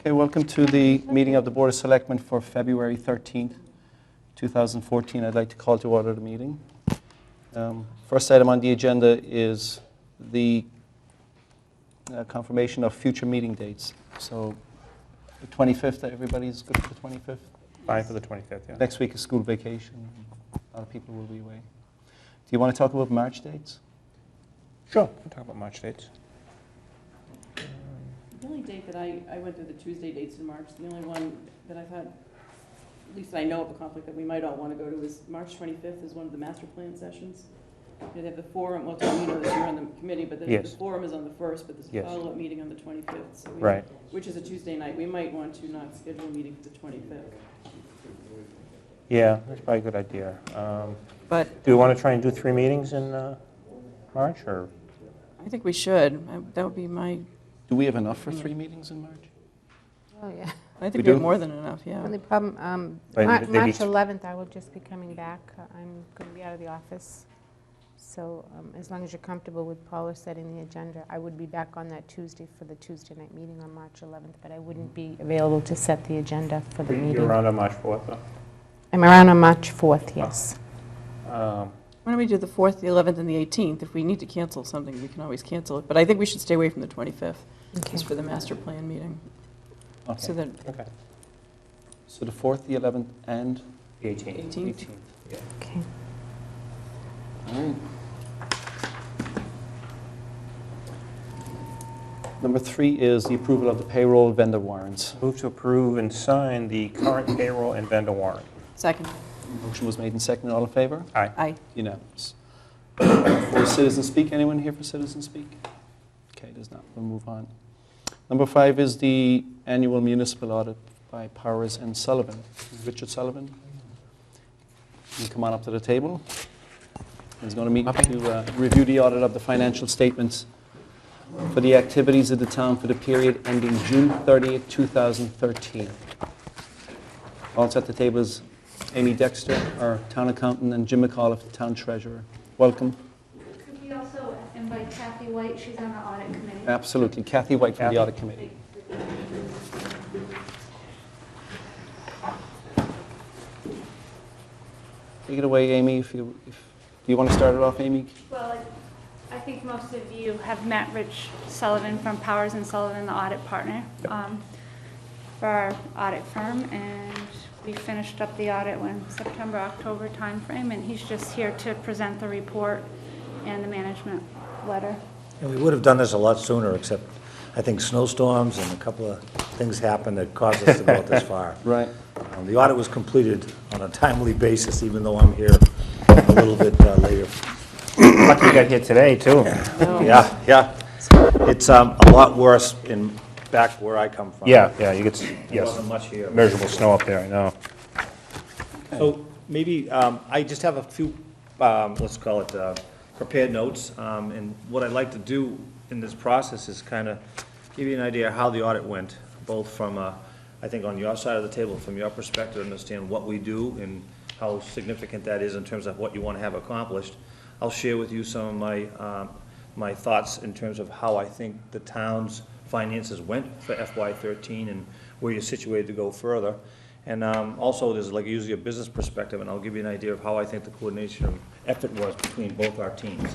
Okay, welcome to the meeting of the Board of Selectmen for February 13th, 2014. I'd like to call to order the meeting. First item on the agenda is the confirmation of future meeting dates. So the 25th, everybody's good for the 25th? Fine for the 25th, yeah. Next week is school vacation. A lot of people will be away. Do you want to talk about March dates? Sure. We'll talk about March dates. The only date that I went through the Tuesday dates in March, the only one that I thought, at least I know of a conflict that we might all want to go to, is March 25th is one of the master plan sessions. They have the forum, well, Tom, you know that you're on the committee, but the forum is on the 1st, but there's a follow-up meeting on the 25th. So which is a Tuesday night. We might want to not schedule a meeting for the 25th. Yeah, that's probably a good idea. But do we want to try and do 3 meetings in March, or? I think we should. That would be my... Do we have enough for 3 meetings in March? Oh, yeah. I think we have more than enough, yeah. Only problem, March 11th, I will just be coming back. I'm going to be out of the office. So as long as you're comfortable with Paula setting the agenda, I would be back on that Tuesday for the Tuesday night meeting on March 11th, but I wouldn't be available to set the agenda for the meeting. You're around on March 4th, though? I'm around on March 4th, yes. Why don't we do the 4th, the 11th, and the 18th? If we need to cancel something, we can always cancel it. But I think we should stay away from the 25th. Okay. Just for the master plan meeting. Okay. So that So the 4th, the 11th, and? The 18th. 18th. Yeah. Okay. All right. Number 3 is the approval of the payroll vendor warrants. Move to approve and sign the current payroll and vendor warrant. Second. Motion was made and seconded. All in favor? Aye. Aye. Unanimous. For citizen speak, anyone here for citizen speak? Okay, there's not. We'll move on. Number 5 is the annual municipal audit by Powers and Sullivan. Richard Sullivan, you come on up to the table. He's going to meet to review the audit of the financial statements for the activities of the town for the period ending June 30th, 2013. Also at the table is Amy Dexter, our town accountant, and Jim McAuliffe, the town treasurer. Welcome. Could we also invite Kathy White? She's on the audit committee. Absolutely. Kathy White from the audit committee. Take it away, Amy. Do you want to start it off, Amy? Well, I think most of you have met Rich Sullivan from Powers and Sullivan, the audit partner for our audit firm, and we finished up the audit in September, October timeframe, and he's just here to present the report and the management letter. And we would have done this a lot sooner, except I think snowstorms and a couple of things happened that caused us to go this far. Right. The audit was completed on a timely basis, even though I'm here a little bit later. Lucky you got here today, too. Yeah. It's a lot worse in back where I come from. Yeah, you get Wasn't much here. measurable snow up there, I know. So maybe I just have a few, let's call it prepared notes. And what I'd like to do in this process is kind of give you an idea how the audit went, both from, I think, on your side of the table, from your perspective, understand what we do and how significant that is in terms of what you want to have accomplished. I'll share with you some of my thoughts in terms of how I think the town's finances went for FY13 and where you're situated to go further. And also, there's like usually a business perspective, and I'll give you an idea of how I think the coordination effort was between both our teams.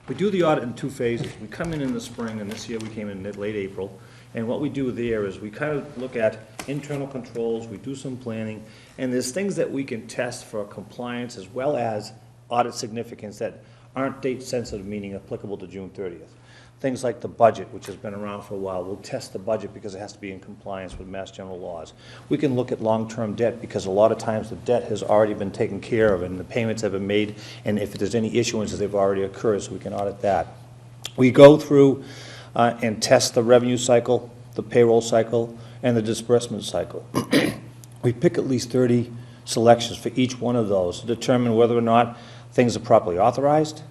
We do the audit in 2 phases. We come in the spring, and this year we came in late April. And what we do there is we kind of look at internal controls, we do some planning, and there's things that we can test for compliance as well as audit significance that aren't date sensitive, meaning applicable to June 30th. Things like the budget, which has been around for a while. We'll test the budget because it has to be in compliance with Mass General laws. We can look at long-term debt because a lot of times the debt has already been taken care of and the payments have been made, and if there's any issuances, they've already occurred, so we can audit that. We go through and test the revenue cycle, the payroll cycle, and the disbursement cycle. We pick at least 30 selections for each one of those to determine whether or not things are properly authorized,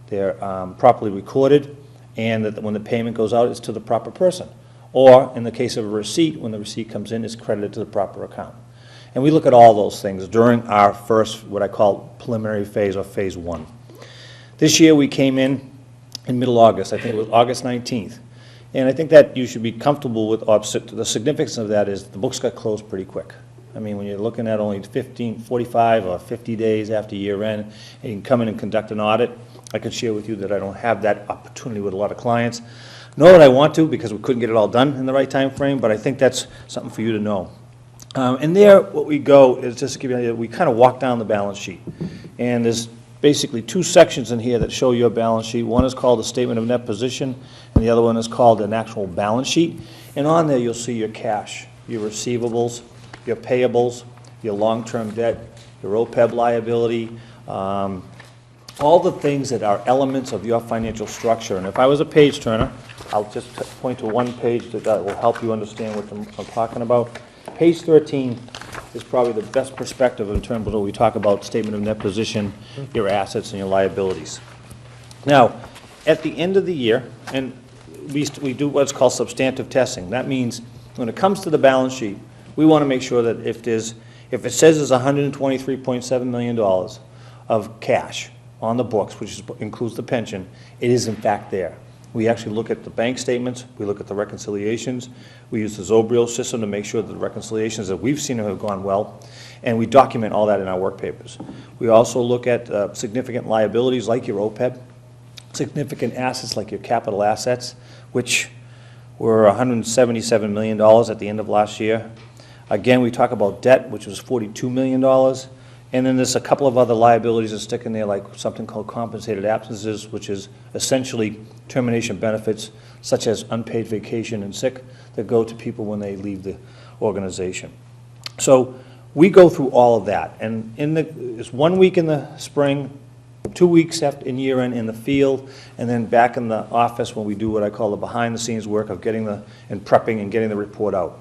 they're properly recorded, and that when the payment goes out, it's to the proper person. Or, in the case of a receipt, when the receipt comes in, it's credited to the proper account. And we look at all those things during our first, what I call preliminary phase, or phase 1. This year we came in middle August, I think it was August 19th, And I think that you should be comfortable with, the significance of that is the books got closed pretty quick. I mean, when you're looking at only 15, 45 or 50 days after year end, and you can come in and conduct an audit, I can share with you that I don't have that opportunity with a lot of clients. Nor that I want to, because we couldn't get it all done in the right time frame, but I think that's something for you to know. And there, what we go is, just to give you an idea, we kind of walk down the balance sheet. And there's basically 2 sections in here that show your balance sheet. One is called a statement of net position, and the other one is called an actual balance sheet. And on there, you'll see your cash, your receivables, your payables, your long-term debt, your OPEB liability, all the things that are elements of your financial structure. And if I was a page turner, I'll just point to one page that will help you understand what I'm talking about. Page 13 is probably the best perspective in terms of when we talk about statement of net position, your assets and your liabilities. Now, at the end of the year, and we do what's called substantive testing. That means when it comes to the balance sheet, we want to make sure that if it says there's $123.7 million of cash on the books, which includes the pension, it is in fact there. We actually look at the bank statements, we look at the reconciliations, we use the Zobrio system to make sure that the reconciliations that we've seen have gone well, and we document all that in our work papers. We also look at significant liabilities like your OPEB, significant assets like your capital assets, which were $177 million at the end of last year. Again, we talk about debt, which was $42 million. And then there's a couple of other liabilities that stick in there, like something called compensated absences, which is essentially termination benefits, such as unpaid vacation and sick, that go to people when they leave the organization. So we go through all of that. And it's 1 week in the spring, 2 weeks after in year end in the field, and then back in the office when we do what I call the behind-the-scenes work of prepping and getting the report out.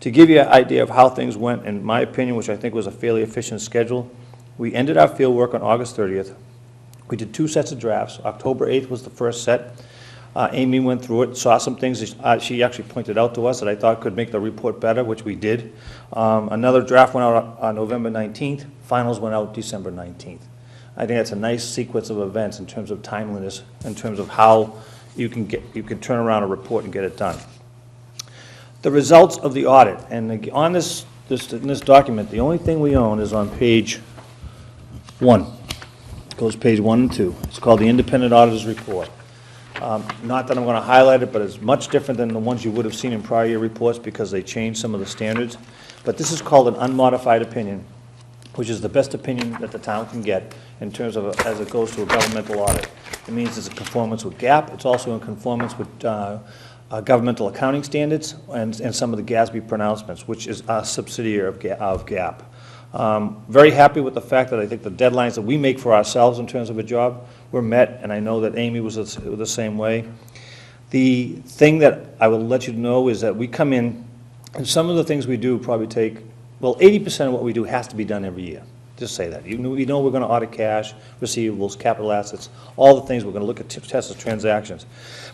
To give you an idea of how things went, in my opinion, which I think was a fairly efficient schedule, we ended our field work on August 30th. We did 2 sets of drafts. October 8th was the first set. Amy went through it, saw some things that she actually pointed out to us that I thought could make the report better, which we did. Another draft went out on November 19th. Finals went out December 19th. I think that's a nice sequence of events in terms of timeliness, in terms of how you can turn around a report and get it done. The results of the audit, and on this document, the only thing we own is on page 1. It goes page 1 and 2. It's called the Independent Auditor's Report. Not that I'm going to highlight it, but it's much different than the ones you would have seen in prior year reports because they changed some of the standards. But this is called an unmodified opinion, which is the best opinion that the town can get in terms of as it goes to a governmental audit. It means it's in conformance with GAAP. It's also in conformance with governmental accounting standards and some of the GASB pronouncements, which is a subsidiary of GAAP. Very happy with the fact that I think the deadlines that we make for ourselves in terms of a job were met, and I know that Amy was the same way. The thing that I will let you know is that we come in, and some of the things we do probably take, well, 80% of what we do has to be done every year. Just say that. You know we're going to audit cash, receivables, capital assets, all the things we're going to look at test as transactions.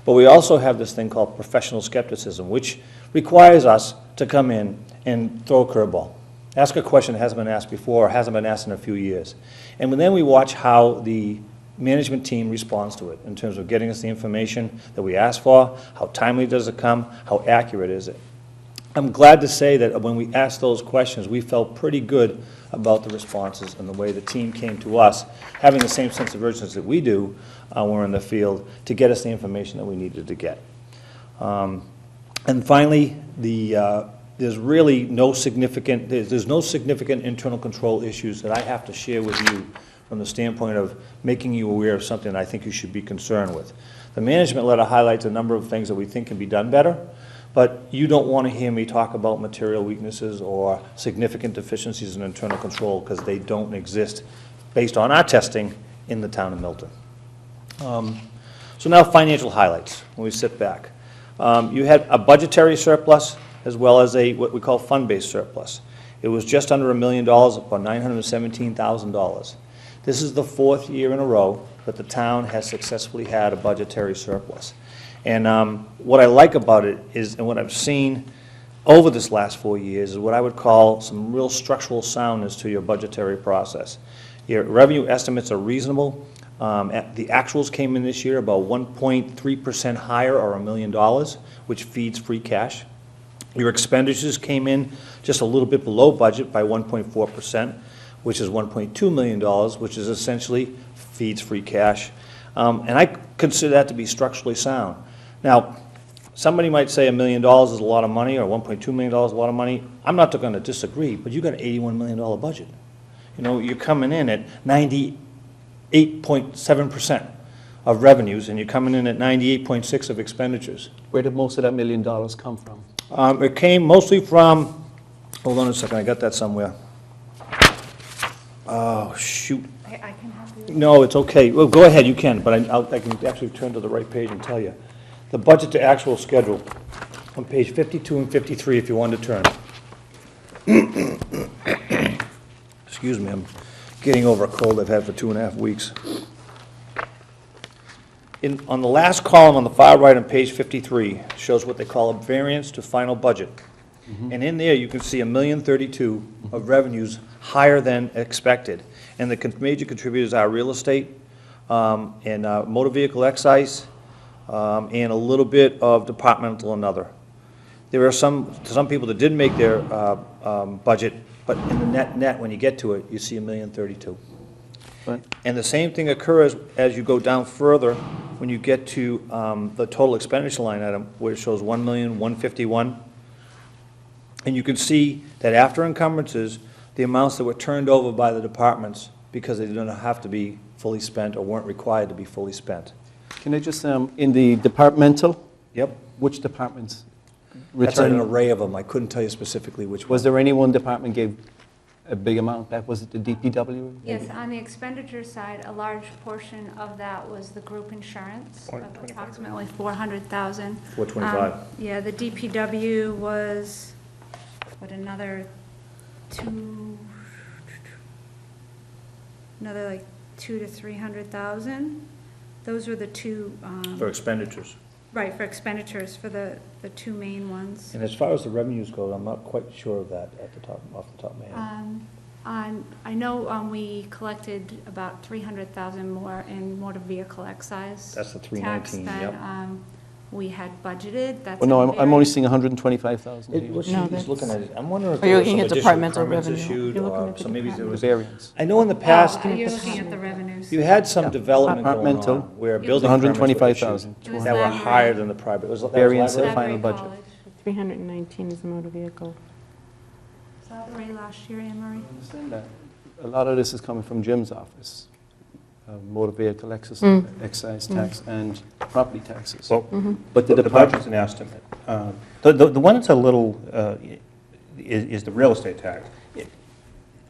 But we also have this thing called professional skepticism, which requires us to come in and throw a curveball. Ask a question that hasn't been asked before or hasn't been asked in a few years. And then we watch how the management team responds to it in terms of getting us the information that we ask for, how timely does it come, how accurate is it. I'm glad to say that when we asked those questions, we felt pretty good about the responses and the way the team came to us, having the same sense of urgency that we do when we're in the field to get us the information that we needed to get. And finally, there's really no significant internal control issues that I have to share with you from the standpoint of making you aware of something I think you should be concerned with. The management letter highlights a number of things that we think can be done better, but you don't want to hear me talk about material weaknesses or significant deficiencies in internal control because they don't exist based on our testing in the town of Milton. So now financial highlights when we sit back. You had a budgetary surplus as well as what we call fund-based surplus. It was just under $1 million, about $917,000. This is the 4th year in a row that the town has successfully had a budgetary surplus. And what I like about it is, and what I've seen over this last 4 years, is what I would call some real structural soundness to your budgetary process. Your revenue estimates are reasonable. The actuals came in this year about 1.3% higher, or $1 million, which feeds free cash. Your expenditures came in just a little bit below budget by 1.4%, which is $1.2 million, which is essentially feeds free cash. And I consider that to be structurally sound. Now, somebody might say $1 million is a lot of money, or $1.2 million is a lot of money. I'm not going to disagree, but you got an $81 million budget. You know, you're coming in at 98.7% of revenues, and you're coming in at 98.6% of expenditures. Where did most of that $1 million come from? It came mostly from, hold on a second, I got that somewhere. Oh, shoot. I can help you. No, it's okay. Well, go ahead, you can, but I can actually turn to the right page and tell you. The budget to actual schedule on page 52 and 53, if you want to turn. Excuse me, I'm getting over a cold I've had for 2.5 weeks. On the last column on the far right on page 53 shows what they call a variance to final budget. And in there, you can see $1,032,000 of revenues higher than expected. And the major contributors are real estate, and motor vehicle excise, and a little bit of departmental and other. There are some people that didn't make their budget, but in the net, when you get to it, you see $1,032,000. Right. And the same thing occurs as you go down further when you get to the total expenditure line item, where it shows $1,151,000. And you can see that after encumbrances, the amounts that were turned over by the departments because they didn't have to be fully spent or weren't required to be fully spent. Can I just, in the departmental, Yep. which departments That's an returned? array of them. I couldn't tell you specifically which one. Was there any one department gave a big amount back? Was it the DPW? Yes, on the expenditure side, a large portion of that was the group insurance, of approximately $400,000. 425. Yeah, the DPW was, another like 200,000 to 300,000. Those were the two. For expenditures. Right, for expenditures, for the two main ones. And as far as the revenues go, I'm not quite sure of that off the top of my head. I know we collected about 300,000 more in motor vehicle excise. That's the tax 319, than, yep. we had budgeted. That's Well, no, a I'm very- only seeing 125,000. What No, she's that's- looking at, I'm wondering if Are you there were some looking at additional departmental permits revenue? issued, You're looking or at the so maybe there The was. variance. I know in the past, Oh, you're looking at the revenues. you had some development going Departmental. on where It was building permits were issued 125,000. It was that were library. higher than the private. That was Variance library? of final Library budget. College. 319 is the motor vehicle. Library last year, Anne Marie. I understand that. A lot of this is coming from Jim's office, motor vehicle excise tax and property taxes. Well, But the the department, budget's an estimate. The one that's a little, is the real estate tax.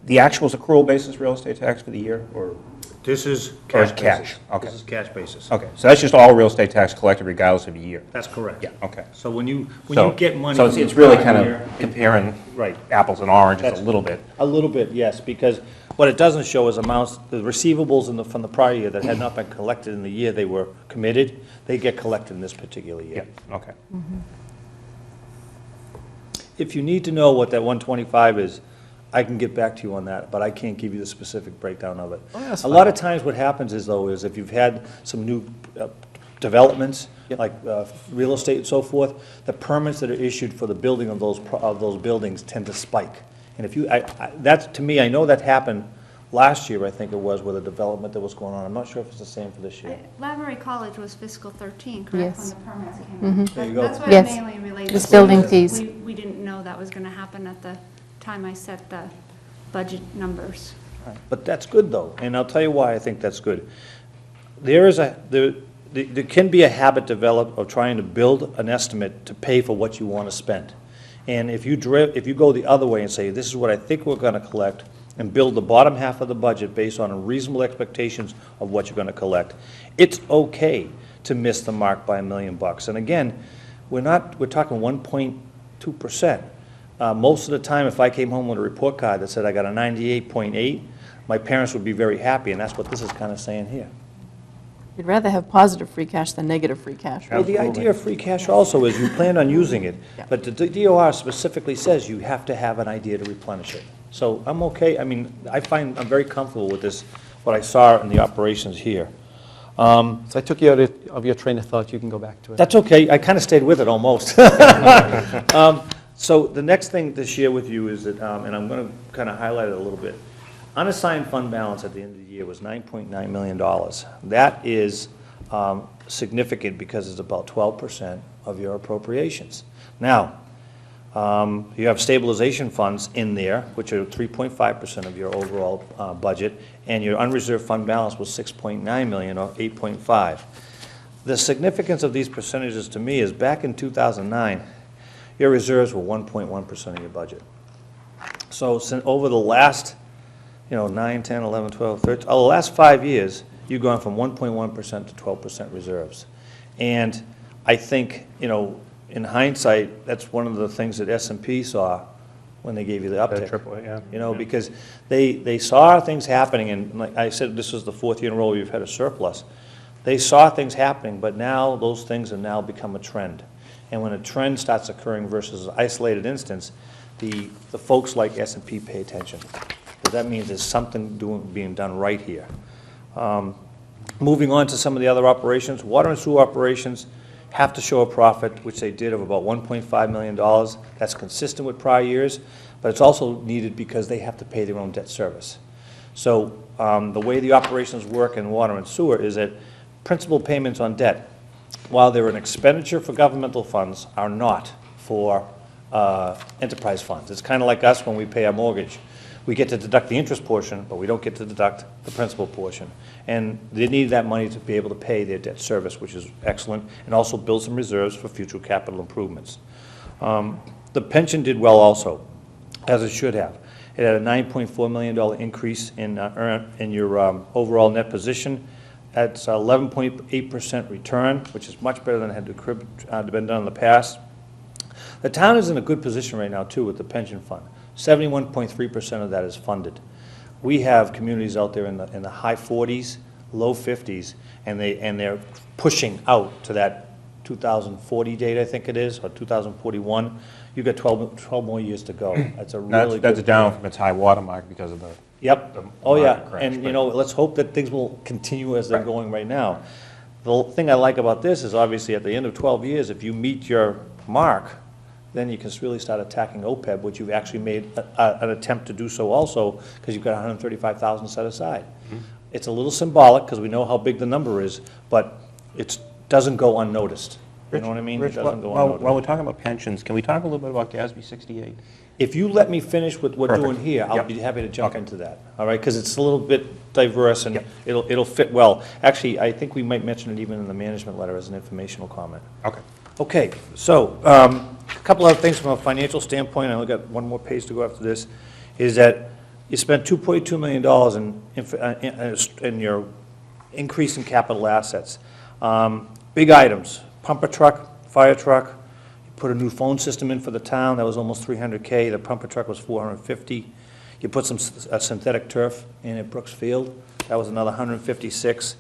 The actual is accrual basis real estate tax for the year, or? This is Or is cash cash? basis. Okay. This is cash basis. Okay, so that's just all real estate tax collected regardless of the year? That's correct. Yeah, okay. So when you So- get money. So from it's the really prior kind year, of comparing Right. apples and oranges That's- a little bit. A little bit, yes, because what it doesn't show is amounts, the receivables from the prior year that had not been collected in the year they were committed, they get collected in this particular Yeah, year. okay. If you need to know what that 125 is, I can get back to you on that, but I can't give you the specific breakdown of it. Oh, that's A lot fine. of times what happens is, though, is if you've had some new developments, Yep. like real estate and so forth, the permits that are issued for the building of those buildings tend to spike. And if you, that's, to me, I know that happened last year, I think it was, with a development that was going on. I'm not sure if it's the same for this year. Library College was fiscal 13, correct? Yes. When the permits came in. There you go. That's what Yes. it mainly related to. This building because fees. We didn't know that was going to happen at the time I set the budget numbers. But that's good, though, and I'll tell you why I think that's good. There can be a habit developed of trying to build an estimate to pay for what you want to spend. And if you go the other way and say, this is what I think we're going to collect, and build the bottom half of the budget based on reasonable expectations of what you're going to collect, it's okay to miss the mark by $1 million. And again, we're talking 1.2%. Most of the time, if I came home with a report card that said I got a 98.8, my parents would be very happy, and that's what this is kind of saying here. You'd rather have positive free cash than negative free cash. Well, the idea of free cash also is you plan on using it, Yeah. but the DOR specifically says you have to have an idea to replenish it. So I'm okay, I mean, I'm very comfortable with this, what I saw in the operations here. So I took you out of your train of thought. You can go back to it. That's okay, I kind of stayed with it almost. So the next thing to share with you is that, and I'm going to kind of highlight it a little bit, unassigned fund balance at the end of the year was $9.9 million. That is significant because it's about 12% of your appropriations. Now, you have stabilization funds in there, which are 3.5% of your overall budget, and your unreserved fund balance was $6.9 million, or 8.5. The significance of these percentages to me is back in 2009, your reserves were 1.1% of your budget. So over the last 9, 10, 11, 12, 13, the last 5 years, you've gone from 1.1% to 12% reserves. And I think, in hindsight, that's one of the things that S&P saw when they gave you the uptick. AAA, yeah. Because they saw things happening, and like I said, this was the 4th year in a row you've had a surplus. They saw things happening, but now those things have now become a trend. And when a trend starts occurring versus an isolated instance, the folks like S&P pay attention. Because that means there's something being done right here. Moving on to some of the other operations, water and sewer operations have to show a profit, which they did, of about $1.5 million. That's consistent with prior years, but it's also needed because they have to pay their own debt service. So the way the operations work in water and sewer is that principal payments on debt, while they're an expenditure for governmental funds, are not for enterprise funds. It's kind of like us when we pay our mortgage. We get to deduct the interest portion, but we don't get to deduct the principal portion. And they need that money to be able to pay their debt service, which is excellent, and also build some reserves for future capital improvements. The pension did well also, as it should have. It had a $9.4 million increase in your overall net position. That's 11.8% return, which is much better than had been done in the past. The town is in a good position right now, too, with the pension fund. 71.3% of that is funded. We have communities out there in the high 40s, low 50s, and they're pushing out to that 2040 date, I think it is, or 2041. You've got 12 more years to go. That's a really That's good down from its high water mark because of the Yep. the Oh, yeah. market crash, And, but- let's hope that things will continue as they're going right now. The thing I like about this is obviously at the end of 12 years, if you meet your mark, then you can really start attacking OPEB, which you've actually made an attempt to do so also, because you've got 135,000 set aside. It's a little symbolic, because we know how big the number is, but it doesn't go unnoticed. You know what I mean? Rich, It doesn't go while unnoticed. we're talking about pensions, can we talk a little bit about GASB 68? If you let me finish with what we're doing Perfect. here, I'll Yep. be happy to jump Okay. into that, all right? Because it's a little bit diverse, and Yep. it'll fit well. Actually, I think we might mention it even in the management letter as an informational comment. Okay. Okay, so a couple other things from a financial standpoint, I only got one more page to go after this, is that you spent $2.2 million in your increase in capital assets. Big items, pumper truck, fire truck, you put a new phone system in for the town, that was almost $300K, the pumper truck was $450. You put some synthetic turf in at Brooks Field, that was another $156.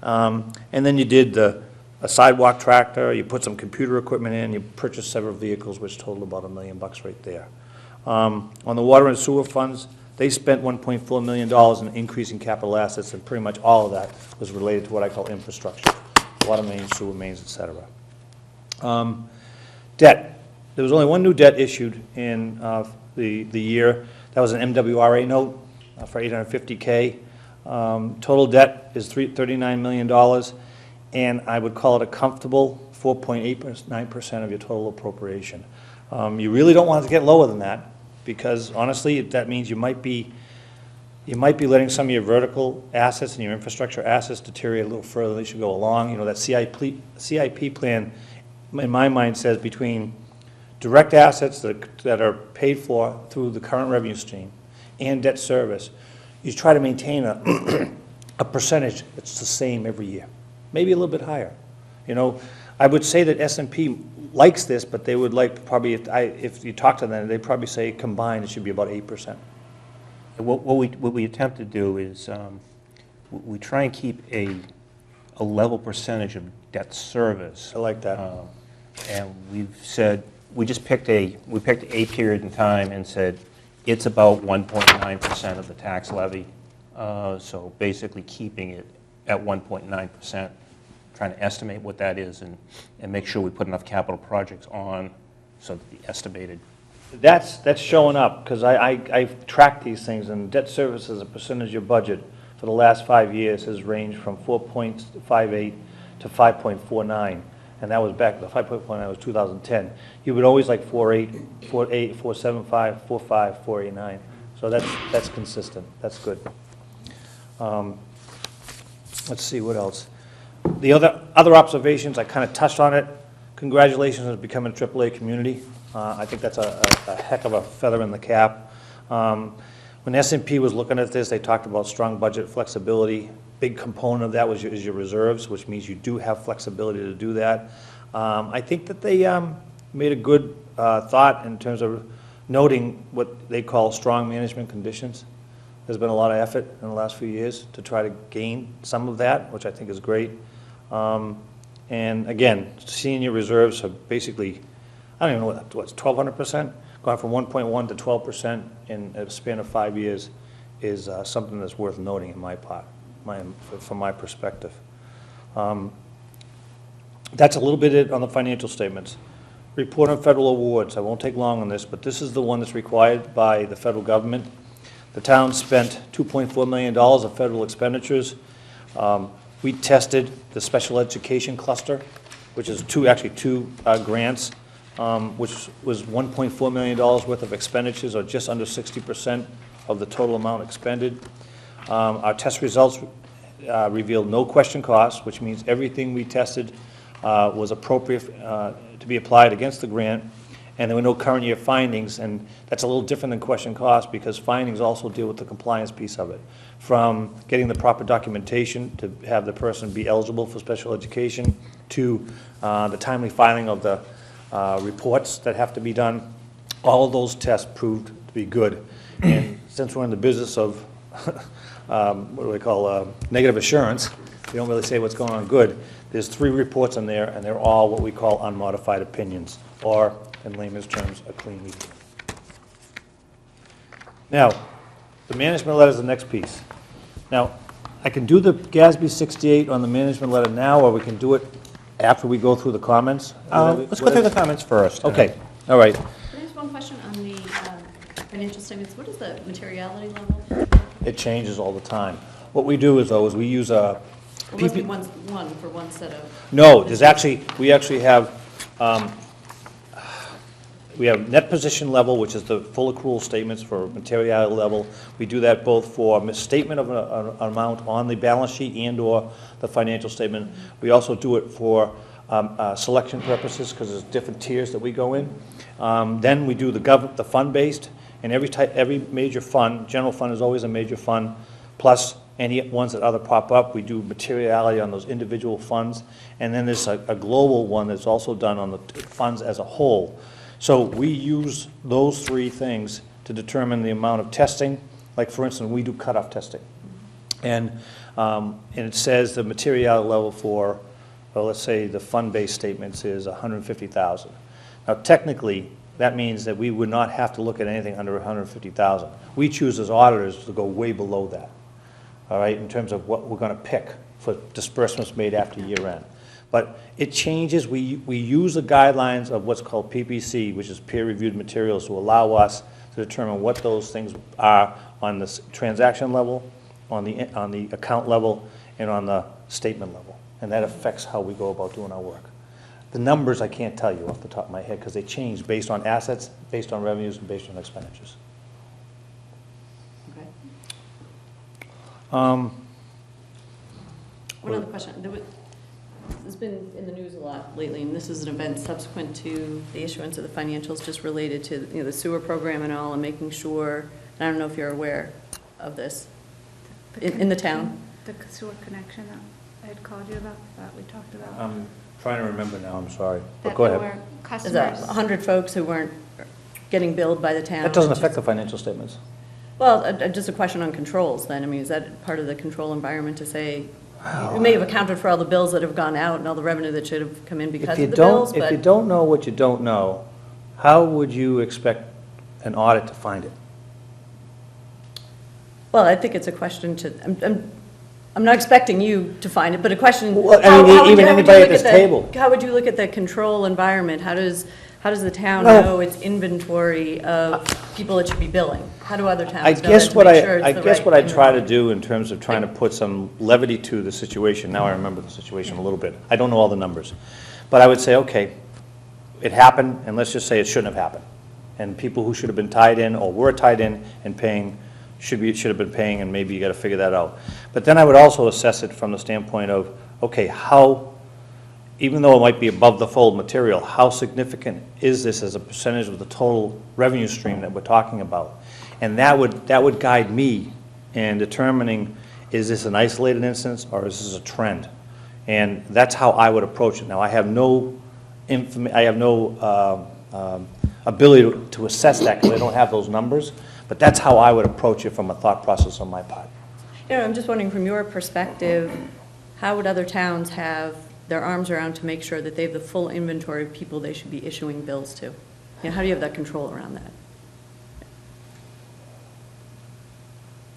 And then you did a sidewalk tractor, you put some computer equipment in, you purchased several vehicles, which totaled about $1 million right there. On the water and sewer funds, they spent $1.4 million in increasing capital assets, and pretty much all of that was related to what I call infrastructure, water mains, sewer mains, et cetera. Debt. There was only one new debt issued in the year. That was an MWRA note for $850K. Total debt is $39 million. And I would call it a comfortable 4.89% of your total appropriation. You really don't want it to get lower than that, because honestly, that means you might be letting some of your vertical assets and your infrastructure assets deteriorate a little further as you go along. That CIP plan, in my mind, says between direct assets that are paid for through the current revenue stream and debt service, you try to maintain a percentage that's the same every year. Maybe a little bit higher. I would say that S&P likes this, but they would like probably, if you talk to them, they'd probably say combined it should be about 8%. What we attempt to do is we try and keep a level percentage of debt service. I like that. And we've said, we picked a period in time and said it's about 1.9% of the tax levy. So basically keeping it at 1.9%, trying to estimate what that is and make sure we put enough capital projects on so that the estimated. That's showing up, because I've tracked these things, and debt service as a percentage of budget for the last 5 years has ranged from 4.58 to 5.49, and that was back, the 5.49 was 2010. You would always like 4.8, 4.8, 4.75, 4.5, 4.89, so that's consistent, that's good. Let's see, what else? The other observations, I kind of touched on it. Congratulations on becoming a AAA community. I think that's a heck of a feather in the cap. When S&P was looking at this, they talked about strong budget flexibility. Big component of that is your reserves, which means you do have flexibility to do that. I think that they made a good thought in terms of noting what they call strong management conditions. There's been a lot of effort in the last few years to try to gain some of that, which I think is great. And again, senior reserves have basically, I don't even know what's 1,200%? Gone from 1.1 to 12% in a span of 5 years is something that's worth noting in my part, from my perspective. That's a little bit it on the financial statements. Report on federal awards. I won't take long on this, but this is the one that's required by the federal government. The town spent $2.4 million of federal expenditures. We tested the special education cluster, which is actually two grants, which was $1.4 million worth of expenditures, or just under 60% of the total amount expended. Our test results revealed no question costs, which means everything we tested was appropriate to be applied against the grant, and there were no current year findings, and that's a little different than question costs, because findings also deal with the compliance piece of it, from getting the proper documentation to have the person be eligible for special education, to the timely filing of the reports that have to be done. All of those tests proved to be good, and since we're in the business of what do we call negative assurance, we don't really say what's going on good. There's 3 reports in there, and they're all what we call unmodified opinions, or in layman's terms, a clean meeting. Now, the management letter is the next piece. Now, I can do the GASB 68 on the management letter now, or we can do it after we go through the comments. Let's go through the comments first. Okay, all right. Can I ask one question on the financial statements? What is the materiality level? It changes all the time. What we do is, though, is we use a It must be one for one set of... No, there's actually, we have net position level, which is the full accrual statements for materiality level. We do that both for misstatement of an amount on the balance sheet and/or the financial statement. We also do it for selection purposes, because there's different tiers that we go in. Then we do the fund-based, and every major fund, general fund is always a major fund, plus any ones that other pop up, we do materiality on those individual funds. And then there's a global one that's also done on the funds as a whole. So we use those 3 things to determine the amount of testing. Like, for instance, we do cutoff testing. And it says the materiality level for, well, let's say the fund-based statements is $150,000. Now, technically, that means that we would not have to look at anything under $150,000. We choose as auditors to go way below that, all right, in terms of what we're going to pick for disbursements made after year end. But it changes. We use the guidelines of what's called PPC, which is peer-reviewed materials, to allow us to determine what those things are on the transaction level, on the account level, and on the statement level. And that affects how we go about doing our work. The numbers I can't tell you off the top of my head, because they change based on assets, based on revenues, and based on expenditures. Okay. Um, One other question. It's been in the news a lot lately, and this is an event subsequent to the issuance of the financials, just related to the sewer program and all, and making sure, and I don't know if you're aware of this, in the town. The sewer connection that I had called you about, that we talked about. I'm trying to remember now, I'm sorry. But That go there ahead. were There's 100 customers. folks who weren't getting billed by the town. That doesn't affect the financial statements. Well, just a question on controls then. I mean, is that part of the control environment to say, you may have accounted for all the bills that have gone out and all the revenue that should have come in because of the bills, If you but, don't know what you don't know, how would you expect an audit to find it? well, I think it's a question to, I'm not expecting you to find it, but a question. Well, I how- mean, how would even you- how would anybody you at look this the- table. How would you look at the control environment? How does the town Well- know its inventory of people it should be billing? How do other towns know I that guess to what make sure it's I the guess right what I try to inventory? do in terms of trying to put some levity to the situation, now I remember the situation a little bit. I don't know all the numbers. But I would say, okay, it happened, and let's just say it shouldn't have happened. And people who should have been tied in or were tied in and paying should have been paying, and maybe you got to figure that out. But then I would also assess it from the standpoint of, okay, how, even though it might be above the fold material, how significant is this as a percentage of the total revenue stream that we're talking about? And that would guide me in determining, is this an isolated instance or is this a trend? And that's how I would approach it. Now, I have no ability to assess that because I don't have those numbers, but that's how I would approach it from a thought process on my part. You know, I'm just wondering, from your perspective, how would other towns have their arms around to make sure that they have the full inventory of people they should be issuing bills to? You know, how do you have that control around that?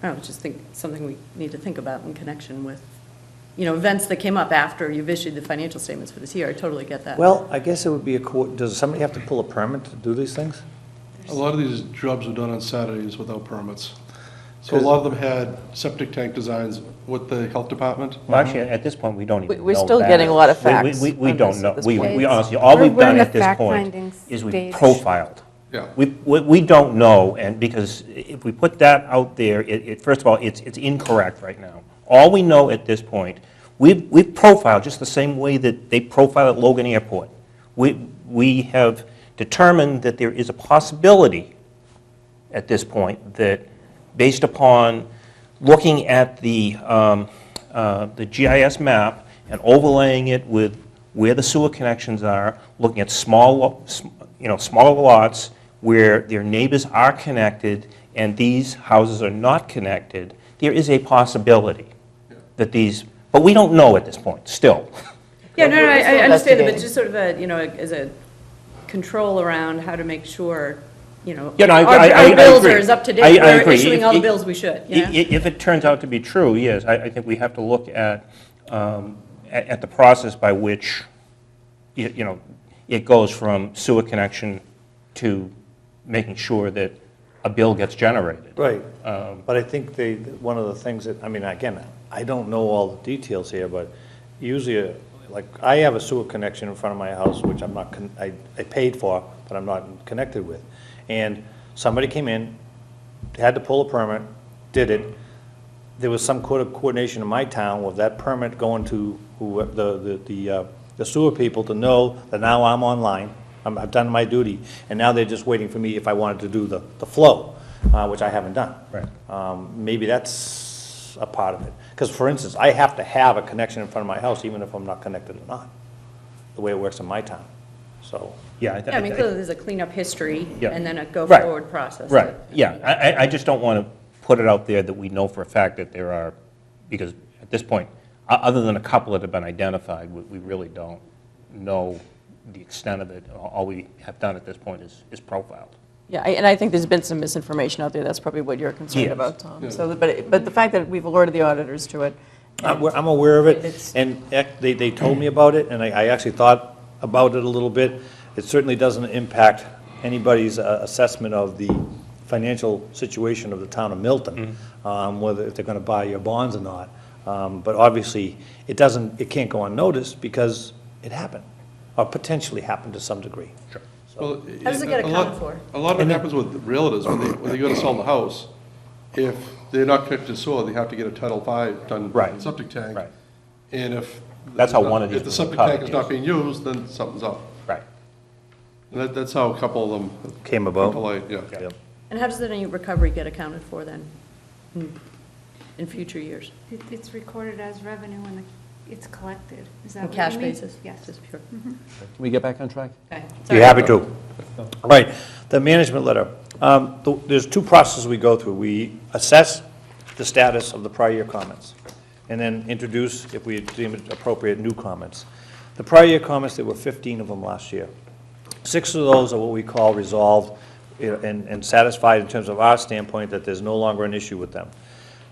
I don't know, just think, something we need to think about in connection with, you know, events that came up after you've issued the financial statements for this year. I totally get that. Well, I guess it would be does somebody have to pull a permit to do these things? A lot of these jobs were done on Saturdays without permits. So a lot of them had septic tank designs with the health department. Well, actually, at this point, we don't even know We're still that. getting a lot of We- facts We on don't this know. at this We point. honestly, all We're we've done in the at this point fact-finding is we stage. profiled. Yeah. We don't know, and because if we put that out there, first of all, it's incorrect right now. All we know at this point, we've profiled just the same way that they profile at Logan Airport. We have determined that there is a possibility at this point that, based upon looking at the GIS map and overlaying it with where the sewer connections are, looking at smaller lots where their neighbors are connected and these houses are not connected, there is a possibility that these, but we don't know at this point, still. Yeah, no, We're I still understand it, but investigating. just sort of a, you know, as a control around how to make sure, you know, Yeah, no, our I bills agree. are as up to I date, we're agree. issuing all the If- bills we should, you know? If it turns out to be true, yes, I think we have to look at the process by which, you know, it goes from sewer connection to making sure that a bill gets generated. Right, but I think one of the things that, I mean, again, I don't know all the details here, but usually, like, I have a sewer connection in front of my house, which I'm not, I paid for, but I'm not connected with. And somebody came in, had to pull a permit, did it. There was some coordination in my town with that permit going to the sewer people to know that now I'm online, I've done my duty, and now they're just waiting for me if I wanted to do the flow, which I haven't done. Right. Maybe that's a part of it. Because, for instance, I have to have a connection in front of my house, even if I'm not connected or not, the way it works in my town, so. Yeah, Yeah, I mean, clearly there's a cleanup history Yeah. and then a Right. go-forward process. Right, yeah, I just don't want to put it out there that we know for a fact that there are, because at this point, other than a couple that have been identified, we really don't know the extent of it. All we have done at this point is profiled. Yeah, and I think there's been some misinformation out there. That's probably what you're concerned Yes. about, Tom. So, but the fact that we've alerted the auditors to it. I'm aware of it, It's- and they told me about it, and I actually thought about it a little bit. It certainly doesn't impact anybody's assessment of the financial situation of the town of Milton, whether if they're going to buy your bonds or not. But obviously, it can't go unnoticed because it happened, or potentially happened to some degree. Sure. Well, How does it get a lot- accounted for? A lot of it happens with realtors, when they go to sell the house. If they're not connected to sewer, they have to get a Title V done Right. on the septic tank. Right. And if. That's how one of these If the was septic recovered, tank is not yes. being used, then something's up. Right. And that's how a couple of them. Came about. come to light, yeah. Yep. And how does any recovery get accounted for then in future years? It's recorded as revenue when it's collected. Is that On what cash you mean? basis? Yes. Just pure. Can we get back on track? Okay. Be Sorry. happy to. All right, the management letter. There's two processes we go through. We assess the status of the prior year comments, and then introduce, if we deem it appropriate, new comments. The prior year comments, there were 15 of them last year. 6 of those are what we call resolved and satisfied in terms of our standpoint that there's no longer an issue with them.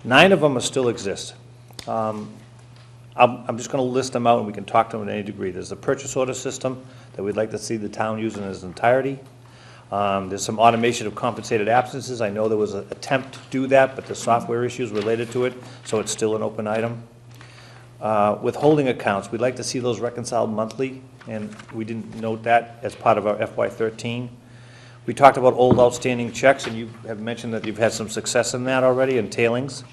9 of them still exist. I'm just going to list them out, and we can talk to them in any degree. There's the purchase order system that we'd like to see the town use in its entirety. There's some automation of compensated absences. I know there was an attempt to do that, but there's software issues related to it, so it's still an open item. Withholding accounts, we'd like to see those reconciled monthly, and we didn't note that as part of our FY13. We talked about old outstanding checks, and you have mentioned that you've had some success in that already, and tailings.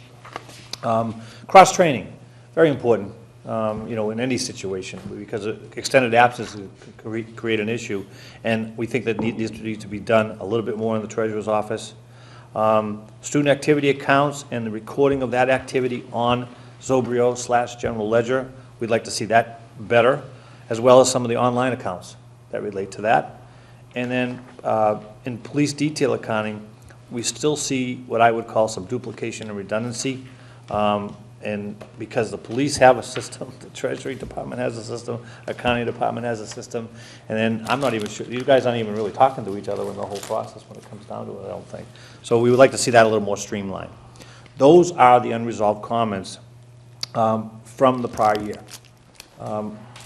Cross-training, very important, in any situation, because extended absence could create an issue, and we think that needs to be done a little bit more in the treasurer's office. Student activity accounts and the recording of that activity on Zobrio/General Ledger, we'd like to see that better, as well as some of the online accounts that relate to that. And then in police detail accounting, we still see what I would call some duplication and redundancy. And because the police have a system, the Treasury Department has a system, accounting department has a system, and then I'm not even sure, you guys aren't even really talking to each other in the whole process when it comes down to it, I don't think. So we would like to see that a little more streamlined. Those are the unresolved comments from the prior year.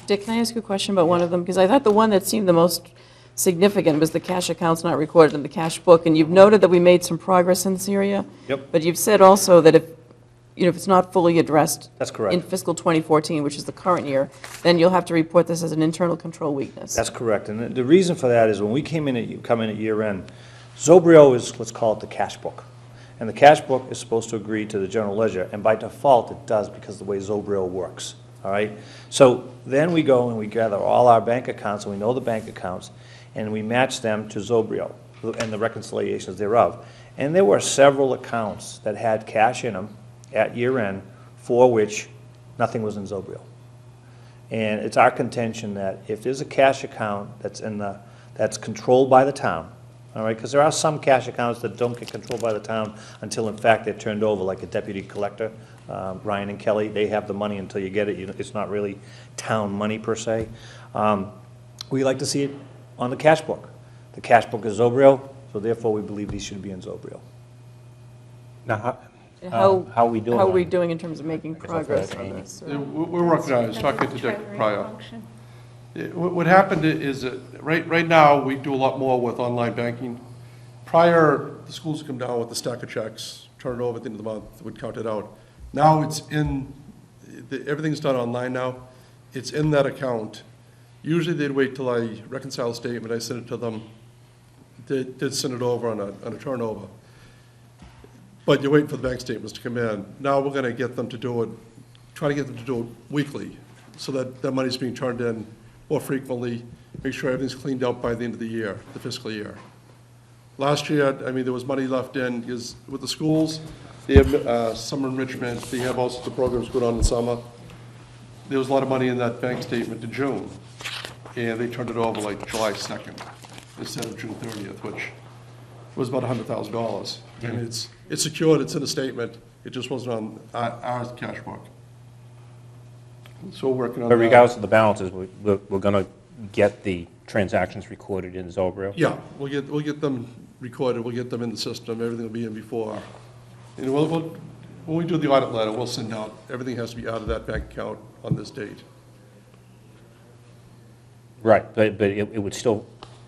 Dick, can I ask you a question about one of them? Because I thought the one that seemed the most significant was the cash accounts not recorded in the cash book, and you've noted that we made some progress in this area. Yep. But you've said also that if it's not fully addressed. That's correct. In fiscal 2014, which is the current year, then you'll have to report this as an internal control weakness. That's correct, and the reason for that is when we come in at year end, Zobrio is, let's call it the cash book. And the cash book is supposed to agree to the general ledger, and by default it does because of the way Zobrio works, all right? So then we go and we gather all our bank accounts, and we know the bank accounts, and we match them to Zobrio and the reconciliations thereof. And there were several accounts that had cash in them at year end for which nothing was in Zobrio. And it's our contention that if there's a cash account that's controlled by the town, all right, because there are some cash accounts that don't get controlled by the town until in fact they're turned over, like a deputy collector, Ryan and Kelly, they have the money until you get it. It's not really town money per se. We like to see it on the cash book. The cash book is Zobrio, so therefore we believe these should be in Zobrio. Now, How how are we doing? How are on we it? doing in terms of making guess I'll progress throw that on to this? Yeah, We're working on it, I was talking to Dick Treasury prior. function. What happened is that right now, we do a lot more with online banking. Prior, the schools would come down with a stack of checks, turn it over at the end of the month, would count it out. Now it's everything's done online now. It's in that account. Usually they'd wait till I reconcile a statement, I send it to them. They'd send it over on a turnover. But you're waiting for the bank statements to come in. Now we're gonna get them to do it, try to get them to do it weekly, so that that money's being turned in more frequently, make sure everything's cleaned up by the end of the year, the fiscal year. Last year, there was money left in, because with the schools, they have summer enrichment, they have all sorts of programs going on in summer. There was a lot of money in that bank statement in June, and they turned it over like July 2nd instead of June 30th, which was about $100,000. And it's secured, it's in a statement, it just wasn't on our cash book. So we're working on that. But regardless of the balances, we're going to get the transactions recorded in Zobrio? Yeah, we'll get them recorded, we'll get them in the system, everything will be in before. And when we do the audit letter, we'll send out, everything has to be out of that bank account on this date. Right, but it would still,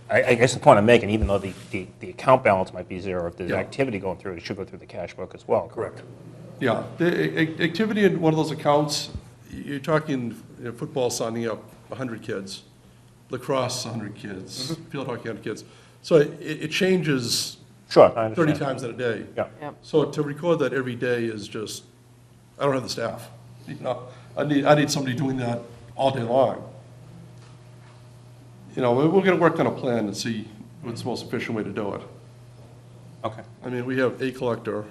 I guess the point I'm making, even though the account balance might be zero, if there's Yeah. activity going through, it should go through the cash book as well, correct? Yeah, the activity in one of those accounts, you're talking football signing up 100 kids, lacrosse 100 kids, field hockey 100 kids. So it changes Sure, I 30 understand. times in a day. Yeah. Yep. So to record that every day is just, I don't have the staff. I need somebody doing that all day long. We're going to work on a plan and see what's the most efficient way to do it. Okay. We have a collector,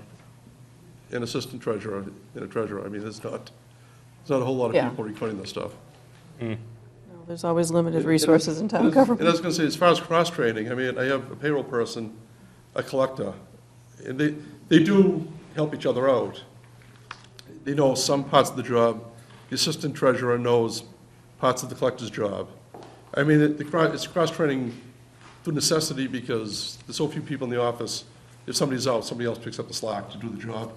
an assistant treasurer, and a treasurer. There's not a whole lot of Yeah. people recording this stuff. No, there's always limited resources in town And I government. was going to say, as far as cross-training, I have a payroll person, a collector, and they do help each other out. They know some parts of the job. The assistant treasurer knows parts of the collector's job. It's cross-training through necessity because there's so few people in the office. If somebody's out, somebody else picks up the slack to do the job.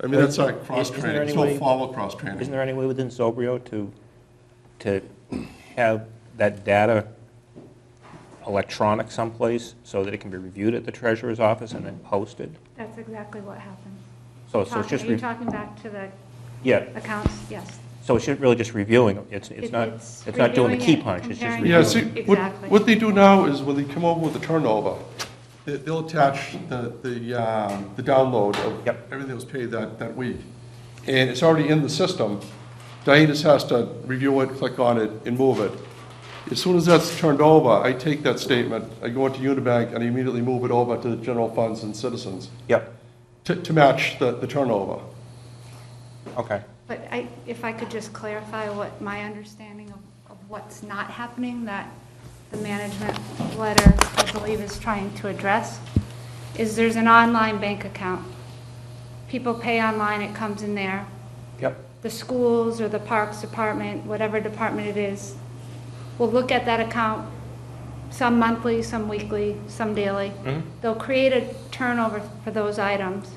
I mean, that's like Isn't there cross-training, any it's no way- formal Isn't cross-training. there any way within Zobrio to have that data electronic someplace so that it can be reviewed at the treasurer's office and then posted? That's exactly what happened. So it's just, Are you talking back to the yeah, accounts? Yes. so it's really just reviewing them. It's not doing the key reviewing it, punch, it's just comparing Yeah, reviewing. see, Exactly. what they do now is when they come over with the turnover, they'll attach the download of Yep. everything that was paid that week. And it's already in the system. Diane just has to review it, click on it, and move it. As soon as that's turned over, I take that statement, I go into Unibank, and I immediately move it over to the general funds and citizens Yep, to match the turnover. okay. But if I could just clarify what my understanding of what's not happening, that the management letter, I believe, is trying to address, is there's an online bank account. People pay online, it comes in there. Yep, The schools or the parks department, whatever department it is, will look at that account, some monthly, some weekly, some daily. They'll create a turnover for those items,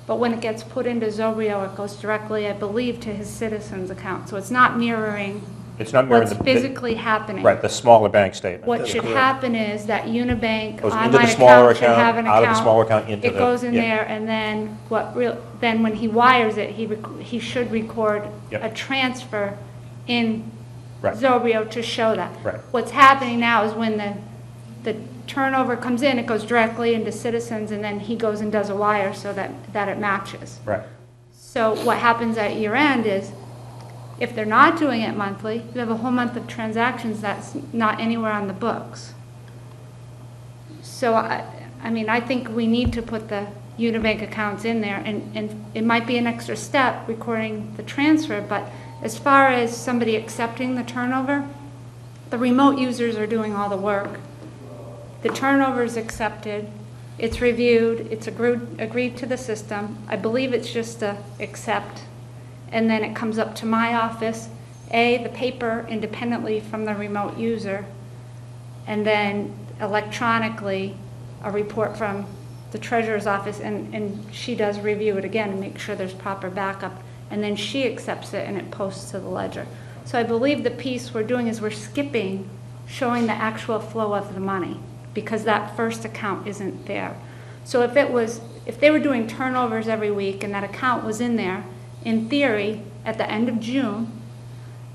but when it gets put into Zobrio, it goes directly, I believe, to his citizens account. So it's not mirroring it's not mirroring what's the, physically happening. right, the smaller bank statement. What should happen is that Unibank Goes into online the smaller account should have an account, out of the account. smaller account, into the. It goes in yeah. there, and then then when he wires it, he should record Yep. a transfer in Right. Zobrio to show that. Right. What's happening now is when the turnover comes in, it goes directly into citizens, and then he goes and does a wire so that it matches. Right, So what happens at year end is, if they're not doing it monthly, you have a whole month of transactions that's not anywhere on the books. So I mean, I think we need to put the Unibank accounts in there, and it might be an extra step recording the transfer, but as far as somebody accepting the turnover, the remote users are doing all the work. The turnover is accepted, it's reviewed, it's agreed to the system. I believe it's just a accept, and then it comes up to my office, the paper independently from the remote user, and then electronically a report from the treasurer's office, and she does review it again and make sure there's proper backup, and then she accepts it and it posts to the ledger. So I believe the piece we're doing is we're skipping showing the actual flow of the money, because that first account isn't there. So if they were doing turnovers every week and that account was in there, in theory, at the end of June,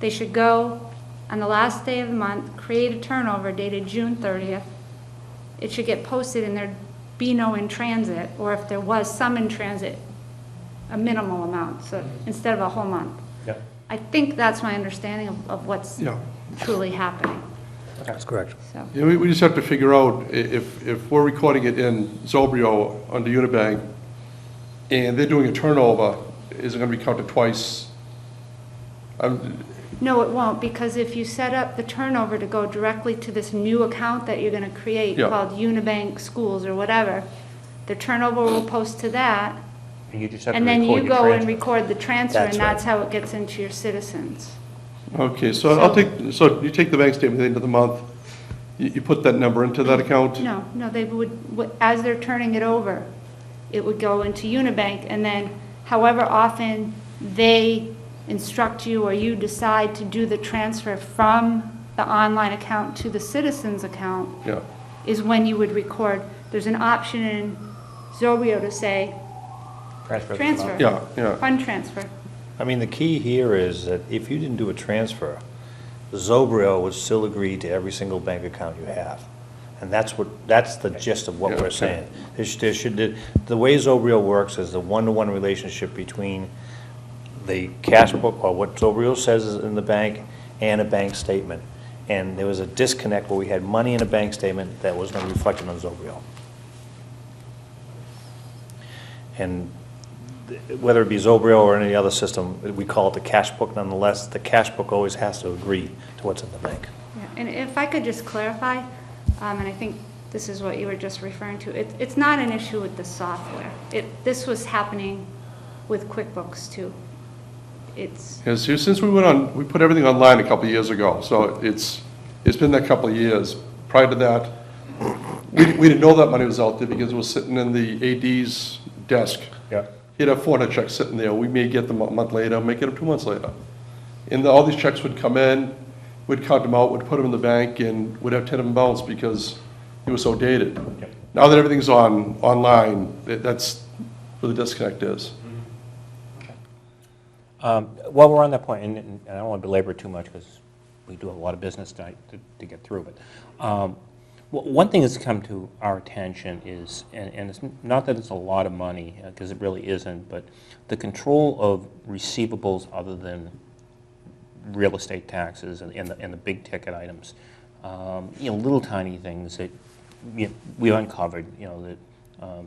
they should go on the last day of the month, create a turnover dated June 30th. It should get posted and there'd be no in transit, or if there was some in transit, a minimal amount, so instead of a whole month. yeah, I think that's my understanding of what's Yeah. truly happening. That's correct. So, Yeah, we just have to figure out if we're recording it in Zobrio under Unibank, and they're doing a turnover, is it gonna be counted twice? no, it won't, because if you set up the turnover to go directly to this new account that you're gonna create Yeah. called Unibank Schools or whatever, the turnover will post to that, and you just have to and then record you your go and transfer. record the transfer, That's and right. that's how it gets into your citizens. Okay, so so you take the bank statement at the end of the month, you put that number into that account? No, they would, as they're turning it over, it would go into Unibank, and then however often they instruct you or you decide to do the transfer from the online account to the citizens account Yeah, is when you would record. There's an option in Zobrio to say Transfer. transfer. yeah. Fund transfer. I mean, the key here is that if you didn't do a transfer, Zobrio would still agree to every single bank account you have. And that's the gist of what Yeah, we're saying. The way Zobrio works is the one-to-one relationship between the cash book, or what Zobrio says is in the bank, and a bank statement. And there was a disconnect where we had money in a bank statement that was going to be reflected on Zobrio. And whether it be Zobrio or any other system, we call it the cash book nonetheless. The cash book always has to agree to what's in the bank. Yeah, and if I could just clarify, and I think this is what you were just referring to, it's not an issue with the software. This was happening with QuickBooks too. It's, Yeah, so since we put everything online a couple of years ago, so it's been that couple of years. Prior to that, we didn't know that money was out there because it was sitting in the AD's desk. Yeah, he'd have 400 checks sitting there. We may get them a month later, may get them 2 months later. And all these checks would come in, we'd count them out, we'd put them in the bank, and we'd have 10 of them bounce because it was so dated. Yep. Now that everything's online, that's where the disconnect is. While we're on that point, and I don't want to belabor it too much because we do have a lot of business tonight to get through, but one thing that's come to our attention is, and it's not that it's a lot of money, because it really isn't, but the control of receivables other than real estate taxes and the big ticket items. Little tiny things that we uncovered, that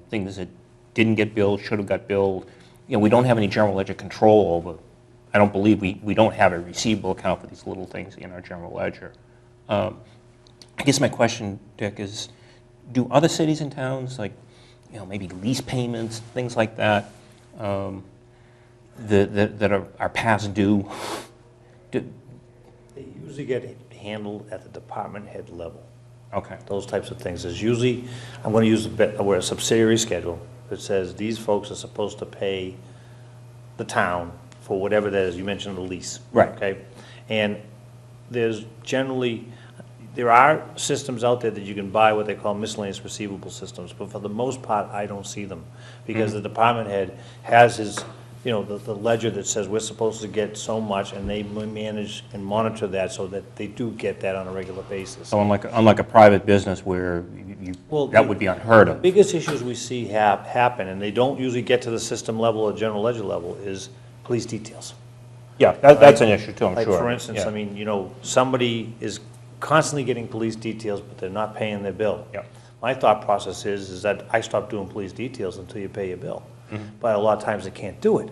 things that didn't get billed, should have got billed. We don't have any general ledger control over. I don't believe we don't have a receivable account for these little things in our general ledger. I guess my question, Dick, is do other cities and towns, like, maybe lease payments, things like that, that are past due, They usually get handled at the department head level. okay. Those types of things. There's usually, I'm going to use a subsidiary schedule that says these folks are supposed to pay the town for whatever that is. You mentioned the lease. Right. Okay? And there's generally, there are systems out there that you can buy what they call miscellaneous receivable systems, but for the most part, I don't see them. Because the department head has his, the ledger that says we're supposed to get so much, and they manage and monitor that so that they do get that on a regular basis. So unlike a private business where that would be unheard The of. biggest issues we see happen, and they don't usually get to the system level or general ledger level, is police details. Yeah, that's an issue too, I'm Like, sure. for instance, Yeah. I mean, somebody is constantly getting police details, but they're not paying their bill. Yeah. My thought process is that I stop doing police details until you pay your bill. Mm-hmm. But a lot of times they can't do it,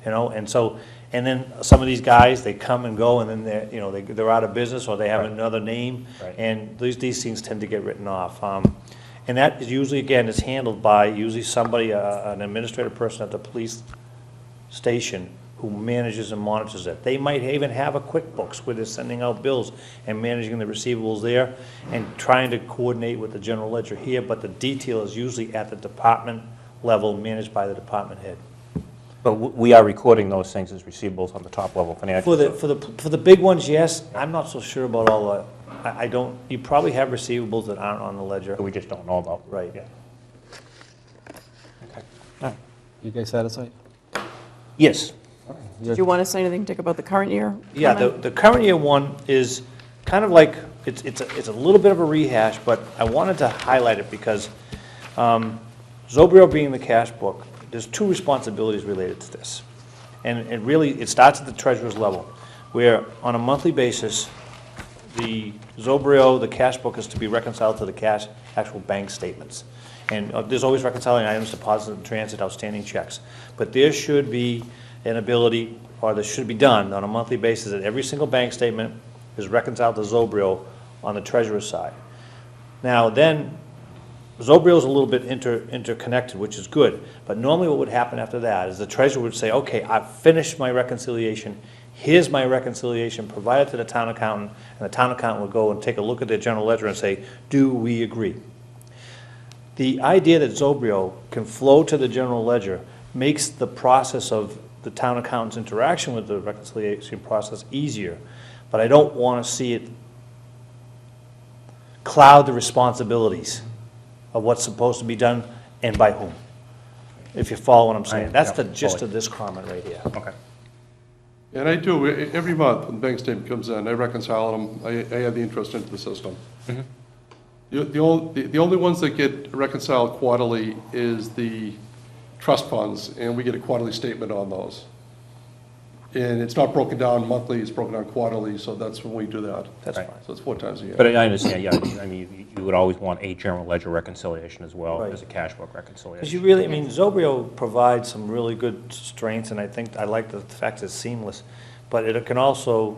and so, and then some of these guys, they come and go, and then they're out of business, or they have Right. another name, Right. and these things tend to get written off. And that is usually, again, is handled by usually somebody, an administrative person at the police station who manages and monitors it. They might even have a QuickBooks where they're sending out bills and managing the receivables there and trying to coordinate with the general ledger here, but the detail is usually at the department level, managed by the department head. But we are recording those things as receivables on the top level financial. For the big ones, yes. I'm not so sure about all the, I don't, you probably have receivables that aren't on the ledger. That we just don't know about. Right. Yeah. Okay. All right. You guys satisfied? Yes. Did you want to say anything, Dick, about the current year? Yeah, comment? the current year one is kind of like, it's a little bit of a rehash, but I wanted to highlight it because Zobrio being the cash book, there's two responsibilities related to this. And it really, it starts at the treasurer's level, where on a monthly basis, the Zobrio, the cash book, is to be reconciled to the cash actual bank statements. And there's always reconciling items, deposit and transit, outstanding checks. But there should be an ability, or this should be done on a monthly basis, that every single bank statement is reconciled to Zobrio on the treasurer's side. Now then, Zobrio is a little bit interconnected, which is good, but normally what would happen after that is the treasurer would say, okay, I've finished my reconciliation, here's my reconciliation, provide it to the town accountant, and the town accountant would go and take a look at their general ledger and say, do we agree? The idea that Zobrio can flow to the general ledger makes the process of the town accountant's interaction with the reconciliation process easier, but I don't want to see it cloud the responsibilities of what's supposed to be done and by whom, if you follow what I'm saying. That's the gist of this comment right here. Okay. And I do, every month when the bank statement comes in, I reconcile them, I add the interest into the system. The only ones that get reconciled quarterly is the trust funds, and we get a quarterly statement on those. And it's not broken down monthly, it's broken down quarterly, so that's when we do that. That's Right. fine. So it's 4 times a year. But I understand, yeah, I mean, you would always want a general ledger reconciliation as well Right. as a cash book Because reconciliation. you really, I mean, Zobrio provides some really good strengths, and I like the fact it's seamless, but it can also,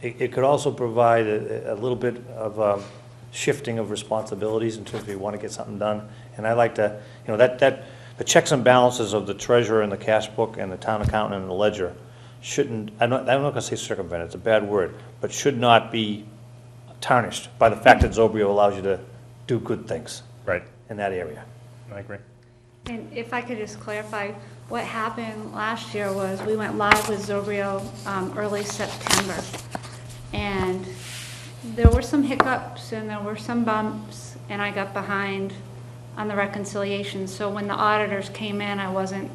it could also provide a little bit of shifting of responsibilities in terms of if you want to get something done. And I like to, the checks and balances of the treasurer and the cash book and the town accountant and the ledger shouldn't, I'm not going to say circumvent, it's a bad word, but should not be tarnished by the fact that Zobrio allows you to do good things Right, in that area. I agree. And if I could just clarify, what happened last year was we went live with Zobrio early September. And there were some hiccups and there were some bumps, and I got behind on the reconciliation. So when the auditors came in, I wasn't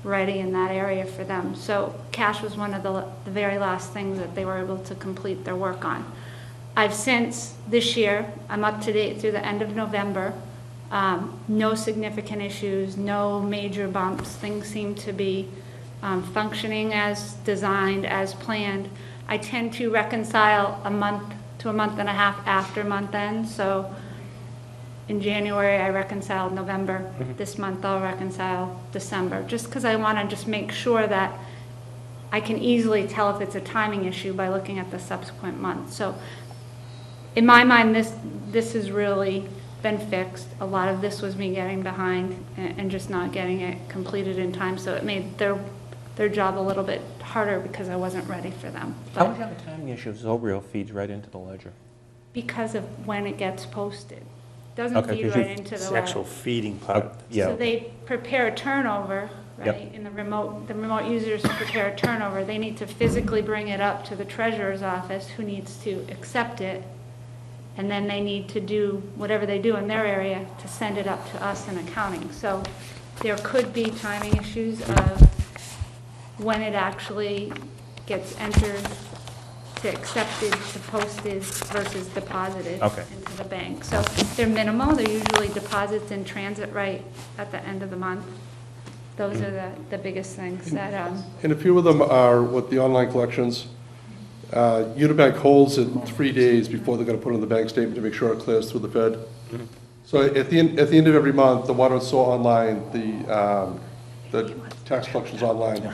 ready in that area for them. So cash was one of the very last things that they were able to complete their work on. I've since, this year, I'm up to date through the end of November. No significant issues, no major bumps. Things seem to be functioning as designed, as planned. I tend to reconcile a month to a month and a half after month end. So in January, I reconciled November. This month, I'll reconcile December, just because I want to just make sure that I can easily tell if it's a timing issue by looking at the subsequent month. So in my mind, this has really been fixed. A lot of this was me getting behind and just not getting it completed in time, so it made their job a little bit harder because I wasn't ready for them. How would you have a timing issue if Zobrio feeds right into the ledger? Because of when it gets posted. Doesn't Okay, feed 'cause you- right into It's the the actual web. feeding part. Yeah. So they prepare a turnover, Yep. right? And the remote users prepare a turnover. They need to physically bring it up to the treasurer's office, who needs to accept it. And then they need to do whatever they do in their area to send it up to us in accounting. So there could be timing issues of when it actually gets entered to accepted to posted versus deposited Okay. into the bank. So they're minimal. They're usually deposits in transit right at the end of the month. Those are the biggest things that, And a few of them are with the online collections. Unibank holds it 3 days before they're going to put it in the bank statement to make sure it clears through the Fed. So at the end of every month, the water and sewer online, the tax collections online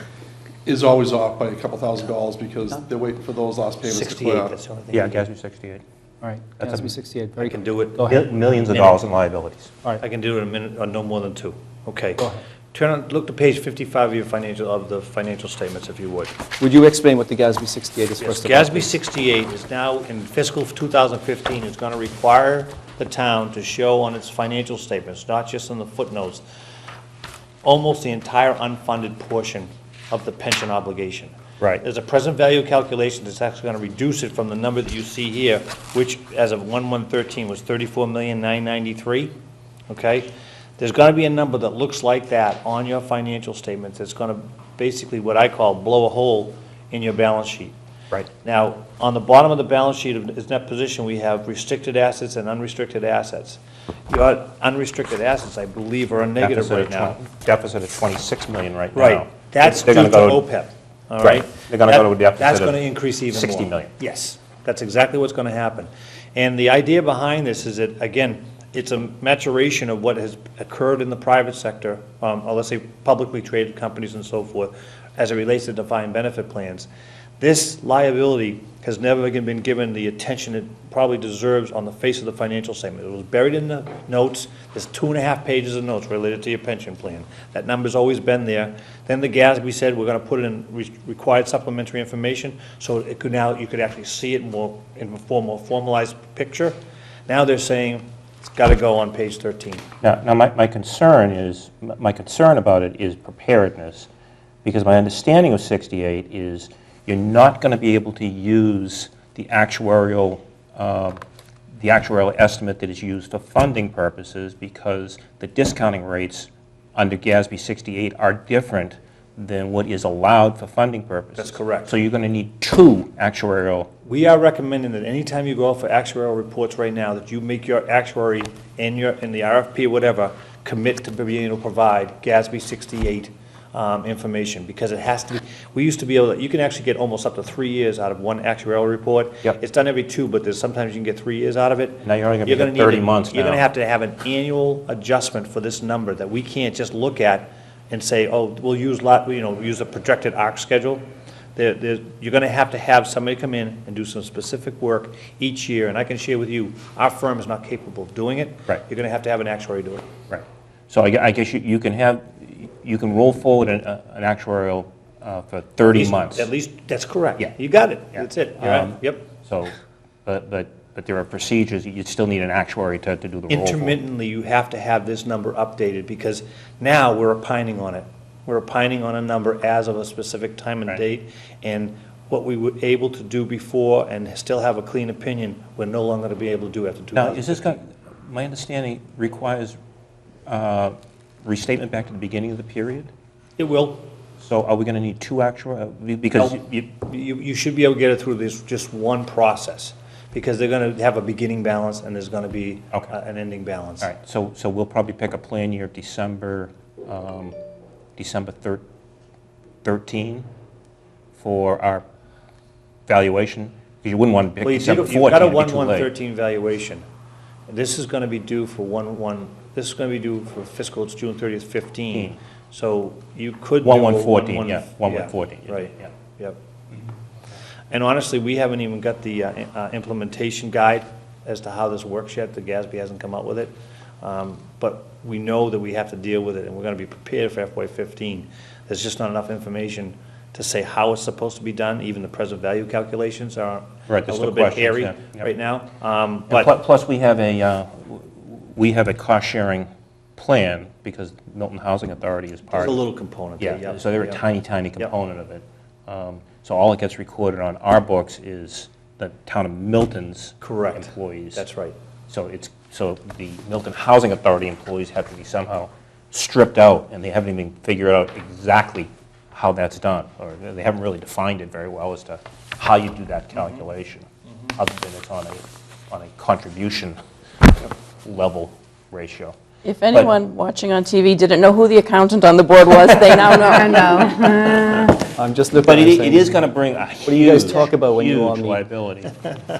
is always off by a couple $1,000 because they're waiting for those last payments to 68, clear. that's the only thing. Yeah, GASB 68. All right, That's a- GASB 68, I very can good. do it. Go ahead. Millions of Minute. dollars in liabilities. All right, I can do it in a minute, or no more than 2. Okay. go ahead. Look to page 55 of the financial statements, if you would. Would you explain what the GASB 68 is Yes, first of all? GASB 68 is now, in fiscal 2015, is going to require the town to show on its financial statements, not just on the footnotes, almost the entire unfunded portion of the pension obligation. Right. There's a present value calculation that's actually going to reduce it from the number that you see here, which as of 1/1/13 was $34,993,000, okay? There's going to be a number that looks like that on your financial statements. It's going to basically, what I call, blow a hole in your balance sheet. Right. Now, on the bottom of the balance sheet of its net position, we have restricted assets and unrestricted assets. Your unrestricted assets, I believe, are a negative Deficit right of now. Deficit of 26 million right now. Right, that's They're due to gonna go- OPEB, all Right. right? They're gonna go to a deficit That's of gonna increase even more. 60 million. Yes, that's exactly what's gonna happen. And the idea behind this is that, again, it's a maturation of what has occurred in the private sector, or let's say publicly traded companies and so forth, as it relates to defined benefit plans. This liability has never been given the attention it probably deserves on the face of the financial statement. It was buried in the notes. There's 2.5 pages of notes related to your pension plan. That number's always been there. Then the GASB said, we're gonna put it in required supplementary information, so it could now, you could actually see it more, in a more formalized picture. Now they're saying, it's gotta go on page 13. Now, my concern about it is preparedness, because my understanding of 68 is you're not going to be able to use the actuarial estimate that is used for funding purposes because the discounting rates under GASB 68 are different than what is allowed for funding purposes. That's correct. So you're going to need 2 actuarial. We are recommending that anytime you go out for actuarial reports right now, that you make your actuary in the RFP or whatever, commit to being able to provide GASB 68 information, because it has to be, we used to be able to, you can actually get almost up to 3 years out of one actuarial report. Yep. It's done every 2, but there's sometimes you can get 3 years out of it. Now you're only going to You're get gonna 30 need months You're now. going to have an annual adjustment for this number that we can't just look at and say, oh, we'll use use a projected ARC schedule. You're going to have somebody come in and do some specific work each year, and I can share with you, our firm is not capable of doing it. Right. You're going to have an actuary do it. Right. So I guess you can roll forward an actuarial for 30 months. At least, that's correct. Yeah. You got it. Yeah. That's it. You're right. Um, Yep. So, but but there are procedures, you still need an actuary to do the roll for. Intermittently, you have to have this number updated, because now we're opining on it. We're opining on a number as of a specific time and Right. date, and what we were able to do before and still have a clean opinion, we're no longer going to be able to do after 2015. Now, is this my understanding requires restatement back to the beginning of the period? It will. So are we going to need two because No. You should be able to get it through this, just one process, because they're going to have a beginning balance and there's going to be Okay. an ending balance. all right, so we'll probably pick a plan year of December 13 for our valuation, because you wouldn't want to pick Well, December you've got 14, a it'd be too late. 1/1/13 valuation. This is going to be due for this is going to be due for fiscal, it's June 30th, 15. So you could do a 1/1/14, yeah, 1/1/14, yeah, Right, yeah. yep. And honestly, we haven't even got the implementation guide as to how this works yet. The GASB hasn't come out with it. But we know that we have to deal with it, and we're going to be prepared for FY15. There's just not enough information to say how it's supposed to be done. Even the present value calculations are Right, a there's little still bit hairy questions, yeah, yep. right now. And But plus, we have a cost-sharing plan, because Milton Housing Authority is part there's a of it. little component there, Yeah, yep, so they're a yep. tiny component of it. So all that gets recorded on our books is the town of Milton's Correct. employees. That's right. So the Milton Housing Authority employees have to be somehow stripped out, and they haven't even figured out exactly how that's done, or they haven't really defined it very well as to how you do that calculation, other than it's on a contribution level ratio. If anyone watching on TV didn't know who the accountant on the board was, they now know. I know. I'm just looking But at it saying, is going to bring a do you guys talk about when you all huge meet? liability.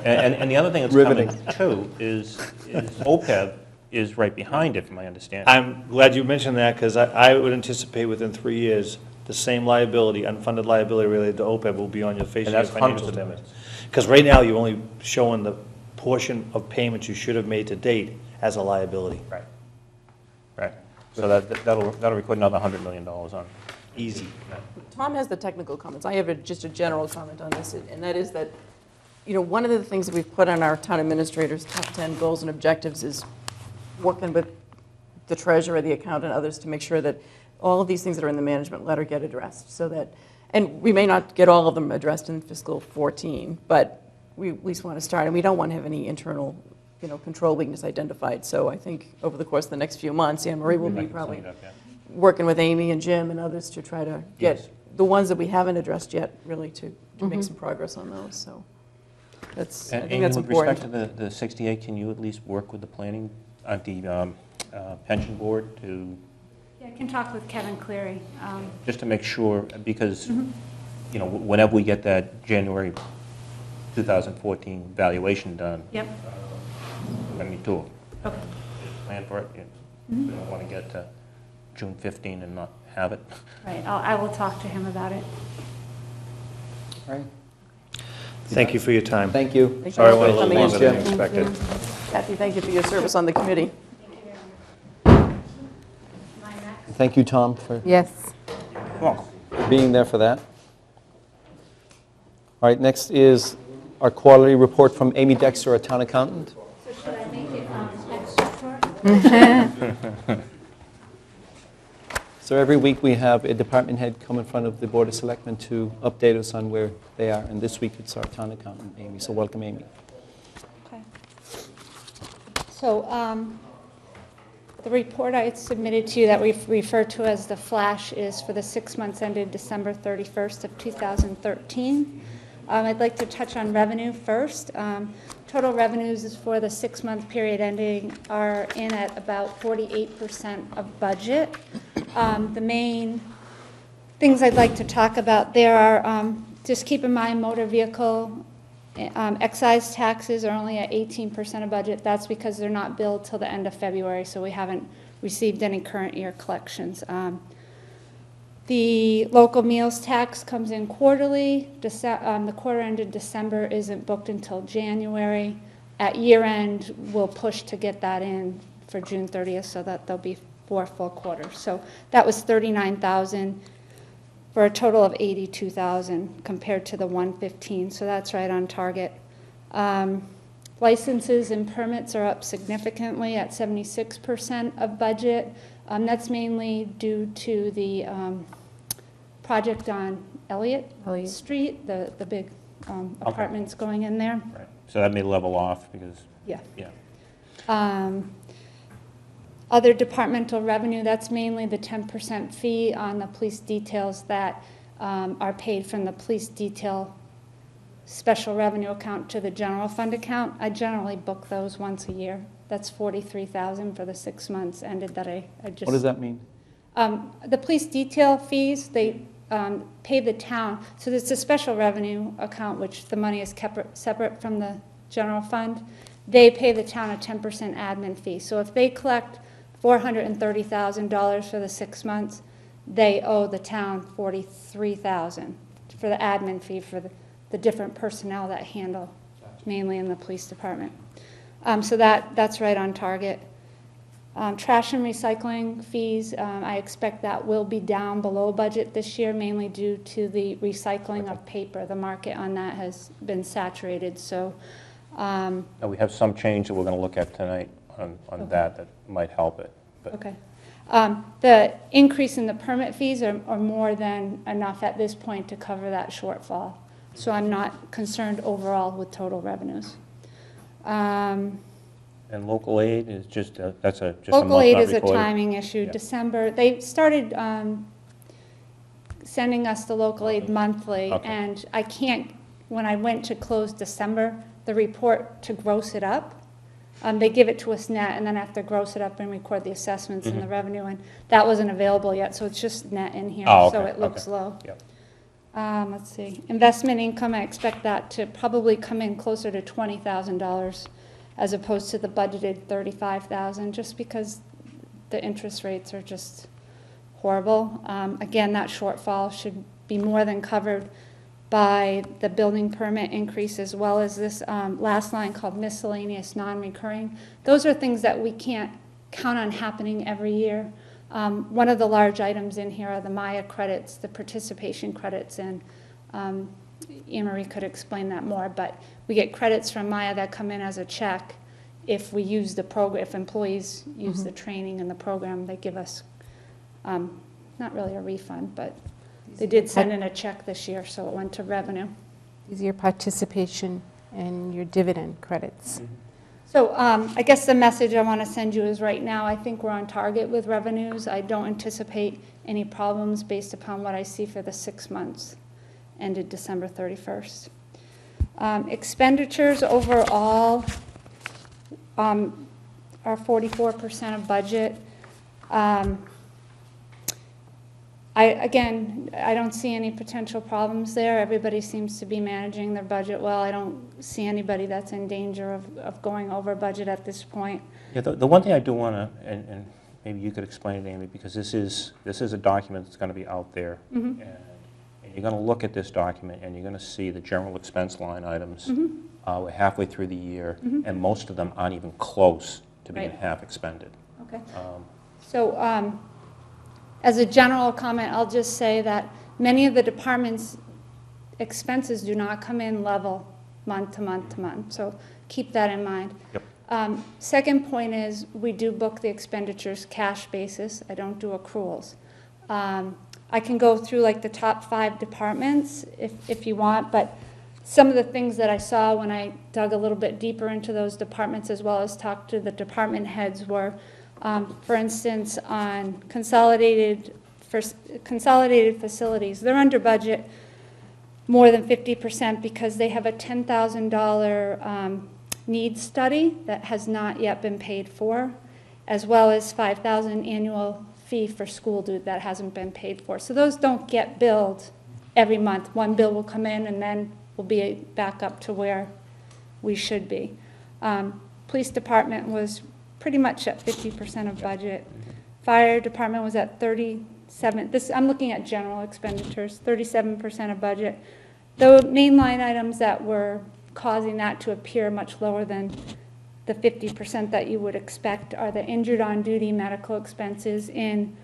And the other thing that's coming Riveting. too is OPEB is right behind it, from my understanding. I'm glad you mentioned that, because I would anticipate within 3 years, the same liability, unfunded liability related to OPEB will be on your face of And your that's financial hundreds of statements. millions. Because right now, you're only showing the portion of payments you should have made to date as a liability. Right. Right. So that'll record another $100 million on. Easy. Tom has the technical comments. I have just a general comment on this, and that is that, one of the things that we've put on our town administrator's top 10 goals and objectives is working with the treasurer, the accountant, others to make sure that all of these things that are in the management letter get addressed, so that, and we may not get all of them addressed in fiscal 14, but we at least want to start, and we don't want to have any internal, control weakness identified. So I think over the course of the next few months, Anne Marie will be probably Clean it up, yeah. working with Amy and Jim and others to try to get Yes. the ones that we haven't addressed yet, really to make some progress on those, so I And think that's Amy, with important. respect to the 68, can you at least work with the planning, the pension board to, Yeah, I can talk with Kevin Cleary. just to make sure, because, whenever we get that January 2014 valuation done, Yep, we're going to need two of them. okay. Plan for it. We don't want to get to June 15 and not have it. Right, I will talk to him about it. All right. Thank you for your time. Thank you. Thank you Sorry I for went a little coming in. longer than you Thank expected. Kathy, thank you for your service on the committee. Thank you, Tom, for Yes. Well, being there for that. All right, next is our quarterly report from Amy Dexter, our town accountant. So should I make it extra short? So every week we have a department head come in front of the Board of Selectmen to update us on where they are. And this week it's our town accountant, Amy. So welcome, Amy. Okay. So the report I had submitted to you that we refer to as the flash is for the 6 months ended December 31st of 2013. I'd like to touch on revenue first. Total revenues is for the 6-month period ending are in at about 48% of budget. The main things I'd like to talk about there are, just keep in mind motor vehicle excise taxes are only at 18% of budget. That's because they're not billed till the end of February, so we haven't received any current year collections. The local meals tax comes in quarterly. The quarter ended December isn't booked until January. At year end, we'll push to get that in for June 30th so that there'll be 4 full quarters. So that was $39,000 for a total of $82,000 compared to the $115. So that's right on target. Licenses and permits are up significantly at 76% of budget. That's mainly due to the project on Elliott Elliott. Street, the big apartments going in there. Right. So that may level off because, Yeah. yeah. Other departmental revenue, that's mainly the 10% fee on the police details that are paid from the police detail special revenue account to the general fund account. I generally book those once a year. That's $43,000 for the 6 months ended that I just. What does that mean? The police detail fees, they pay the town. So there's a special revenue account, which the money is kept separate from the general fund. They pay the town a 10% admin fee. So if they collect $430,000 for the 6 months, they owe the town $43,000 for the admin fee for the different personnel that handle, mainly in the police department. So that's right on target. Trash and recycling fees, I expect that will be down below budget this year, mainly due to the recycling of paper. The market on that has been saturated, so. Now, we have some change that we're going to look at tonight on Okay. that might help it. But Okay. The increase in the permit fees are more than enough at this point to cover that shortfall. So I'm not concerned overall with total revenues. And local aid is just, that's just a month Local aid not is a recorded. timing issue. Yeah. December, they started sending us the local aid monthly, Okay. and I can't, when I went to close December, the report to gross it up, they give it to us net, and then I have to gross it up and record the assessments and the revenue, and that wasn't available yet, so it's just net in here, Oh, so okay, it looks okay. low. Yep. Let's see, investment income, I expect that to probably come in closer to $20,000 as opposed to the budgeted $35,000, just because the interest rates are just horrible. Again, that shortfall should be more than covered by the building permit increase, as well as this last line called miscellaneous non-recurring. Those are things that we can't count on happening every year. One of the large items in here are the Maya credits, the participation credits, and Anne Marie could explain that more, but we get credits from Maya that come in as a check if we use the program, if employees use the training and the program, they give us, not really a refund, but they did send in a check this year, so it went to revenue. These are your participation and your dividend credits. So I guess the message I want to send you is right now, I think we're on target with revenues. I don't anticipate any problems based upon what I see for the 6 months ended December 31st. Expenditures overall are 44% of budget. I don't see any potential problems there. Everybody seems to be managing their budget well. I don't see anybody that's in danger of going over budget at this point. Yeah, the one thing I do want to, and maybe you could explain it, Amy, because this is a document that's going to be out there. And you're going to look at this document and you're going to see the general expense line items. We're halfway through the year, and most of them aren't even close to being Right. half expended. Okay. So as a general comment, I'll just say that many of the departments' expenses do not come in level month to month to month. So keep that in mind. Yep. Second point is we do book the expenditures cash basis. I don't do accruals. I can go through like the top 5 departments if you want, but some of the things that I saw when I dug a little bit deeper into those departments, as well as talked to the department heads, were, for instance, on consolidated facilities. They're under budget more than 50% because they have a $10,000 needs study that has not yet been paid for, as well as $5,000 annual fee for school due that hasn't been paid for. So those don't get billed every month. One bill will come in and then we'll be back up to where we should be. Police department was pretty much at 50% of budget. Fire department was at 37. I'm looking at general expenditures, 37% of budget. The main line items that were causing that to appear much lower than the 50% that you would expect are the injured on duty medical expenses in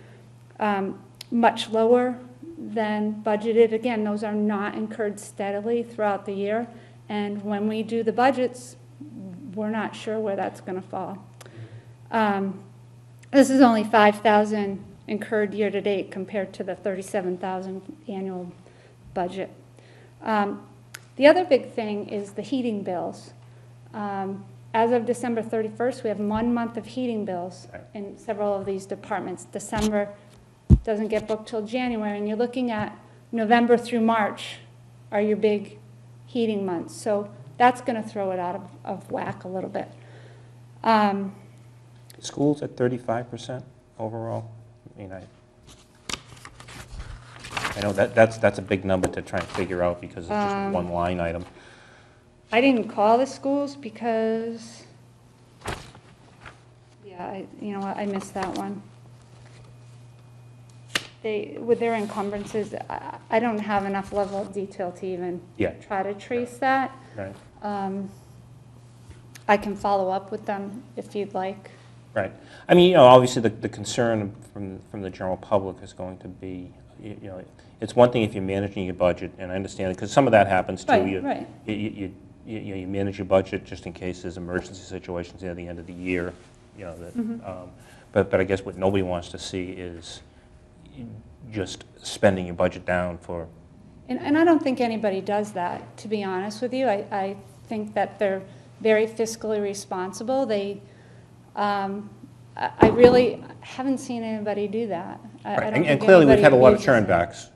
much lower than budgeted. Again, those are not incurred steadily throughout the year. And when we do the budgets, we're not sure where that's going to fall. This is only 5,000 incurred year-to-date compared to the 37,000 annual budget. The other big thing is the heating bills. As of December 31st, we have 1 month of heating bills in several of these departments. December doesn't get booked till January, and you're looking at November through March are your big heating months. So that's going to throw it out of whack a little bit. Schools at 35% overall? I mean, I know that's a big number to try and figure out because it's just one line item. I didn't call the schools because, yeah, you know what, I missed that one. With their encumbrances, I don't have enough level of detail to even try to trace that. Right. I can follow up with them if you'd like. Right. I mean, obviously the concern from the general public is going to be, it's one thing if you're managing your budget, and I understand it, because some of that happens too. Right. You manage your budget just in case there's emergency situations at the end of the year, but I guess what nobody wants to see is just spending your budget down for. And I don't think anybody does that, to be honest with you. I think that they're very fiscally responsible. I really haven't seen anybody do that. Right. And clearly we've had a lot of turnbacks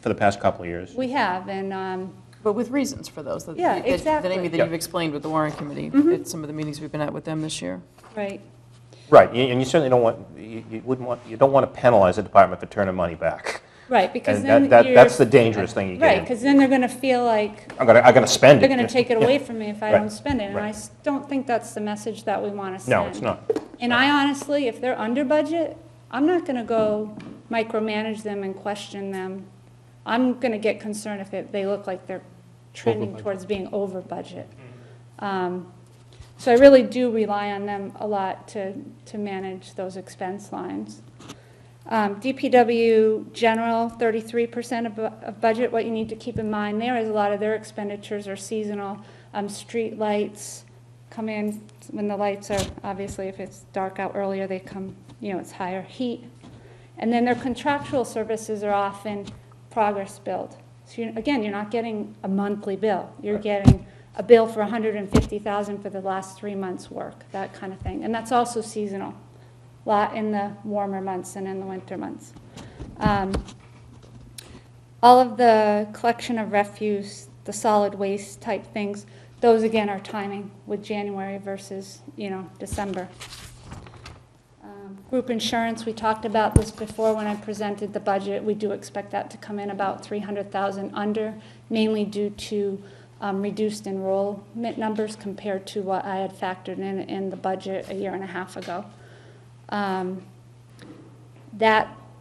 for the past couple of years. We have, and But with reasons for those. exactly. That Amy, that you've explained with the warrant committee at some of the meetings we've been at with them this year. Right. Right, and you certainly don't want, you don't want to penalize the department for turning money back. Right, because and then that's the dangerous thing you get. Right, because then they're going to feel like I'm going to spend it. they're going to take it away from me if I Right. don't spend it, and Right. don't think that's the message that we want to send. No, it's not. And I honestly, if they're under budget, I'm not going to go micromanage them and question them. I'm going to get concerned if they look like they're trending towards being over budget. So I really do rely on them a lot to manage those expense lines. DPW general, 33% of budget. What you need to keep in mind there is a lot of their expenditures are seasonal. Street lights come in when the lights are, obviously if it's dark out earlier, they come, it's higher heat. And then their contractual services are often progress billed. So again, you're not getting a monthly bill. You're getting a bill for $150,000 for the last 3 months' work, that kind of thing. And that's also seasonal, a lot in the warmer months and in the winter months. All of the collection of refuse, the solid waste type things, those again are timing with January versus, December. Group insurance, we talked about this before when I presented the budget. We do expect that to come in about $300,000 under, mainly due to reduced enrollment numbers compared to what I had factored in the budget a year and a half ago.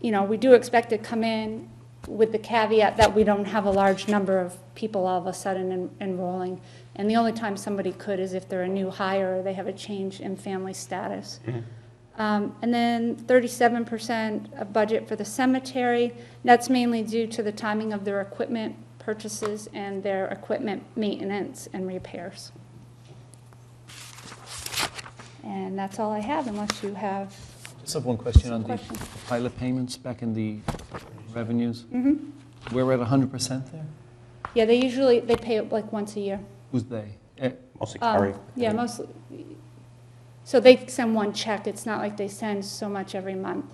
We do expect to come in with the caveat that we don't have a large number of people all of a sudden enrolling. And the only time somebody could is if they're a new hire or they have a change in family status. Mm-hmm. And then 37% of budget for the cemetery. That's mainly due to the timing of their equipment purchases and their equipment maintenance and repairs. And that's all I have, unless you have Just have one question some on the questions. pilot payments back in the revenues. Mm-hmm. We're at 100% there? Yeah, they pay it like once a year. Who's they? Mostly Curry. Yeah, mostly. So they send one check. It's not like they send so much every month.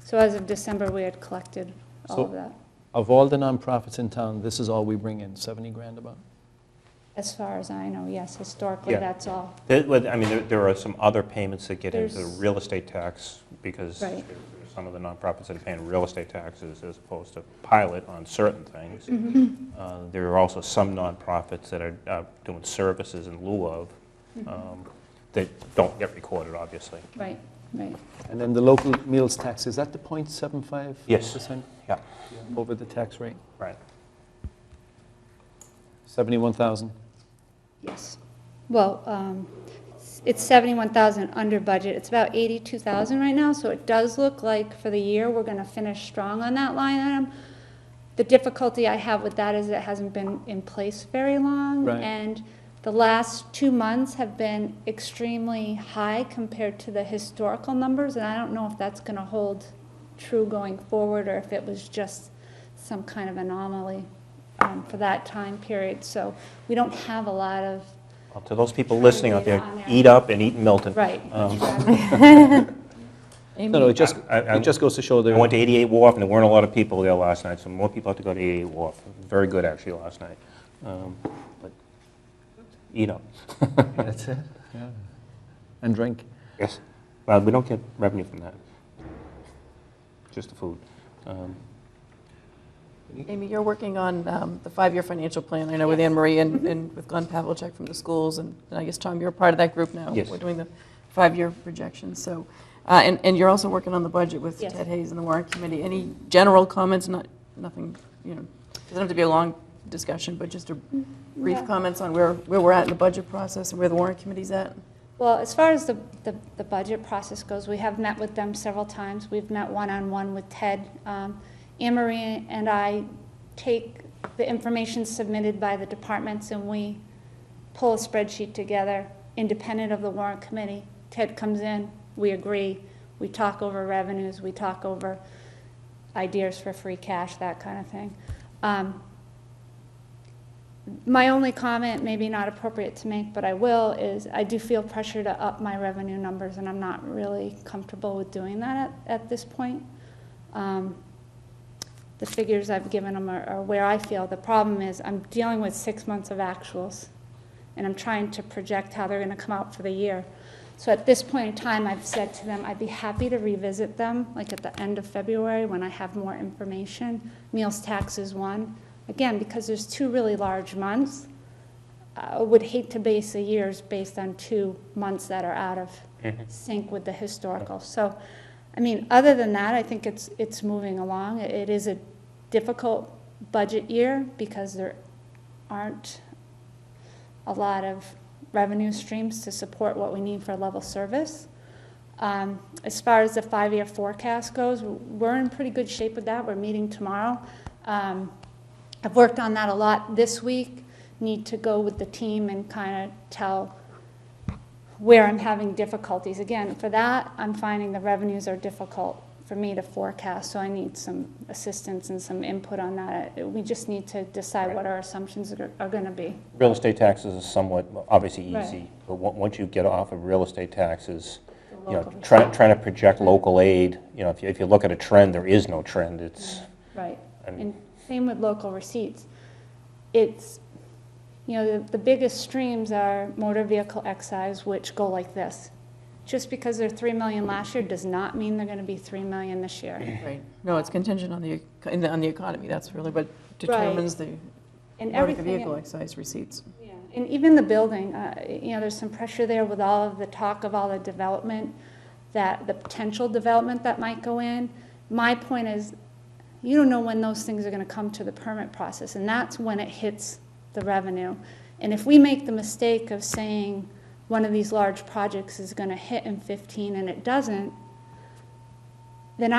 So as of December, we had collected all of that. Of all the nonprofits in town, this is all we bring in, 70 grand about? As far as I know, yes, historically, Yeah. that's all. There are some other payments that get into There's- real estate tax because Right. some of the nonprofits that are paying real estate taxes as opposed to pilot on certain things. Mm-hmm. There are also some nonprofits that are doing services in lieu of that don't get recorded, obviously. Right, right. And then the local meals tax, is that the 0.75%? Yes. Yeah, Over the tax rate? right. 71,000? Yes. Well, it's 71,000 under budget. It's about 82,000 right now, so it does look like for the year we're going to finish strong on that line item. The difficulty I have with that is it hasn't been in place very long, Right. and The last 2 months have been extremely high compared to the historical numbers, and I don't know if that's going to hold true going forward or if it was just some kind of anomaly for that time period. So we don't have a lot of, Well, to those people listening out there, On there. eat up and eat in Milton. right. No, it just goes to show I there. went to 88 Wharf, and there weren't a lot of people there last night, so more people have to go to 88 Wharf. It was very good, actually, last night. But eat up. That's it, yeah. And drink. Yes. Well, we don't get revenue from that. Just the food. Amy, you're working on the 5-year financial plan, I know, with Anne Marie and with Glenn Pavlicek from the schools, and I guess, Tom, you're part of that group now. Yes. We're doing the 5-year projections, so, and you're also working on the budget with Yes. Ted Hayes and the warrant committee. Any general comments, nothing, doesn't have to be a long discussion, but just a brief Yeah. comments on where we're at in the budget process and where the warrant committee's at? Well, as far as the budget process goes, we have met with them several times. We've met one-on-one with Ted. Anne Marie and I take the information submitted by the departments and we pull a spreadsheet together independent of the warrant committee. Ted comes in, we agree, we talk over revenues, we talk over ideas for free cash, that kind of thing. My only comment, maybe not appropriate to make, but I will, is I do feel pressure to up my revenue numbers, and I'm not really comfortable with doing that at this point. The figures I've given them are where I feel. The problem is I'm dealing with 6 months of actuals, and I'm trying to project how they're going to come out for the year. So at this point in time, I've said to them, I'd be happy to revisit them, like at the end of February when I have more information. Meals tax is one. Again, because there's 2 really large months, I would hate to base a year's based on 2 months that are out of sync with the historical. So, I mean, other than that, I think it's moving along. It is a difficult budget year because there aren't a lot of revenue streams to support what we need for level service. As far as the 5-year forecast goes, we're in pretty good shape with that. We're meeting tomorrow. I've worked on that a lot this week. Need to go with the team and kind of tell where I'm having difficulties. Again, for that, I'm finding the revenues are difficult for me to forecast, so I need some assistance and some input on that. We just need to decide what our assumptions are going to be. Real estate taxes is somewhat, obviously easy, Right. but once you get off of real estate taxes, The local trying to project local aid, if you look at a trend, there is no trend. It's, Right. I mean- And same with local receipts. It's, the biggest streams are motor vehicle excise, which go like this. Just because they're 3 million last year does not mean they're going to be 3 million this year. Right. No, it's contingent on the economy. That's really what determines the And motor everything. vehicle excise receipts. Yeah, and even the building, there's some pressure there with all of the talk of all the development, the potential development that might go in. My point is, you don't know when those things are going to come to the permit process, and that's when it hits the revenue. And if we make the mistake of saying one of these large projects is going to hit in 15 and it doesn't, then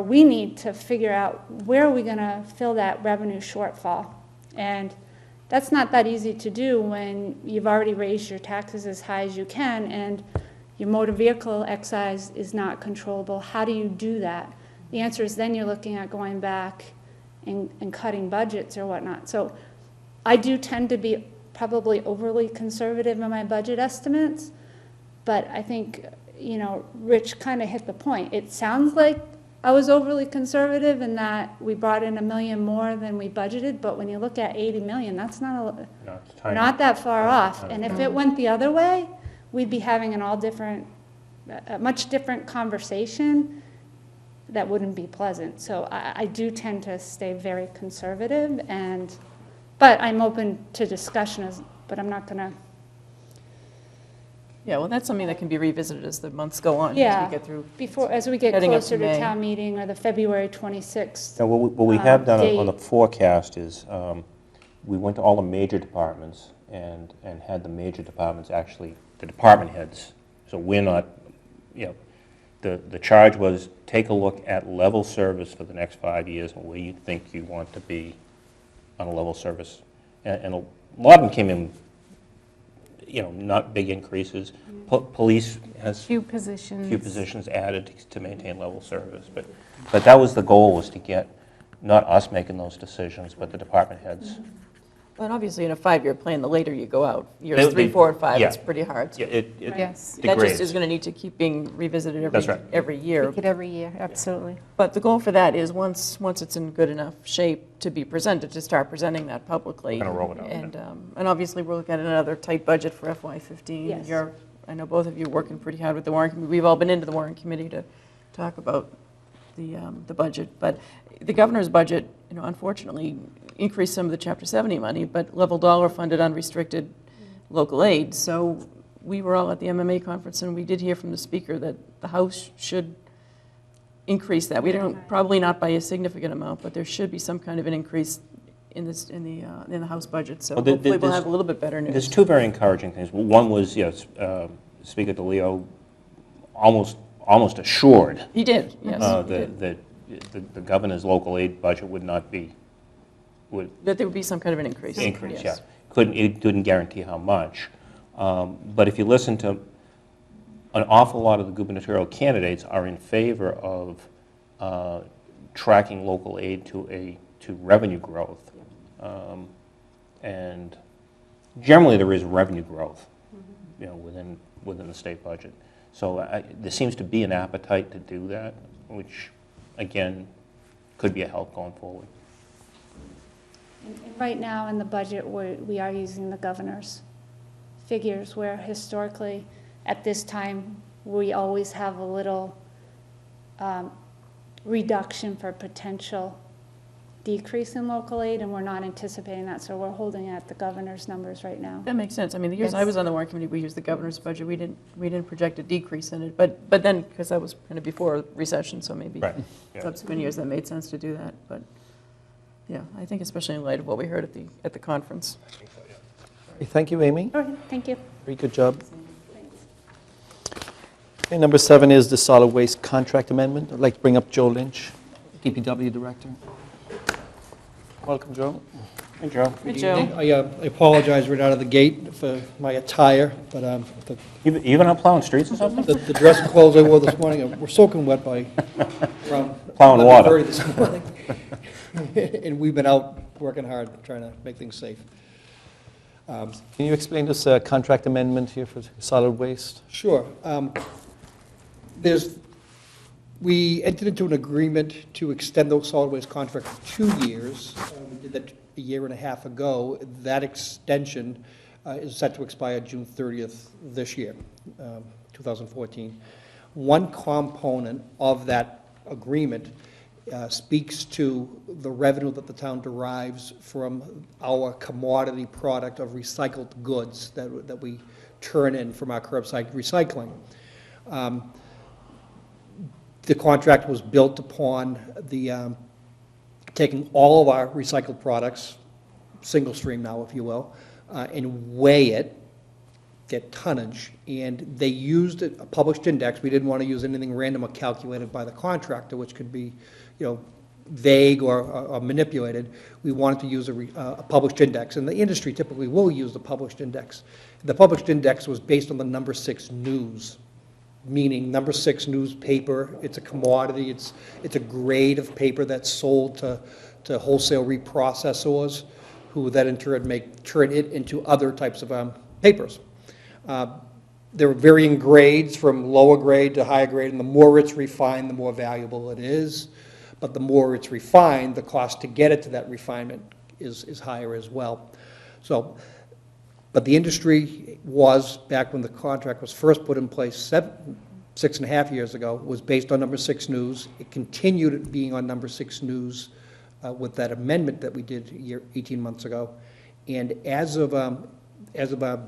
we need to figure out where are we going to fill that revenue shortfall. And that's not that easy to do when you've already raised your taxes as high as you can and your motor vehicle excise is not controllable. How do you do that? The answer is then you're looking at going back and cutting budgets or whatnot. So I do tend to be probably overly conservative in my budget estimates, but I think, Rich kind of hit the point. It sounds like I was overly conservative in that we brought in $1 million more than we budgeted, but when you look at 80 million, that's it's tiny. not that far off. Not And as if bad. it went the other way, we'd be having a much different conversation that wouldn't be pleasant. So I do tend to stay very conservative, but I'm open to discussion, but I'm not going to. Yeah, well, that's something that can be revisited as the months go on, as Yeah. we get through. As we get Heading up closer to to May. town meeting or the February 26th. Now, what we have done on the date. forecast is, we went to all the major departments and had the major departments actually, the department heads. So we're not, the charge was take a look at level service for the next 5 years and where you think you want to be on a level service. And a lot of them came in not big increases. Police has Few positions. few positions added to maintain level service, but that was the goal, was to get, not us making those decisions, but the department heads. Well, and obviously, in a 5-year plan, the later you go out, They- years 3, 4, and 5, yeah. it's pretty hard. Yeah, it Yes. That just degrades. is going to need to keep being revisited That's right. every year. Take it every year, absolutely. But the goal for that is, once it's in good enough shape to be presented, to start presenting that publicly. Kinda roll it out, And obviously, we're looking at another tight budget for FY15. Yes. I know both of you are working pretty hard with the warrant committee. We've all been into the warrant committee to talk about the budget. But the governor's budget, unfortunately, increased some of the Chapter 70 money, but level dollar funded unrestricted local aid. So we were all at the MMA conference, and we did hear from the speaker that the House should increase that. We don't, probably not by a significant amount, but there should be some kind of an increase in the House budget. So Well, hopefully we'll there's- have a little bit better news. There's two very encouraging things. One was, yes, Speaker DeLeo almost assured He did, yes. that the governor's local aid budget would not be, would That there would be some kind of an increase. increase, yeah. Yes. It didn't guarantee how much. But if you listen to, an awful lot of the gubernatorial candidates are in favor of tracking local aid to revenue growth. And generally, there is revenue growth, within the state budget. So there seems to be an appetite to do that, which, again, could be a help going forward. And right now in the budget, we are using the governor's figures, where historically, at this time, we always have a little reduction for potential decrease in local aid, and we're not anticipating that, so we're holding at the governor's numbers right now. That makes sense. I mean, the years I Yes. was on the warrant committee, we used the governor's budget. We didn't project a decrease in it, but then, because that was kind of before recession, so maybe Right. Yeah. subsequent years that made sense to do that. But, yeah, I think especially in light of what we heard at the conference. Thank you, Amy. Okay, thank you. Very good job. Okay, number 7 is the solid waste contract amendment. I'd like to bring up Joe Lynch, DPW Director. Welcome, Joe. Hey, Joe. Hey, Joe. I apologize right out of the gate for my attire, but You been out plowing streets or something? the dress and clothes I wore this morning were soaking wet by around Plowing water. 11:30 this morning. And we've been out working hard, trying to make things safe. Can you explain this contract amendment here for solid waste? Sure. We entered into an agreement to extend the solid waste contract for 2 years. We did that a year and a half ago. That extension is set to expire June 30th this year, 2014. One component of that agreement speaks to the revenue that the town derives from our commodity product of recycled goods that we turn in from our curbside recycling. The contract was built upon taking all of our recycled products, single stream now, if you will, and weigh it, get tonnage, and they used a published index. We didn't want to use anything random or calculated by the contractor, which could be, vague or manipulated. We wanted to use a published index, and the industry typically will use the published index. The published index was based on the number 6 news, meaning number 6 newspaper. It's a commodity. It's a grade of paper that's sold to wholesale reprocessors, who then in turn turn it into other types of papers. There are varying grades from lower grade to higher grade, and the more it's refined, the more valuable it is. But the more it's refined, the cost to get it to that refinement is higher as well. So, but the industry was, back when the contract was first put in place 6.5 years ago, was based on number 6 news. It continued being on number 6 news with that amendment that we did 18 months ago. And as of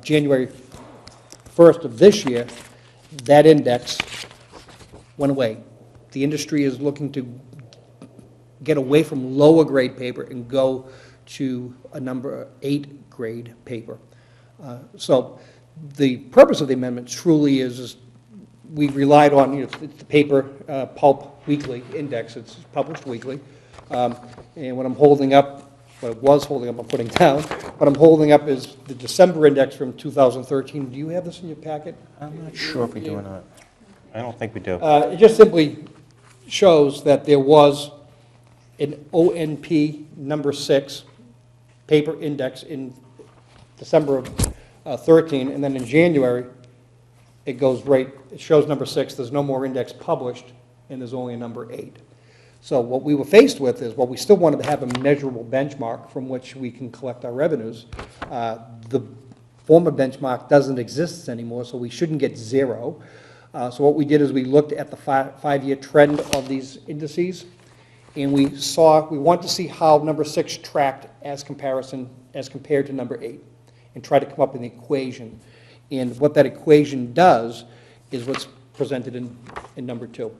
January 1st of this year, that index went away. The industry is looking to get away from lower grade paper and go to a number 8 grade paper. So the purpose of the amendment truly is we relied on, it's the paper pulp weekly index. It's published weekly. And what I'm holding up what I was holding up, I'm putting down. What I'm holding up is the December index from 2013. Do you have this in your packet? I'm not sure if we do or not. I don't think we do. It just simply shows that there was an ONP number 6 paper index in December of 13, and then in January, it goes right, it shows number 6, there's no more index published, and there's only a number 8. So what we were faced with is, well, we still wanted to have a measurable benchmark from which we can collect our revenues. The former benchmark doesn't exist anymore, so we shouldn't get 0. So what we did is we looked at the five-year trend of these indices, and we wanted to see how number 6 tracked as compared to number 8, and try to come up with an equation. And what that equation does is what's presented in number 2.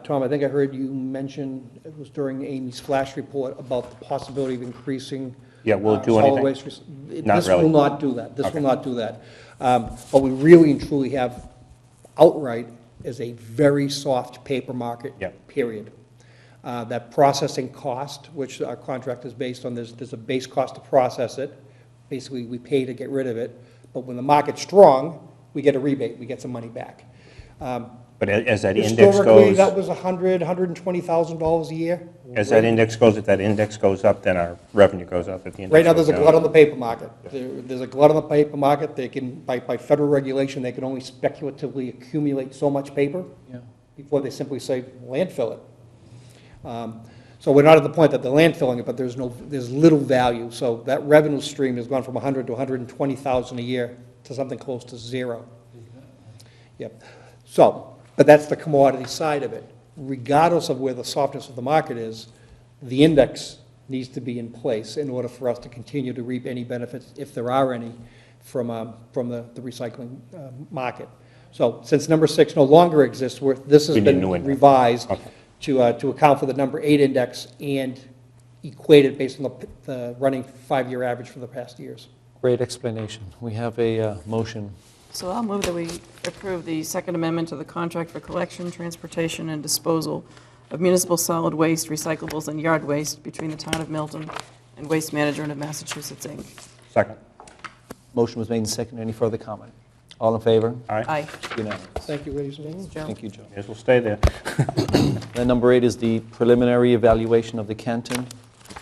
Tom, I think I heard you mention, it was during Amy's flash report, about the possibility of increasing Yeah, will it do solid anything? waste. Not This really. will not do that. This Okay. will not do that. What we really and truly have outright is a very soft paper market, Yeah. period. That processing cost, which our contract is based on, there's a base cost to process it. Basically, we pay to get rid of it. But when the market's strong, we get a rebate, we get some money back. But as that index Historically, that goes, was $120,000 a year. as that index goes, if that index goes up, then our revenue goes up. If the index Right now, goes there's a down- glut on the paper market. There's a glut on the paper market. They can, by federal regulation, they can only speculatively accumulate so much paper Yeah. before they simply say landfill it. So we're not at the point that they're landfilling it, but there's little value. So that revenue stream has gone from 100 to 120,000 a year to something close to 0. Yep. So, but that's the commodity side of it. Regardless of where the softness of the market is, the index needs to be in place in order for us to continue to reap any benefits, if there are any, from the recycling market. So since number 6 no longer exists, this has We need a been new index. revised Okay. to account for the number 8 index and equated based on the running 5-year average for the past years. Great explanation. We have a motion. So I'll move that we approve the Second Amendment to the contract for collection, transportation, and disposal of municipal solid waste, recyclables, and yard waste between the town of Milton and Waste Management of Massachusetts, Inc. Second. Motion was made and seconded. Any further comment? All in favor? Aye. Aye. Unanimous. Thank you, ladies and gentlemen. Joe. Thank you, Joe. Yes, we'll stay there. Then number 8 is the preliminary evaluation of the Canton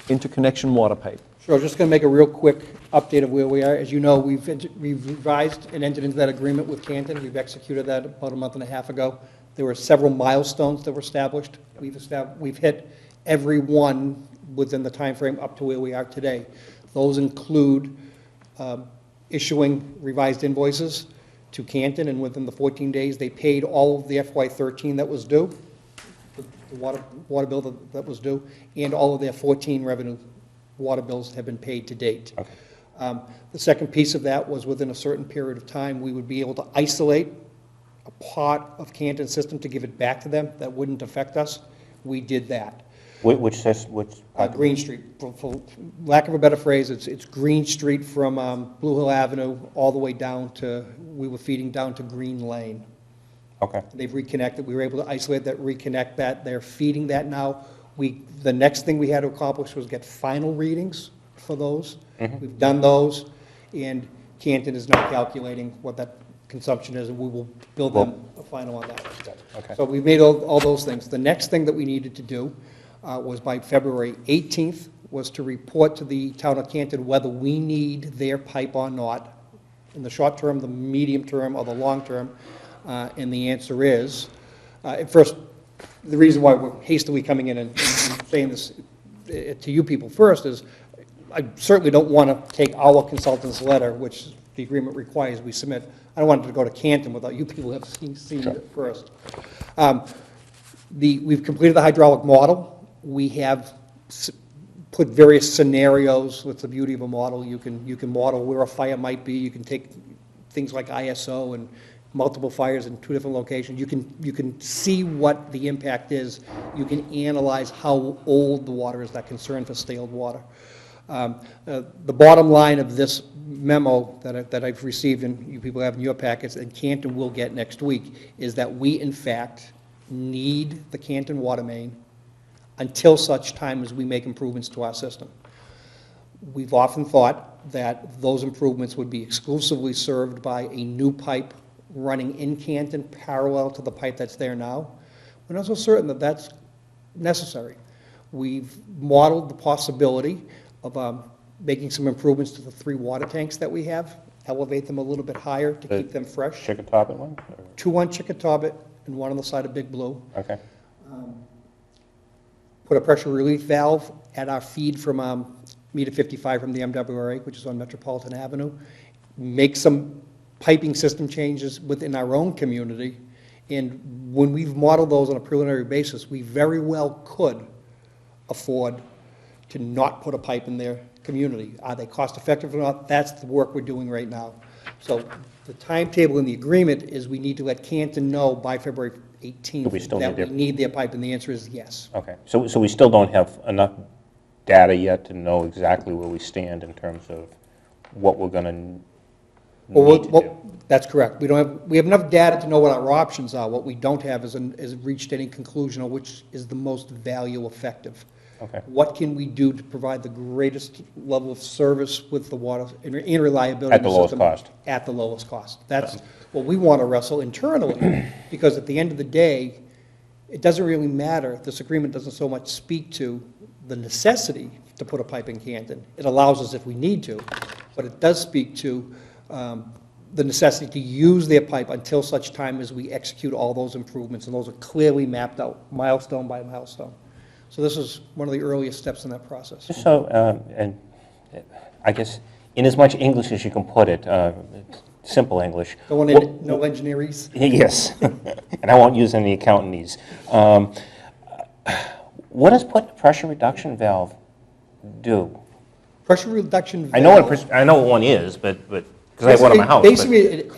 interconnection water pipe. Sure, just going to make a real quick update of where we are. As you know, we've revised and entered into that agreement with Canton. We've executed that about a month and a half ago. There were several milestones that were established. We've hit every one within the time frame up to where we are today. Those include issuing revised invoices to Canton, and within the 14 days, they paid all of the FY13 that was due, the water bill that was due, and all of their 14 revenue water bills have been paid to date. Okay. The second piece of that was within a certain period of time, we would be able to isolate a part of Canton's system to give it back to them. That wouldn't affect us. We did that. Which Green Street, for lack of a better phrase, it's Green Street from Blue Hill Avenue all the way down to, we were feeding down to Green Lane. Okay. They've reconnected. We were able to isolate that, reconnect that. They're feeding that now. The next thing we had to accomplish was get final readings for those. We've done those, and Canton is now calculating what that consumption is, and we will bill them a final on that. Okay. So we made all those things. The next thing that we needed to do was by February 18th, was to report to the town of Canton whether we need their pipe or not, in the short term, the medium term, or the long term. And the answer is, at first, the reason why we're hastily coming in and saying this to you people first is, I certainly don't want to take our consultant's letter, which the agreement requires we submit. I don't want it to go to Canton without you people have seen it first. We've completed the hydraulic model. We have put various scenarios. That's the beauty of a model. You can model where a fire might be. You can take things like ISO and multiple fires in 2 different locations. You can see what the impact is. You can analyze how old the water is, that concern for stale water. The bottom line of this memo that I've received, and you people have in your packets, and Canton will get next week, is that we, in fact, need the Canton water main until such time as we make improvements to our system. We've often thought that those improvements would be exclusively served by a new pipe running in Canton parallel to the pipe that's there now. We're not so certain that that's necessary. We've modeled the possibility of making some improvements to the 3 water tanks that we have, elevate them a little bit higher to keep them fresh. Chickatobit one? 2 on Chickatobit and 1 on the side of Big Blue. Okay. Put a pressure relief valve at our feed from meter 55 from the MWRA, which is on Metropolitan Avenue. Make some piping system changes within our own community. And when we've modeled those on a preliminary basis, we very well could afford to not put a pipe in their community. Are they cost effective or not? That's the work we're doing right now. So the timetable in the agreement is we need to let Canton know by February 18th we still that need we their- need their pipe, and the answer is yes. Okay, so we still don't have enough data yet to know exactly where we stand in terms of what we're gonna need to do? That's correct. We have enough data to know what our options are. What we don't have is reached any conclusion on which is the most value effective. Okay. What can we do to provide the greatest level of service with the water and reliability? At the in lowest system cost. At the lowest cost. That's what we want to wrestle internally, because at the end of the day, it doesn't really matter. This agreement doesn't so much speak to the necessity to put a pipe in Canton. It allows us if we need to, but it does speak to the necessity to use their pipe until such time as we execute all those improvements, and those are clearly mapped out, milestone by milestone. So this is one of the earliest steps in that process. Just so, and I guess in as much English as you can put it, simple English. No engineerese? Yes, and I won't use any accountantese. What does putting a pressure reduction valve do? Pressure reduction I valve. know what one is, but, because I have one in my house. but- Basically,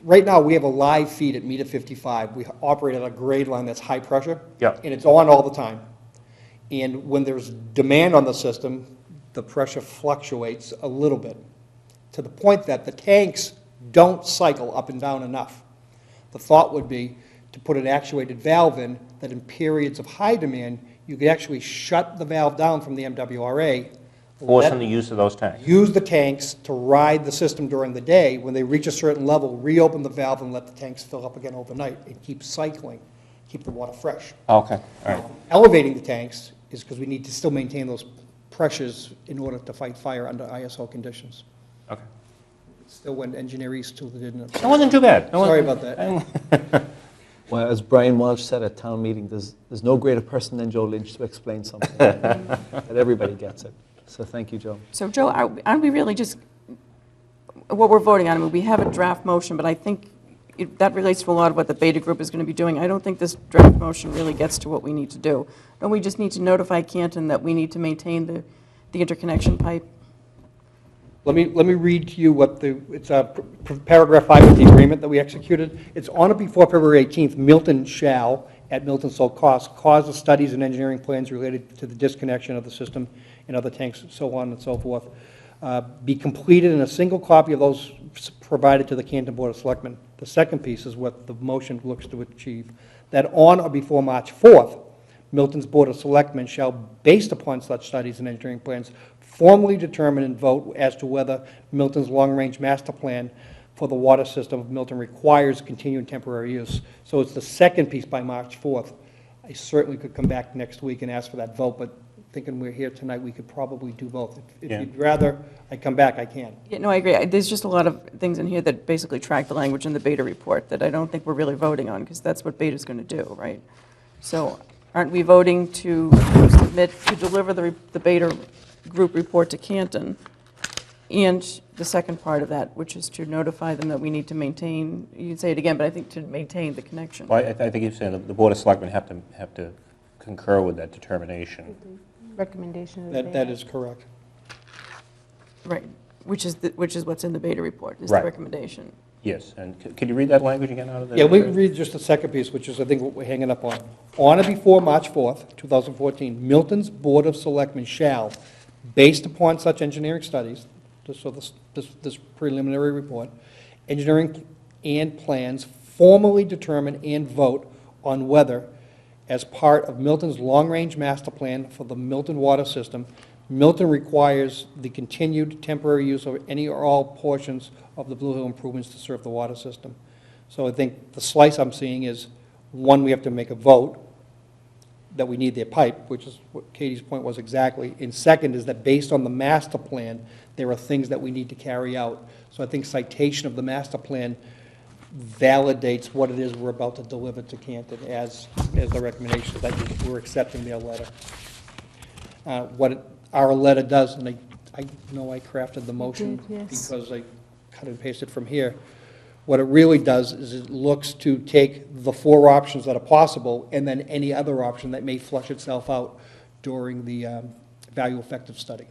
right now, we have a live feed at meter 55. We operate at a grade line that's high pressure. Yeah. And it's on all the time. And when there's demand on the system, the pressure fluctuates a little bit, to the point that the tanks don't cycle up and down enough. The thought would be to put an actuated valve in that in periods of high demand, you could actually shut the valve down from the MWRA. Forcing the use of those tanks. Use the tanks to ride the system during the day. When they reach a certain level, reopen the valve and let the tanks fill up again overnight and keep cycling, keep the water fresh. Okay, all right. Elevating the tanks is because we need to still maintain those pressures in order to fight fire under ISO conditions. Okay. Still went engineerese too, didn't it? That wasn't too bad. Sorry about that. Well, as Brian Walsh said at town meeting, there's no greater person than Joe Lynch to explain something. That everybody gets it. So thank you, Joe. So Joe, aren't we really just, what we're voting on, I mean, we have a draft motion, but I think that relates to a lot of what the beta group is going to be doing. I don't think this draft motion really gets to what we need to do. Don't we just need to notify Canton that we need to maintain the interconnection pipe? Let me read to you what it's paragraph 5 of the agreement that we executed. It's on or before February 18th, Milton shall, at Milton's sole cost, cause the studies and engineering plans related to the disconnection of the system and other tanks, so on and so forth, be completed in a single copy of those provided to the Canton Board of Selectmen. The second piece is what the motion looks to achieve, that on or before March 4th, Milton's Board of Selectmen shall, based upon such studies and engineering plans, formally determine and vote as to whether Milton's long-range master plan for the water system of Milton requires continued temporary use. So it's the second piece by March 4th. I certainly could come back next week and ask for that vote, but thinking we're here tonight, we could probably do both. If Yeah. you'd rather I come back, I can. Yeah, no, I agree. There's just a lot of things in here that basically track the language in the beta report that I don't think we're really voting on, because that's what beta's going to do, right? So aren't we voting to submit, to deliver the beta group report to Canton? And the second part of that, which is to notify them that we need to maintain, you can say it again, but I think to maintain the connection. Well, I think you're saying the Board of Selectmen have to concur with that determination. Recommendation of the That beta. is correct. Right, which is what's in the beta report, is the Right. recommendation. Yes, and could you read that language again out of the? Yeah, we read just the second piece, which is, I think, what we're hanging up on. On or before March 4th, 2014, Milton's Board of Selectmen shall, based upon such engineering studies, so this preliminary report, engineering and plans, formally determine and vote on whether, as part of Milton's long-range master plan for the Milton water system, Milton requires the continued temporary use of any or all portions of the Blue Hill improvements to serve the water system. So I think the slice I'm seeing is, one, we have to make a vote that we need their pipe, which is what Katie's point was exactly. And second is that based on the master plan, there are things that we need to carry out. So I think citation of the master plan validates what it is we're about to deliver to Canton as the recommendation that we're accepting their letter. Our letter does, and I know I crafted the motion did, yes. because I cut and pasted from here. What it really does is it looks to take the 4 options that are possible and then any other option that may flush itself out during the value effective study.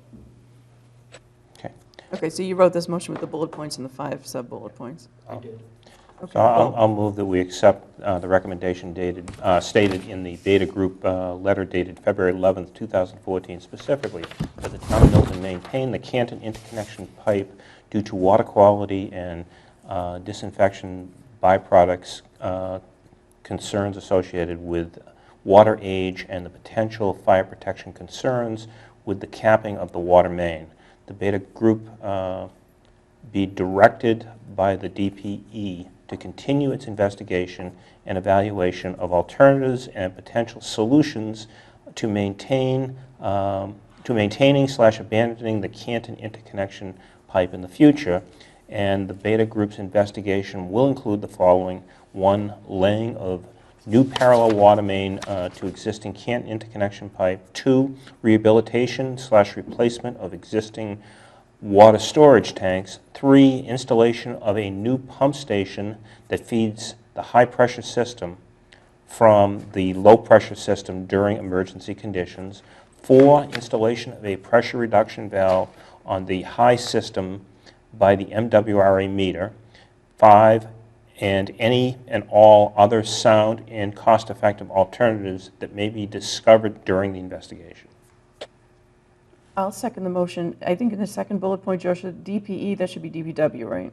Okay. Okay, so you wrote this motion with the bullet points and the 5 sub-bullet points? I did. So I'll move that we accept the recommendation stated in the Beta Group letter dated February 11th, 2014, specifically that the town of Milton maintain the Canton interconnection pipe due to water quality and disinfection byproducts concerns associated with water age and the potential fire protection concerns with the capping of the water main. The Beta Group be directed by the DPE to continue its investigation and evaluation of alternatives and potential solutions to maintaining/abandoning the Canton interconnection pipe in the future. And the Beta Group's investigation will include the following: 1, laying of new parallel water main to existing Canton interconnection pipe; 2, rehabilitation/replacement of existing water storage tanks; 3, installation of a new pump station that feeds the high-pressure system from the low-pressure system during emergency conditions; 4, installation of a pressure reduction valve on the high system by the MWRA meter; 5, and any and all other sound and cost-effective alternatives that may be discovered during the investigation. I'll second the motion. I think in the second bullet point, Joshua, DPE, that should be DPW, right?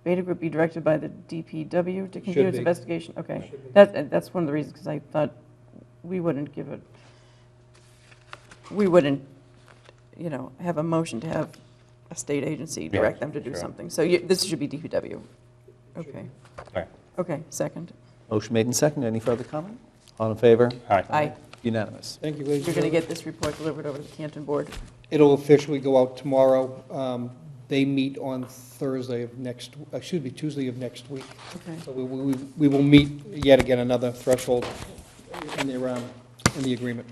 Beta Group be directed by the DPW to continue its be. investigation? Okay. That's one of the reasons, because I thought we wouldn't give it, we wouldn't, have a motion to have a state agency direct them to do sure. something. So this should be DPW. Okay. Right. Okay, second. Motion made and seconded. Any further comment? All in favor? Aye. Aye. Unanimous. Thank you, ladies You're and going to gentlemen. get this report delivered over to the Canton Board. It'll officially go out tomorrow. They meet on Tuesday of next week. Okay. So we will meet yet again another threshold in the agreement.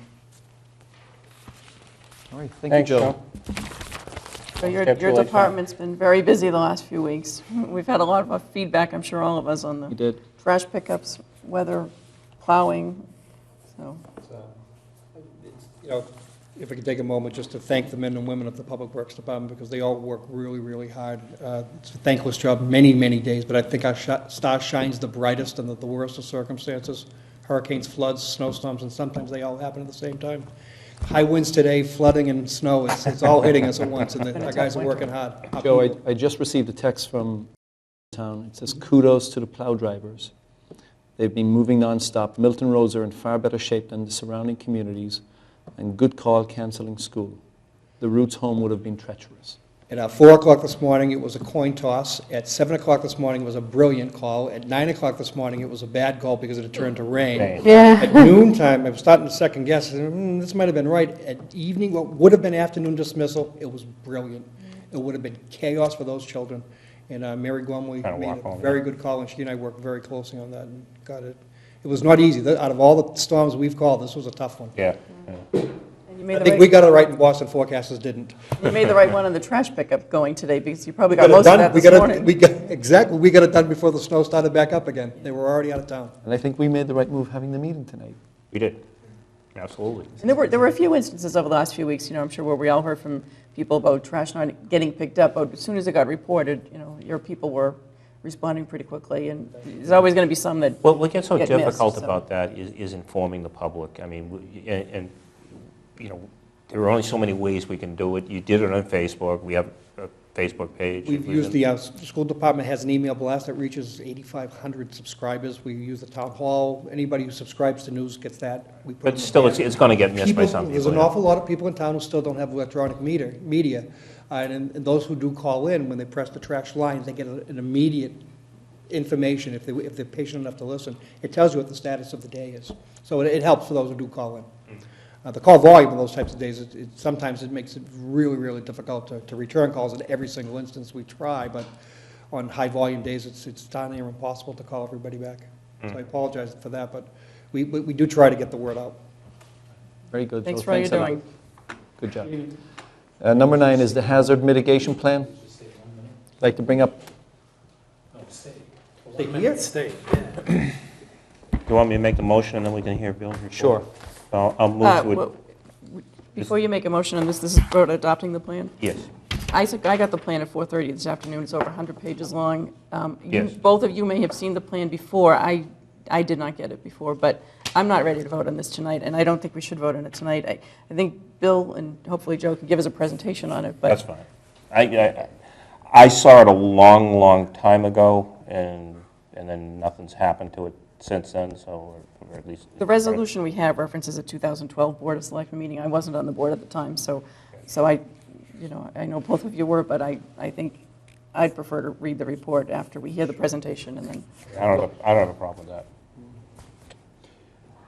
All right, thank Thanks, you, Joe. So your Catch you later. department's been very busy the last few weeks. We've had a lot of feedback, I'm sure all of us, on You the did. trash pickups, weather, plowing, so. If I could take a moment just to thank the men and women of the Public Works Department, because they all work really, really hard. It's a thankless job many, many days, but I think our star shines the brightest under the worst of circumstances. Hurricanes, floods, snowstorms, and sometimes they all happen at the same time. High winds today, flooding and snow, it's all hitting us at once, and our guys are working hard. Joe, I just received a text from town. It says, kudos to the plow drivers. They've been moving nonstop. Milton roads are in far better shape than the surrounding communities, and good call canceling school. The routes home would have been treacherous. At 4 o'clock this morning, it was a coin toss. At 7 o'clock this morning, it was a brilliant call. At 9 o'clock this morning, it was a bad call because it had turned to rain. Rain. Yeah. At noontime, I was starting to second guess, this might have been right. At evening, what would have been afternoon dismissal, it was brilliant. It would have been chaos for those children. And Mary Glumley Kinda made walk a home, very good call, and she and I worked very closely on that and got it. It was not easy. Out of all the storms we've called, this was a tough one. Yeah. And you made I the think right- we got it right, and Boston forecasters didn't. You made the right one on the trash pickup going today, because you probably got most of that this morning. We got it done before the snow started back up again. They were already out of town. And I think we made the right move having the meeting tonight. We did. Absolutely. And there were a few instances over the last few weeks, I'm sure, where we all heard from people about trash not getting picked up, but as soon as it got reported, your people were responding pretty quickly, and there's always going to be some that Well, what gets so get missed, difficult so. about that is informing the public. I mean, there are only so many ways we can do it. You did it on Facebook. We have a Facebook page. We've used the school department has an email blast that reaches 8,500 subscribers. We use the town hall. Anybody who subscribes to news gets that. We put But in the still, blast. it's going to get missed by some people. There's an yeah. awful lot of people in town who still don't have electronic media. And those who do call in, when they press the trash line, they get an immediate information if they're patient enough to listen. It tells you what the status of the day is. So it helps for those who do call in. The call volume of those types of days, sometimes it makes it really, really difficult to return calls in every single instance we try, but on high-volume days, it's darn near impossible to call everybody back. So I apologize for that, but we do try to get the word out. Very good. Thanks Joe. for all you're a lot. doing. Good job. Number 9 is the hazard mitigation plan. I'd like to bring up, Stay. You want me to make the motion and then we can hear Bill? Sure. I'll move to it. Well, Before you make a motion on this is about adopting the plan? Yes. I got the plan at 4:30 this afternoon. It's over 100 pages long. Yes. Both of you may have seen the plan before. I did not get it before, but I'm not ready to vote on this tonight, and I don't think we should vote on it tonight. I think Bill and hopefully Joe can give us a presentation on it, but... That's fine. I saw it a long, long time ago, and then nothing's happened to it since then, so, or at least... The resolution we have references a 2012 Board of Selectmen meeting. I wasn't on the board at the time, so I know both of you were, but I think I'd prefer to read the report after we hear the presentation and then... I don't have a problem with that.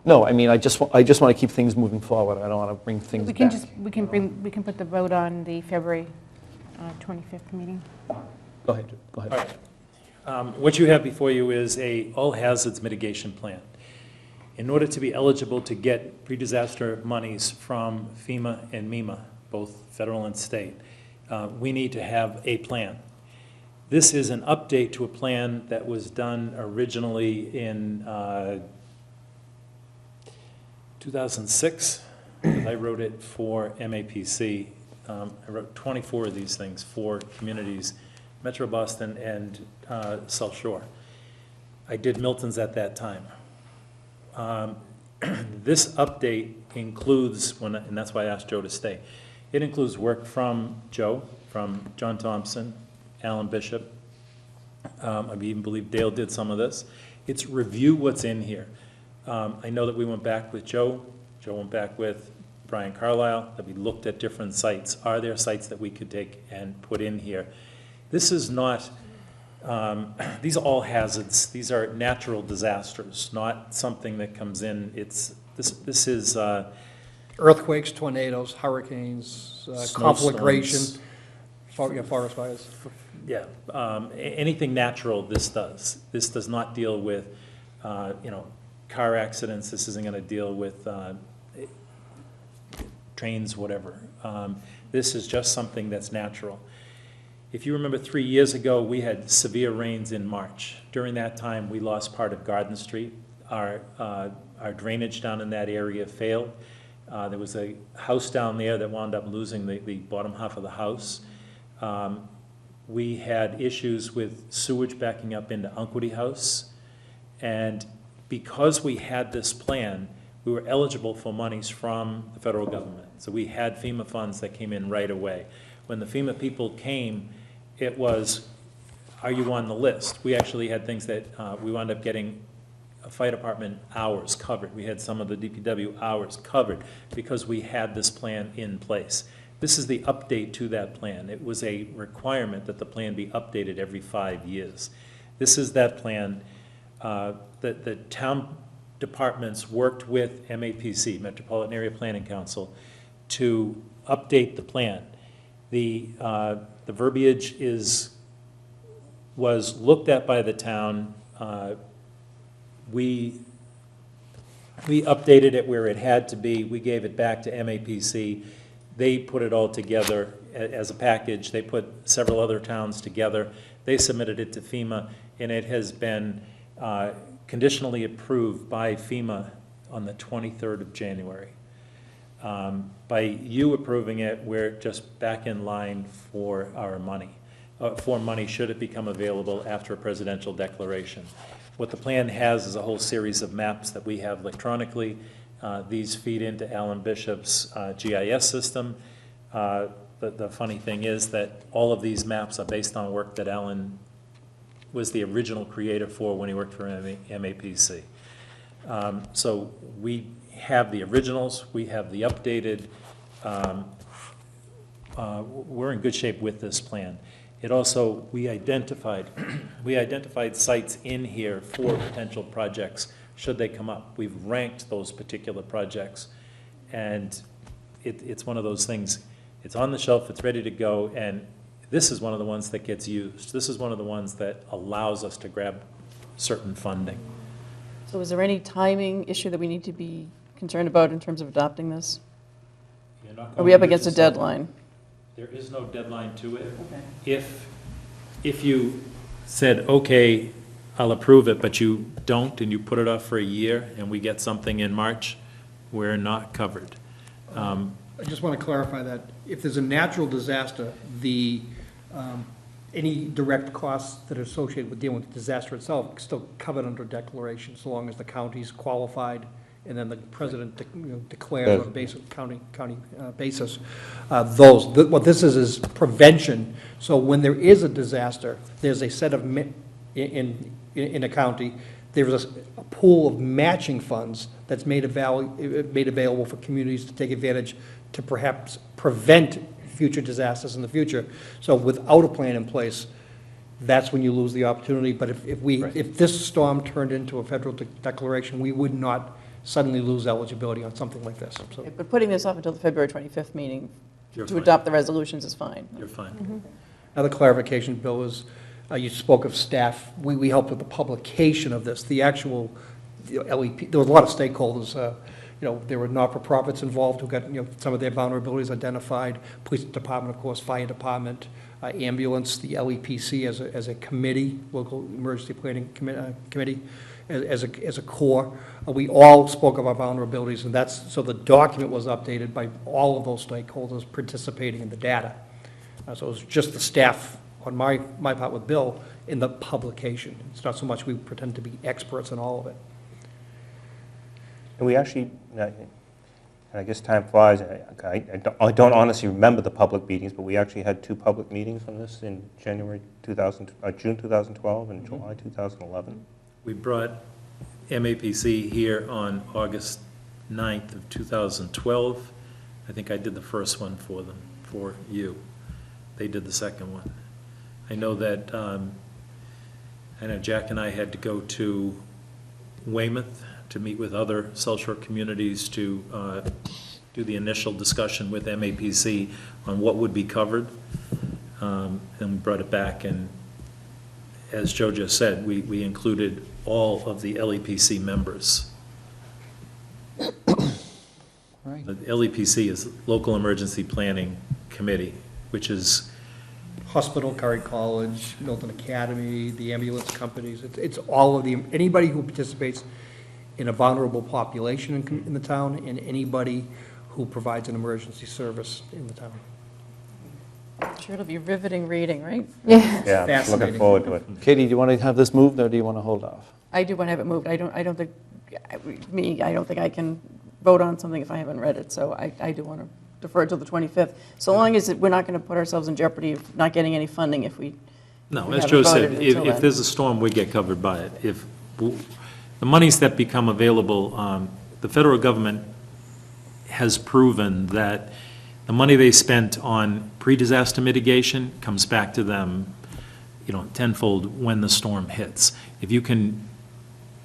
no, I mean, I just want to keep things moving forward. I don't want to bring things We back. can put the vote on the February 25th meeting. Go ahead. All right. What you have before you is a all hazards mitigation plan. In order to be eligible to get pre-disaster monies from FEMA and MEMA, both federal and state, we need to have a plan. This is an update to a plan that was done originally in 2006. I wrote it for MAPC. I wrote 24 of these things for communities, Metro Boston and South Shore. I did Milton's at that time. This update includes, and that's why I asked Joe to stay, it includes work from Joe, from John Thompson, Alan Bishop. I even believe Dale did some of this. It's review what's in here. I know that we went back with Joe. Joe went back with Brian Carlisle, that we looked at different sites. Are there sites that we could take and put in here? This is not, these are all hazards. These are natural disasters, not something that comes in. This is Earthquakes, tornadoes, hurricanes, conflagration, forest fires. yeah, anything natural this does. This does not deal with, car accidents. This isn't going to deal with trains, whatever. This is just something that's natural. If you remember 3 years ago, we had severe rains in March. During that time, we lost part of Garden Street. Our drainage down in that area failed. There was a house down there that wound up losing the bottom half of the house. We had issues with sewage backing up into Unquity House. And because we had this plan, we were eligible for monies from the federal government. So we had FEMA funds that came in right away. When the FEMA people came, it was, are you on the list? We actually had things that we wound up getting fire department hours covered. We had some of the DPW hours covered because we had this plan in place. This is the update to that plan. It was a requirement that the plan be updated every 5 years. This is that plan. That the town departments worked with MAPC, Metropolitan Area Planning Council, to update the plan. The verbiage was looked at by the town. We updated it where it had to be. We gave it back to MAPC. They put it all together as a package. They put several other towns together. They submitted it to FEMA, and it has been conditionally approved by FEMA on the 23rd of January. By you approving it, we're just back in line for our money, for money should it become available after a presidential declaration. What the plan has is a whole series of maps that we have electronically. These feed into Alan Bishop's GIS system. the funny thing is that all of these maps are based on work that Alan was the original creator for when he worked for MAPC. So we have the originals, we have the updated, we're in good shape with this plan. It also, we identified sites in here for potential projects, should they come up. We've ranked those particular projects, and it's one of those things, it's on the shelf, it's ready to go, and this is one of the ones that gets used. This is one of the ones that allows us to grab certain funding. So is there any timing issue that we need to be concerned about in terms of adopting this? You're not Are going we up to against a use deadline? There is no deadline to it. Okay. If you said, okay, I'll approve it, but you don't, and you put it off for a year, and we get something in March, we're not covered. I just want to clarify that if there's a natural disaster, any direct costs that are associated with dealing with the disaster itself is still covered under declaration, so long as the county's qualified, and then the president declares on a basic county basis. What this is prevention. So when there is a disaster, there's a set of, in a county, there's a pool of matching funds that's made available for communities to take advantage to perhaps prevent future disasters in the future. So without a plan in place, that's when you lose the opportunity. But if this storm turned into a federal declaration, we would not suddenly lose eligibility on something like this. So Okay, but putting this off until the February 25th meeting You're to fine. adopt the resolutions is fine. You're fine. another clarification, Bill, is you spoke of staff. We helped with the publication of this. The actual LEP, there was a lot of stakeholders. There were not-for-profits involved who got some of their vulnerabilities identified. Police department, of course, fire department, ambulance, the LEPC as a committee, local emergency planning committee, as a core. We all spoke of our vulnerabilities, and so the document was updated by all of those stakeholders participating in the data. So it was just the staff on my part with Bill in the publication. It's not so much we pretend to be experts in all of it. And we actually, and I guess time flies, I don't honestly remember the public meetings, but we actually had 2 public meetings on this in June 2012 and July 2011. We brought MAPC here on August 9th of 2012. I think I did the first one for them, for you. They did the second one. I know that, Jack and I had to go to Weymouth to meet with other South Shore communities to do the initial discussion with MAPC on what would be covered. And we brought it back, and as Joe just said, we included all of the LEPC members. Right. The LEPC is Local Emergency Planning Committee, which is Hospital, Curry College, Milton Academy, the ambulance companies. It's all of anybody who participates in a vulnerable population in the town, and anybody who provides an emergency service in the town. Sure, it'll be riveting reading, right? Yeah. Yeah, looking Fascinating. forward to it. Katie, do you want to have this moved, or do you want to hold off? I do want to have it moved. I don't think, I don't think I can vote on something if I haven't read it, so I do want to defer till the 25th. So long as we're not going to put ourselves in jeopardy of not getting any funding if we No, We as haven't Joe said, voted until if then. there's a storm, we get covered by it. If the monies that become available, the federal government has proven that the money they spent on pre-disaster mitigation comes back to them, tenfold when the storm hits. If you can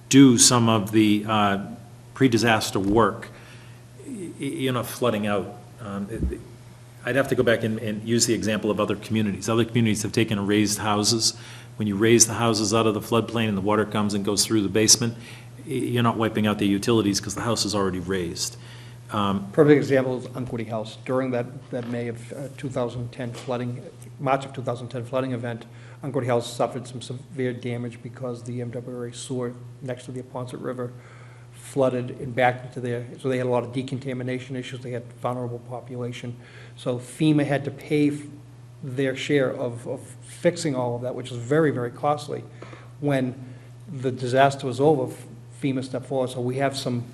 do some of the pre-disaster work, you're not flooding out. I'd have to go back and use the example of other communities. Other communities have taken raised houses. When you raise the houses out of the floodplain and the water comes and goes through the basement, you're not wiping out the utilities because the house is already raised. Perfect example is Unquity House. During that May of 2010 flooding, March of 2010 flooding event, Unquity House suffered some severe damage because the MWRA sewer next to the Aponset River flooded and backed into there. So they had a lot of decontamination issues. They had vulnerable population. So FEMA had to pay their share of fixing all of that, which was very, very costly. When the disaster was over, FEMA stepped forward. So we have some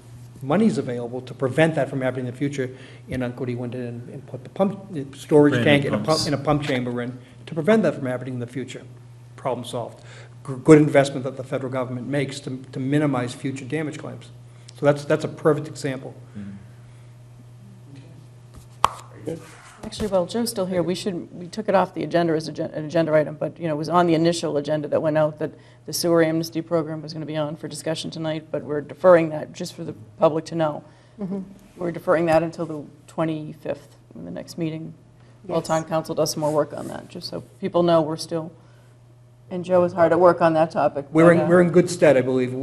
money's available to prevent that from happening in the future, and Uncle D went in and put the storage Brand tank new pumps. in a pump chamber in, to prevent that from happening in the future. Problem solved. Good investment that the federal government makes to minimize future damage claims. So that's a perfect example. Actually, while Joe's still here, we took it off the agenda as an agenda item, but, it was on the initial agenda that went out that the sewer amnesty program was going to be on for discussion tonight, but we're deferring that, just for the public to know. We're deferring that until the 25th, in the next meeting, while town council does some more work on that, just so people know we're still, and Joe is hard at work on that topic. We're but, in good stead, I believe.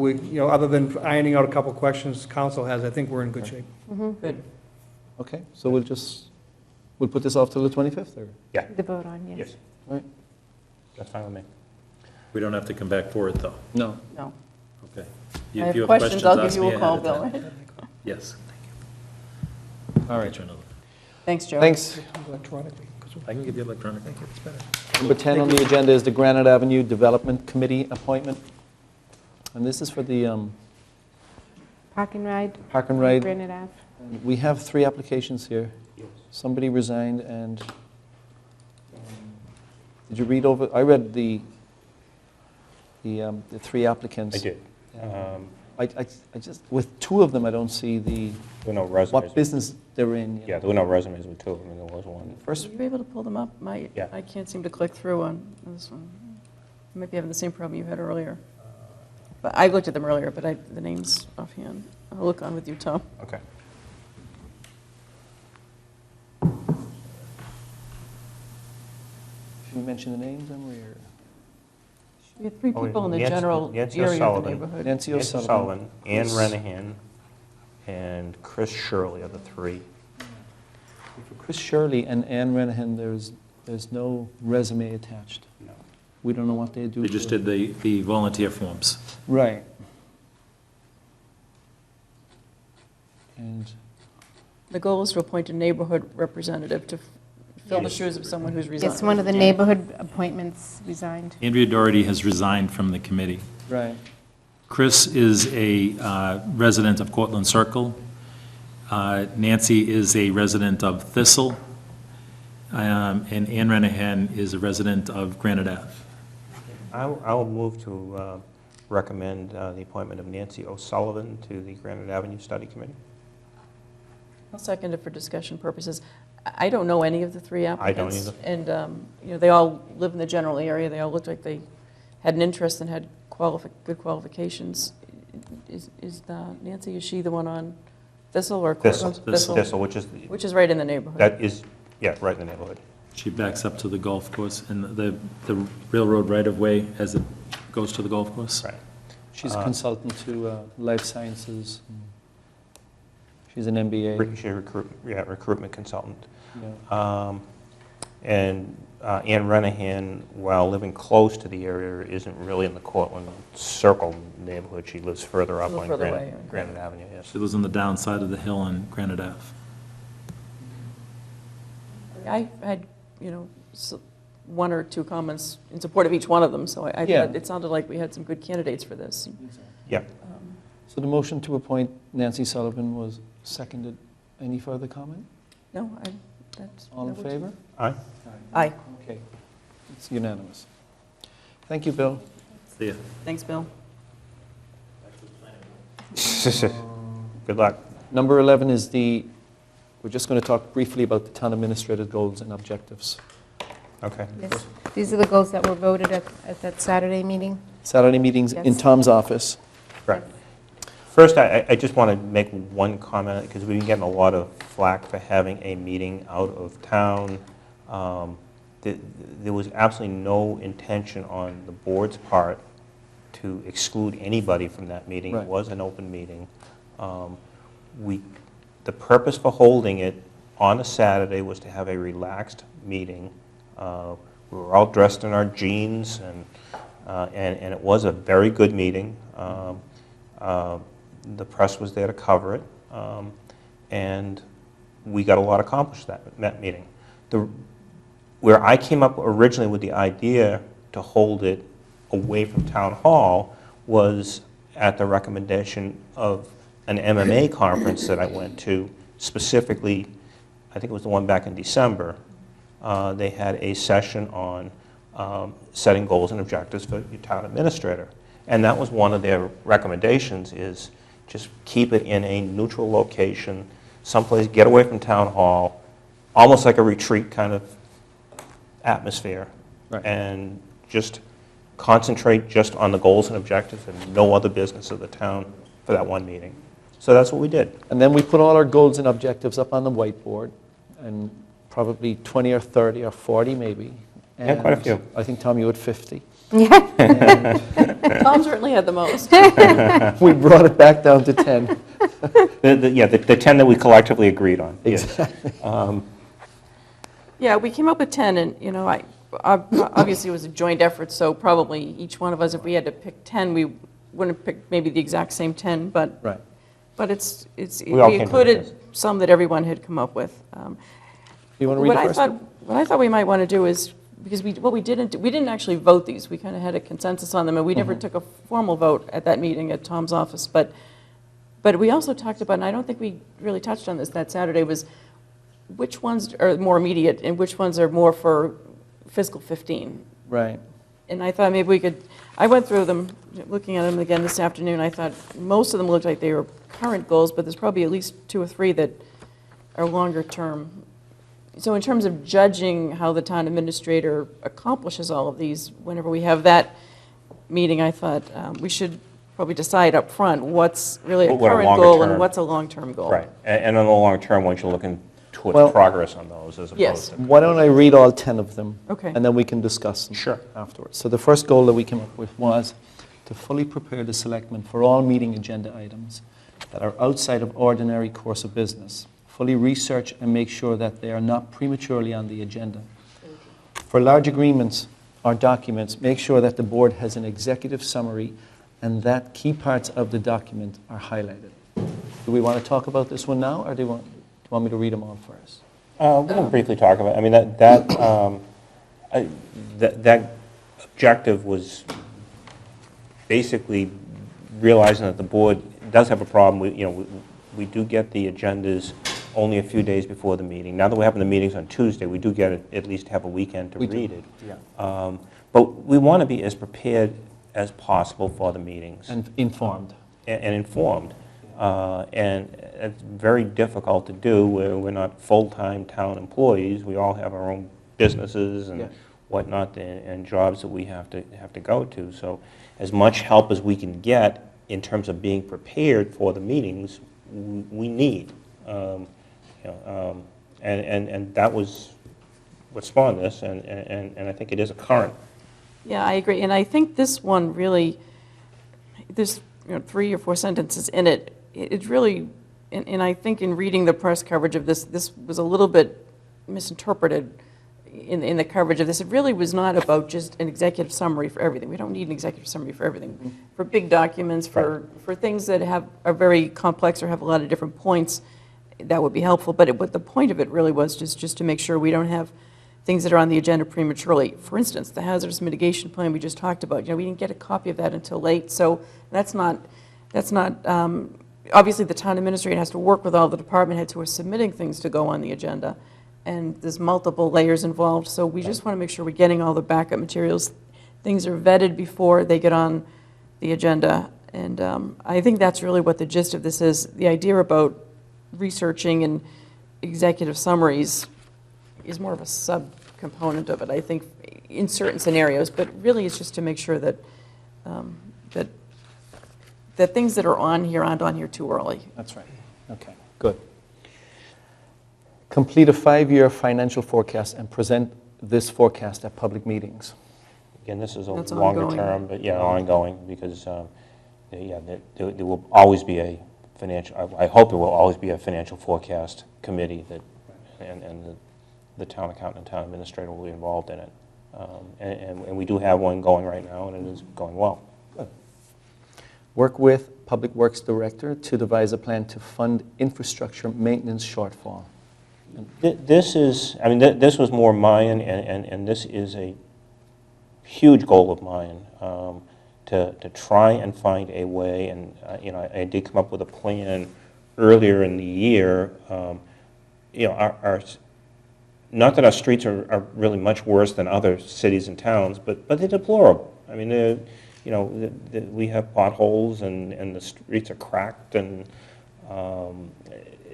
Other than ironing out a couple questions council has, I think we're in good shape. Good. Okay, so we'll put this off till the 25th, or? Yeah, The vote on, yes. yes, All right. that's fine with me. We don't have to come back for it, though. No. No. Okay. I have questions, I'll give ask you me a ahead call, of Bill. time. Yes. All right. Thanks, Joe. Thanks. Electronically, 'cause I can give you electronic. I think it's better. Number 10 on the agenda is the Granite Avenue Development Committee appointment. And this is for the Park and ride, Park and Ride. Granite Ave. We have 3 applications here. Somebody resigned, and did you read over? I read the 3 applicants. I did. I just, with 2 of them, I don't see There were no resumes. what business they're in. you Yeah, know. there were no resumes with 2 of them, there was one. First, Were you able to pull them up? Yeah. I can't seem to click through on this one. I might be having the same problem you had earlier. But I looked at them earlier, but the names offhand. I'll look on with you, Tom. Okay. should we mention the names, Emery, or? We have 3 Oh, people in the Nancy- general Nancy area of the O'Sullivan. neighborhood. Nancy Nancy O'Sullivan. Sullivan, Ann Chris- Renahan, and Chris Shirley are the 3. For Chris Shirley and Ann Renahan, there's no resume attached. No. We don't know what they do. They just for- did the volunteer forms. Right. And The goal is to appoint a neighborhood representative to fill the shoes of someone who's resigned. Yes, one of the neighborhood appointments resigned. Andrea Doherty has resigned from the committee. right. Chris is a resident of Cortlandt Circle. Nancy is a resident of Thistle. And Ann Renahan is a resident of Granite Ave. I'll move to recommend the appointment of Nancy O'Sullivan to the Granite Avenue Study Committee. I'll second it for discussion purposes. I don't know any of the 3 I don't applicants. either. And, they all live in the general area. They all looked like they had an interest and had good qualifications. Nancy, is she the one on Thistle or Thistle, Cortlandt? Thistle, Which is right in the neighborhood. that is, yeah, right in the neighborhood. She backs up to the golf course and the railroad right-of-way as it goes to the golf course. Right. She's a consultant to Life Sciences. She's an MBA. She's a recruitment consultant. Yeah. And Ann Renahan, while living close to the area, isn't really in the Cortlandt Circle neighborhood. She lives further up A on little further away, Granite Avenue, yes. She lives on the downside of the hill on Granite Ave. I had, 1 or 2 comments in support of each one of them, so I Yeah. thought it sounded like we had some good candidates for this. Yeah. So the motion to appoint Nancy Sullivan was seconded. Any further comment? No, that's. All in favor? Aye. Aye. Okay. It's unanimous. Thank you, Bill. See ya. Thanks, Bill. Good luck. Number 11 is we're just going to talk briefly about the town administrative goals and objectives. Okay. Yes. These are the goals that were voted at that Saturday meeting. Saturday meetings in Yes. Tom's office. Right. First, I just want to make one comment, because we've been getting a lot of flack for having a meeting out of town. There was absolutely no intention on the board's part to exclude anybody from that meeting. Right. It was an open meeting. The purpose for holding it on a Saturday was to have a relaxed meeting. We were all dressed in our jeans, and it was a very good meeting. The press was there to cover it, and we got a lot accomplished that meeting. Where I came up originally with the idea to hold it away from Town Hall was at the recommendation of an MMA conference that I went to, specifically, I think it was the one back in December, they had a session on setting goals and objectives for your town administrator. And that was one of their recommendations, is just keep it in a neutral location, someplace, get away from town hall, almost like a retreat kind of atmosphere. Right. And just concentrate just on the goals and objectives and no other business of the town for that one meeting. So that's what we did. And then we put all our goals and objectives up on the whiteboard, and probably 20 or 30 or 40 maybe. Yeah, quite a And few. I think, Tom, you had 50. Yeah. Tom certainly had the most. We brought it back down to 10. The 10 that we collectively agreed on. yes. Exactly. Yeah, we came up with 10, and, you know, obviously it was a joint effort, so probably each one of us, if we had to pick 10, we wouldn't pick maybe the exact same 10, but Right. We all we came to included this. some that everyone had come up with. You want to read the first one? What I thought we might want to do is, because we didn't actually vote these, we kind of had a consensus on them, and we never took a formal vote at that meeting at Tom's office, but we also talked about, and I don't think we really touched on this that Saturday, was which ones are more immediate and which ones are more for fiscal 15. Right. And I thought maybe we could, I went through them, looking at them again this afternoon, I thought most of them looked like they were current goals, but there's probably at least 2 or 3 that are longer term. So in terms of judging how the town administrator accomplishes all of these, whenever we have that meeting, I thought we should probably decide up front what's really a What a current longer goal term. and what's a long-term goal. Right. And on the long term, once you're looking towards Well- progress on those as Yes. opposed to. Why don't I read all 10 of them? Okay. And then we can discuss them Sure. afterwards. So the first goal that we came up with was to fully prepare the selectmen for all meeting agenda items that are outside of ordinary course of business. Fully research and make sure that they are not prematurely on the agenda. For large agreements or documents, make sure that the board has an executive summary and that key parts of the document are highlighted. Do we want to talk about this one now, or do you want me to read them all first? We can briefly talk about, I mean, that objective was basically realizing that the board does have a problem. We do get the agendas only a few days before the meeting. Now that we're having the meetings on Tuesday, we do get at least have a weekend to We do, read it. yeah. But we want to be as prepared as possible for the meetings. And informed. And informed. And it's very difficult to do where we're not full-time town employees. We all have our own businesses and Yeah. whatnot and jobs that we have to go to. So as much help as we can get in terms of being prepared for the meetings, we need. And that was what spawned this, and I think it is a current. Yeah, I agree, and I think this one really, there's 3 or 4 sentences in it. It really, and I think in reading the press coverage of this, this was a little bit misinterpreted in the coverage of this. It really was not about just an executive summary for everything. We don't need an executive summary for everything. For big documents, for things that are very complex or have a lot of different points, that would be helpful. But the point of it really was just to make sure we don't have things that are on the agenda prematurely. For instance, the hazardous mitigation plan we just talked about, we didn't get a copy of that until late, so that's not, obviously the town administrator has to work with all the department heads who are submitting things to go on the agenda, and there's multiple layers involved, so we just want to make sure we're getting all the backup materials. Things are vetted before they get on the agenda, and I think that's really what the gist of this is. The idea about researching and executive summaries is more of a sub-component of it, I think, in certain scenarios, but really it's just to make sure that that things that are on here aren't on here too early. That's right. Okay, good. Complete a 5-year financial forecast and present this forecast at public meetings. Again, this is a That's longer ongoing. term, but yeah, ongoing, because there will always be a financial, I hope there will always be a financial forecast committee that, and the town accountant and town administrator will be involved in it. And we do have one going right now, and it is going well. Good. Work with Public Works Director to devise a plan to fund infrastructure maintenance shortfall. This is, I mean, this was more mine, and this is a huge goal of mine, to try and find a way, and, you know, I did come up with a plan earlier in the year. You know, not that our streets are really much worse than other cities and towns, but they're deplorable. I mean, you know, we have potholes and the streets are cracked, and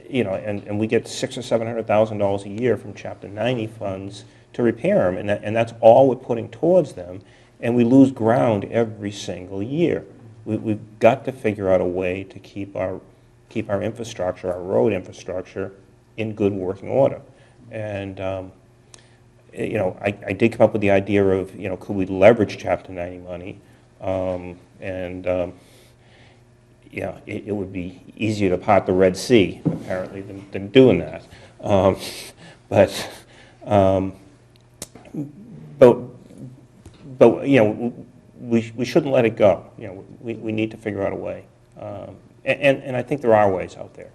you know, and we get $600,000 or $700,000 a year from Chapter 90 funds to repair them, and that's all we're putting towards them, and we lose ground every single year. We've got to figure out a way to keep our infrastructure, our road infrastructure, in good working order. And you know, I did come up with the idea of, you know, could we leverage Chapter 90 money? Yeah, it would be easier to part the Red Sea, apparently, than doing that. But you know, we shouldn't let it go. You know, we need to figure out a way. And I think there are ways out there.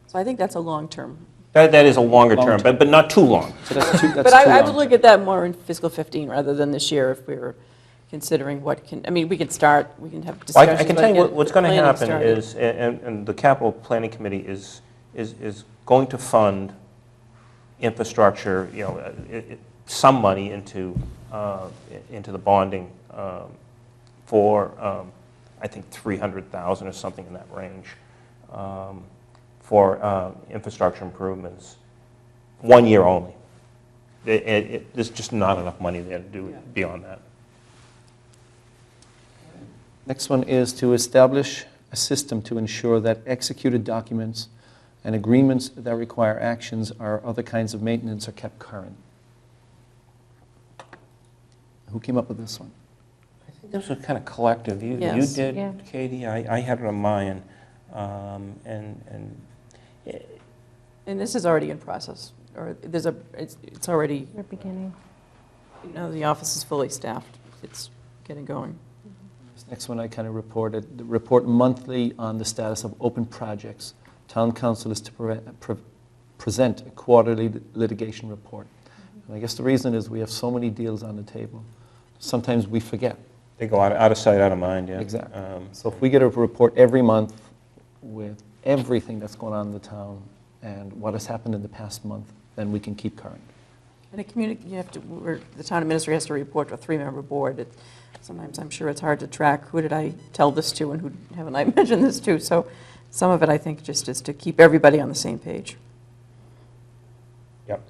So I think that's a long-term. That is a longer term, but not too long. So that's too But I long. would look at that more in fiscal 15 rather than this year if we were considering what can, I mean, we can start, we can have Well, discussions. I can tell you about what's going to planning happen started. is, and the capital planning committee is going to fund infrastructure, you know, some money into the bonding for, I think, 300,000 or something in that range, for infrastructure improvements, 1 year only. There's just not enough money there to do it beyond that. Next one is to establish a system to ensure that executed documents and agreements that require actions or other kinds of maintenance are kept current. Who came up with this one? I think this was kind of collective. You Yes. did, Yeah. Katie. I had it on mine, And this is already in process, or it's already, We're beginning. you know, the office is fully staffed. It's getting going. This next one I kind of report monthly on the status of open projects. Town council is to present a quarterly litigation report. And I guess the reason is we have so many deals on the table. Sometimes we forget. they go out of sight, out of mind, yeah. Exactly. So if we get a report every month with everything that's going on in the town and what has happened in the past month, then we can keep current. And you have to, the town administrator has to report to a 3-member board. Sometimes I'm sure it's hard to track, who did I tell this to and who haven't I mentioned this to? So some of it, I think, just is to keep everybody on the same page. Yep.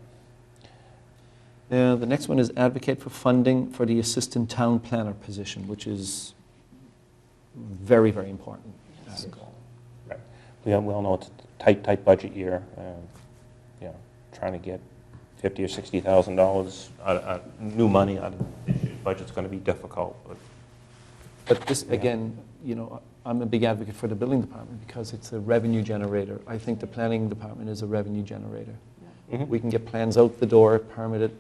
The next one is advocate for funding for the assistant town planner position, which is very, very important. Right. We all know it's a tight budget year. You know, trying to get $50,000 or $60,000 new money out of the budget's going to be difficult. But this, again, you know, I'm a big advocate for the building department because it's a revenue generator. I think the planning department is a revenue generator. Mhm. We can get plans out the door, permitted,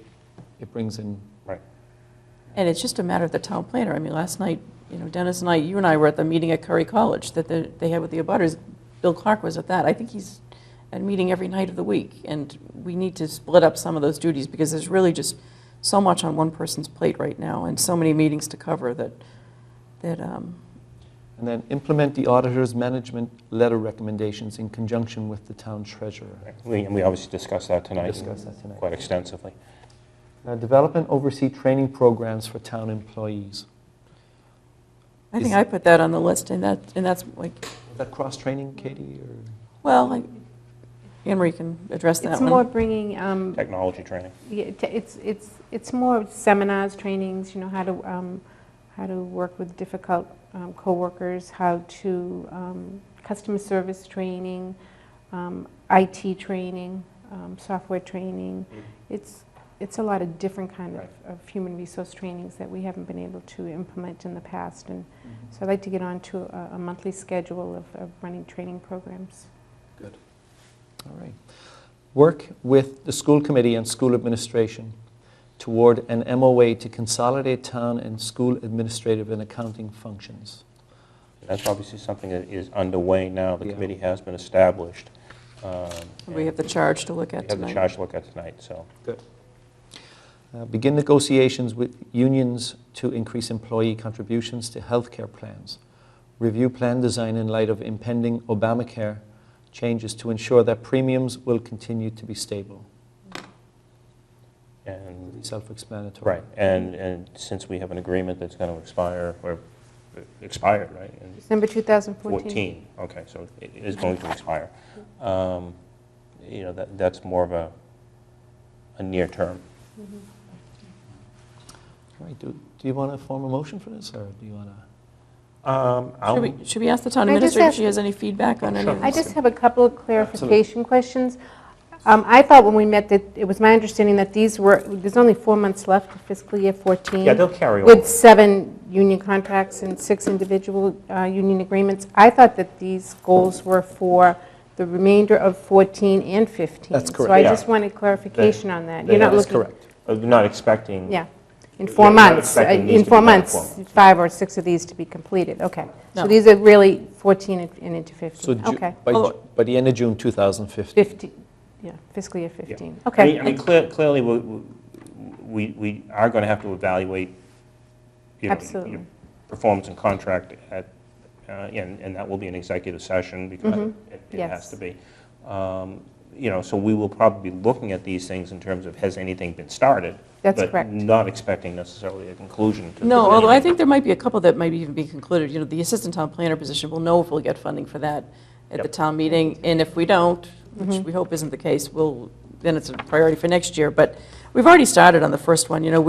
it brings in. Right. And it's just a matter of the town planner. I mean, last night, you know, Dennis and you and I were at the meeting at Curry College that they had with the abutters. Bill Clark was at that. I think he's at a meeting every night of the week. And we need to split up some of those duties because there's really just so much on one person's plate right now and so many meetings to cover that And then implement the auditor's management letter recommendations in conjunction with the town treasurer. Right. We obviously discussed that tonight. Discussed that tonight. Quite extensively. Develop and oversee training programs for town employees. I think I put that on the list, and that's like, Is that cross-training, Katie, or? well, Anne Marie can address that It's one. more bringing, Technology training. yeah, it's more seminars, trainings, you know, how to work with difficult coworkers, how to, customer service training, IT training, software training. It's a lot of different kind of human resource trainings that we haven't been able to implement in the past. And so I'd like to get on to a monthly schedule of running training programs. Good. All right. Work with the school committee and school administration toward an MOA to consolidate town and school administrative and accounting functions. That's obviously something that is underway now. The Yeah. committee has been established. We have the charge to look at We have tonight. the charge to look at tonight, so. Good. Begin negotiations with unions to increase employee contributions to healthcare plans. Review plan design in light of impending Obamacare changes to ensure that premiums will continue to be stable. And, Self-explanatory. right, and since we have an agreement that's going to expire, or expired, right? in December 2014. 14, okay, so it is going to expire. You know, that's more of a near term. All right, do you want to form a motion for this, or do you want to? Should we ask the town I just administrator if have- she has any feedback on any of I this? just have a couple of clarification questions. I thought when we met that, it was my understanding that there's only 4 months left of fiscal year 14. Yeah, they'll carry over. With 7 union contracts and 6 individual union agreements. I thought that these goals were for the remainder of 14 and 15. That's correct. So I Yeah. just wanted clarification on that. They- You're not That's looking. correct. You're not expecting. Yeah, in 4 You're not months. expecting these In to 4 be done in 4 months, months. 5 or 6 of these to be completed, okay. So No. these are really 14 and into So 15, okay. by the end of June 2015. 15, yeah, fiscal year 15, I okay. mean, clearly, we are going to have to evaluate, you know, Absolutely. your performance and contract at, and that will be an executive session, because it has Yes. to be. You know, so we will probably be looking at these things in terms of, has anything been started? That's but correct. not expecting necessarily a conclusion to. No, although I think there might be a couple that might even be concluded. You know, the assistant town planner position, we'll know if we'll get funding for that at the Yep. town meeting. And if we don't, which we hope isn't the case, then it's a priority for next year. But we've already started on the first one. You know,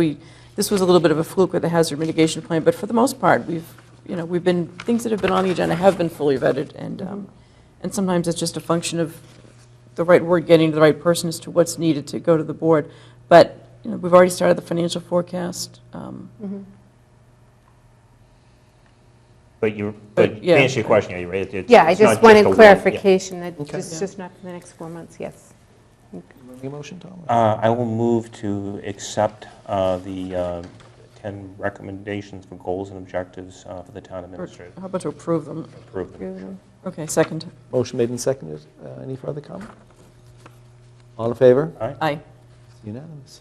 this was a little bit of a fluke with the hazard mitigation plan, but for the most part, things that have been on the agenda have been fully vetted. And sometimes it's just a function of the right word getting to the right person as to what's needed to go to the board. But, you know, we've already started the financial forecast. But to yeah. answer your question, you're right. Yeah, I it's not just wanted a one- clarification that Okay. it's just not for the next 4 months, yes. Your motion, Tom? I will move to accept the 10 recommendations for goals and objectives for the town administrator. How about to approve them? Approve them. Okay, second. Motion made and seconded. Any further comment? All in favor? Aye. Unanimous.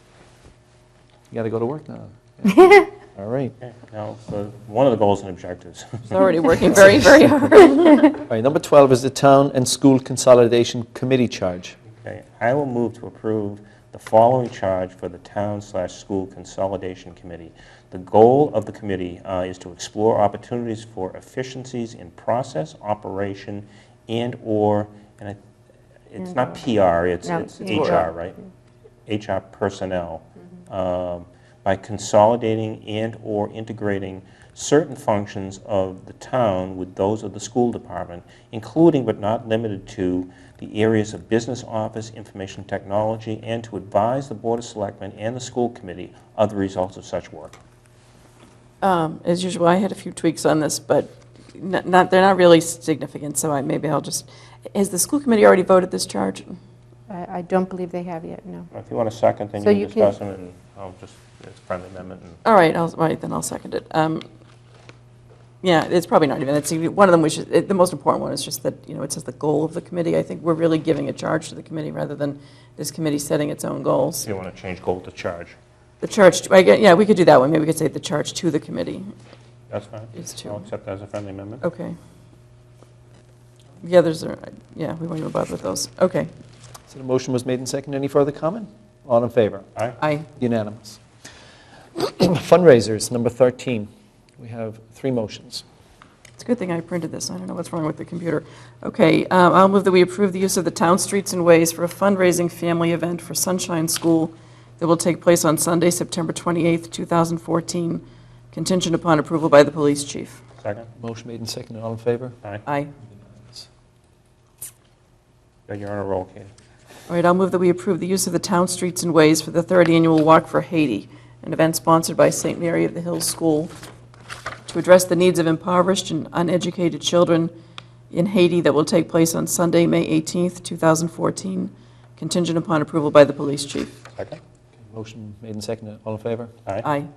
You got to go to work now. Yeah. All right. Okay, now, for one of the goals and objectives. It's already working very, very hard. All right, number 12 is the Town and School Consolidation Committee charge. Okay, I will move to approve the following charge for the Town/School Consolidation Committee. The goal of the committee is to explore opportunities for efficiencies in process, operation, and/or, it's not PR, it's No, HR, right? HR personnel, by consolidating and/or integrating certain functions of the town with those of the school department, including but not limited to the areas of business office, information technology, and to advise the Board of Selectmen and the school committee of the results of such work. As usual, I had a few tweaks on this, but they're not really significant, so maybe I'll just, has the school committee already voted this charge? I don't believe they have yet, no. If you want a second, then So you you can can- discuss them, and I'll just, it's a friendly amendment. All right, then I'll second it. Yeah, it's probably not even, one of them, the most important one is just that, you know, it says the goal of the committee. I think we're really giving a charge to the committee rather than this committee setting its own goals. You want to change goal to charge. The charge, yeah, we could do that one. Maybe we could say the charge to the committee. That's fine. It's to- I'll accept that as a friendly amendment. Okay. The others are, yeah, we won't even bother with those. Okay. So the motion was made and seconded. Any further comment? All in favor? Aye. Aye. Unanimous. Fundraisers, number 13. We have 3 motions. It's a good thing I printed this. I don't know what's wrong with the computer. Okay, I'll move that we approve the use of the town streets and ways for a fundraising family event for Sunshine School that will take place on Sunday, September 28th, 2014, contingent upon approval by the police chief. Second? Motion made and seconded. All in favor? Aye. Aye. You're on a roll, Katie. All right, I'll move that we approve the use of the town streets and ways for the 3rd annual Walk for Haiti, an event sponsored by St. Mary of the Hills School to address the needs of impoverished and uneducated children in Haiti that will take place on Sunday, May 18th, 2014, contingent upon approval by the police chief. Second? Motion made and seconded. All in favor? Aye. Aye.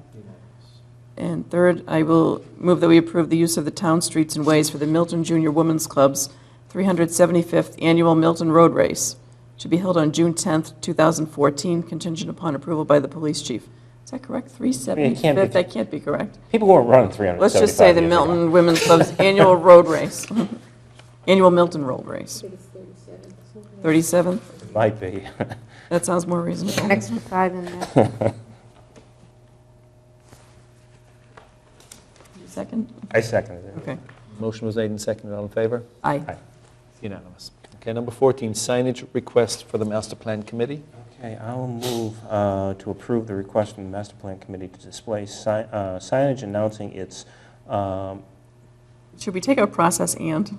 And third, I will move that we approve the use of the town streets and ways for the Milton Junior Women's Club's 375th Annual Milton Road Race should be held on June 10th, 2014, contingent upon approval by the police chief. Is that correct? 375th? That can't be correct. People weren't running 375 Let's just say the years ago. Milton Women's Club's annual road race. Annual Milton road race. 37th? Might be. That sounds more reasonable. An extra 5 in there. Second? I seconded it. Okay. Motion was made and seconded. All in favor? Aye. It's unanimous. Okay, number 14, signage request for the master plan committee. Okay, I'll move to approve the request from the Master Plan Committee to display signage announcing its, Should we take out process and?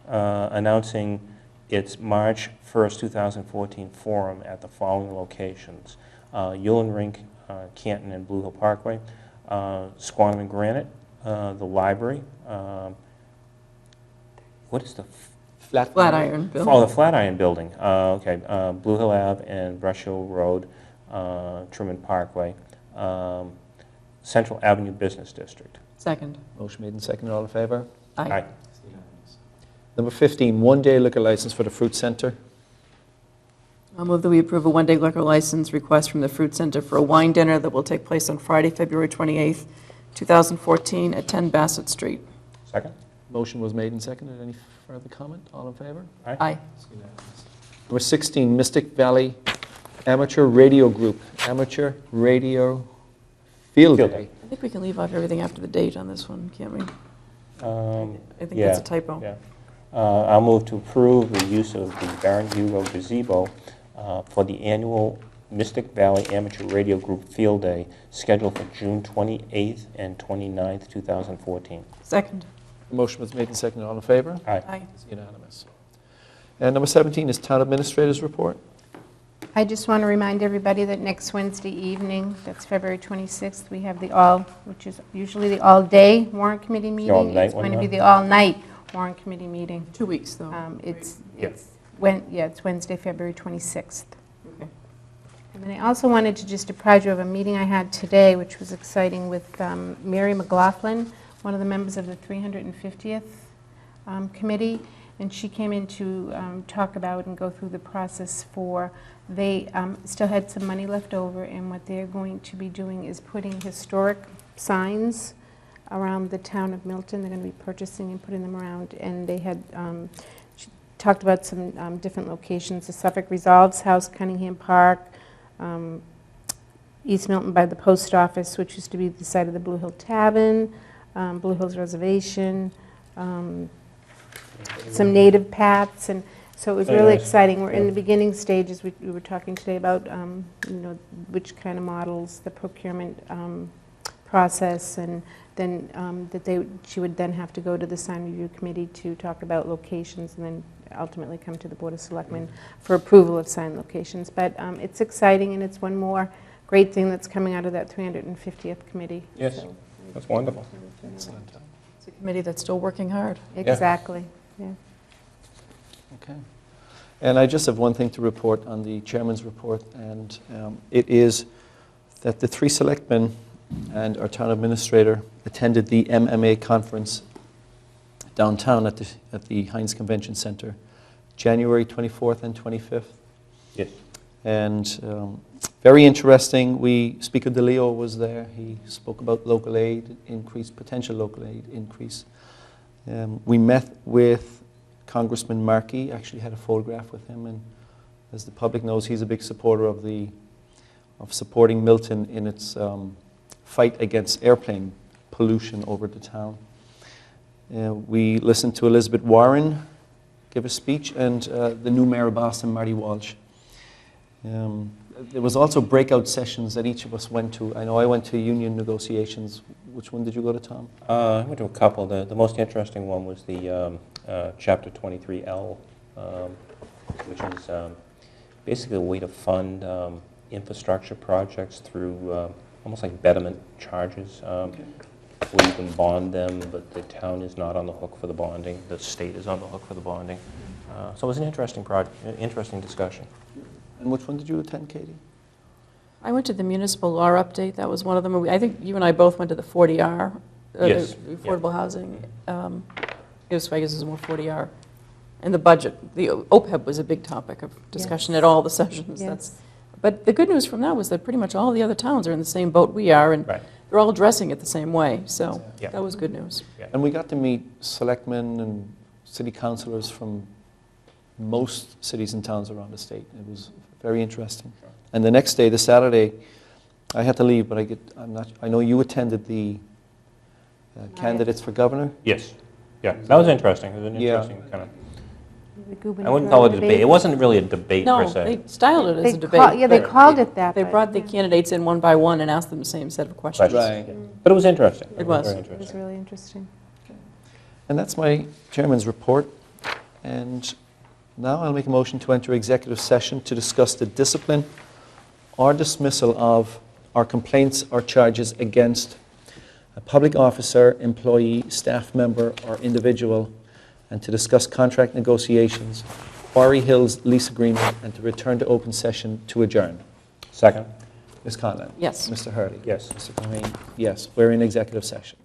announcing its March 1st, 2014 forum at the following locations: Yulin Rink, Canton, and Blue Hill Parkway, Squantum and Granite, the library. What is the Flatiron Bill. Oh, the Flatiron Building. Okay, Blue Hill Ave and Brush Hill Road, Truman Parkway, Central Avenue Business District. Second. Motion made and seconded. All in favor? Aye. Number 15, one-day liquor license for the Fruit Center. I'll move that we approve a one-day liquor license request from the Fruit Center for a wine dinner that will take place on Friday, February 28th, 2014, at 10 Bassett Street. Second? Motion was made and seconded. Any further comment? All in favor? Aye. Number 16, Mystic Valley Amateur Radio Group, Amateur Radio Field Field Day. Day. I think we can leave off everything after the date on this one, can't we? I think Yeah, that's a typo. Yeah. I'll move to approve the use of the Baron Hugo gazebo for the annual Mystic Valley Amateur Radio Group Field Day scheduled for June 28th and 29th, 2014. Second. Motion was made and seconded. All in favor? Aye. Aye. It's unanimous. And number 17 is Town Administrator's Report. I just want to remind everybody that next Wednesday evening, that's February 26th, we have which is usually the all-day warrant committee meeting. all-night It's one going to be now? the all-night warrant committee meeting. 2 weeks, though. It's Yeah. it's Wednesday, February 26th. Okay. And then I also wanted to just apprise you of a meeting I had today, which was exciting, with Mary McLaughlin, one of the members of the 350th committee, and she came in to talk about and go through the process for, they still had some money left over, and what they're going to be doing is putting historic signs around the town of Milton. They're going to be purchasing and putting them around, and they had she talked about some different locations: the Suffolk Resolves House, Cunningham Park, East Milton by the post office, which used to be the site of the Blue Hill Tavern, Blue Hills Reservation, some native paths, and so it was Very really nice. exciting. We're in the beginning stages. We were talking today about which kind of models, the procurement process, and then she would then have to go to the sign review committee to talk about locations, and then ultimately come to the Board of Selectmen for approval of sign locations. But it's exciting, and it's one more great thing that's coming out of that 350th committee. Yes, So, that's wonderful. Excellent. It's a committee that's still working hard. exactly. Yeah. Okay. And I just have one thing to report on the chairman's report, and it is that the 3 selectmen and our town administrator attended the MMA conference downtown at the Heinz Convention Center, January 24th and 25th. Yes. And very interesting. Speaker DeLeo was there. He spoke about local aid increase, potential local aid increase. We met with Congressman Markey, actually had a photograph with him, and as the public knows, he's a big supporter of supporting Milton in its fight against airplane pollution over the town. We listened to Elizabeth Warren give a speech, and the new mayor of Boston, Marty Walsh. There was also breakout sessions that each of us went to. I know I went to union negotiations. Which one did you go to, Tom? I went to a couple. The most interesting one was the Chapter 23L, which is basically a way to fund infrastructure projects through almost like betterment charges, where you can bond them, but the town is not on the hook for the bonding. The state is on the hook for the bonding. So it was an interesting project, interesting discussion. And which one did you attend, Katie? I went to the municipal law update. That was one of them. I think you and I both went to the 40R, Yes, the affordable housing. I guess it was more 40R And the budget, the OPEB was a big topic of discussion at all the sessions. Yes. But the good news from that was that pretty much all the other towns are in the same boat we are, and Right. they're all addressing it the same way, so Yeah. that was good news. And we got to meet selectmen and city councilors from most cities and towns around the state. It was very interesting. And the next day, the Saturday, I had to leave, but I know you attended the candidates for governor. Yes, yeah, that was interesting. It was an Yeah. interesting kind of, The I wouldn't call it a debate. It wasn't really a debate per No, se. they styled it as a They debate. yeah, they but called it that. They but, brought the yeah, candidates in one by one and asked them the same set of questions. Right. But it was interesting. It was. Very It was interesting. really interesting. And that's my chairman's report. And now I'll make a motion to enter executive session to discuss the discipline or dismissal of or complaints or charges against a public officer, employee, staff member, or individual, and to discuss contract negotiations, Quarry Hills lease agreement, and to return to open session to adjourn. Second? Ms. Conlon? Yes. Mr. Hurley? Yes. Mr. Cohen? Yes. We're in executive session.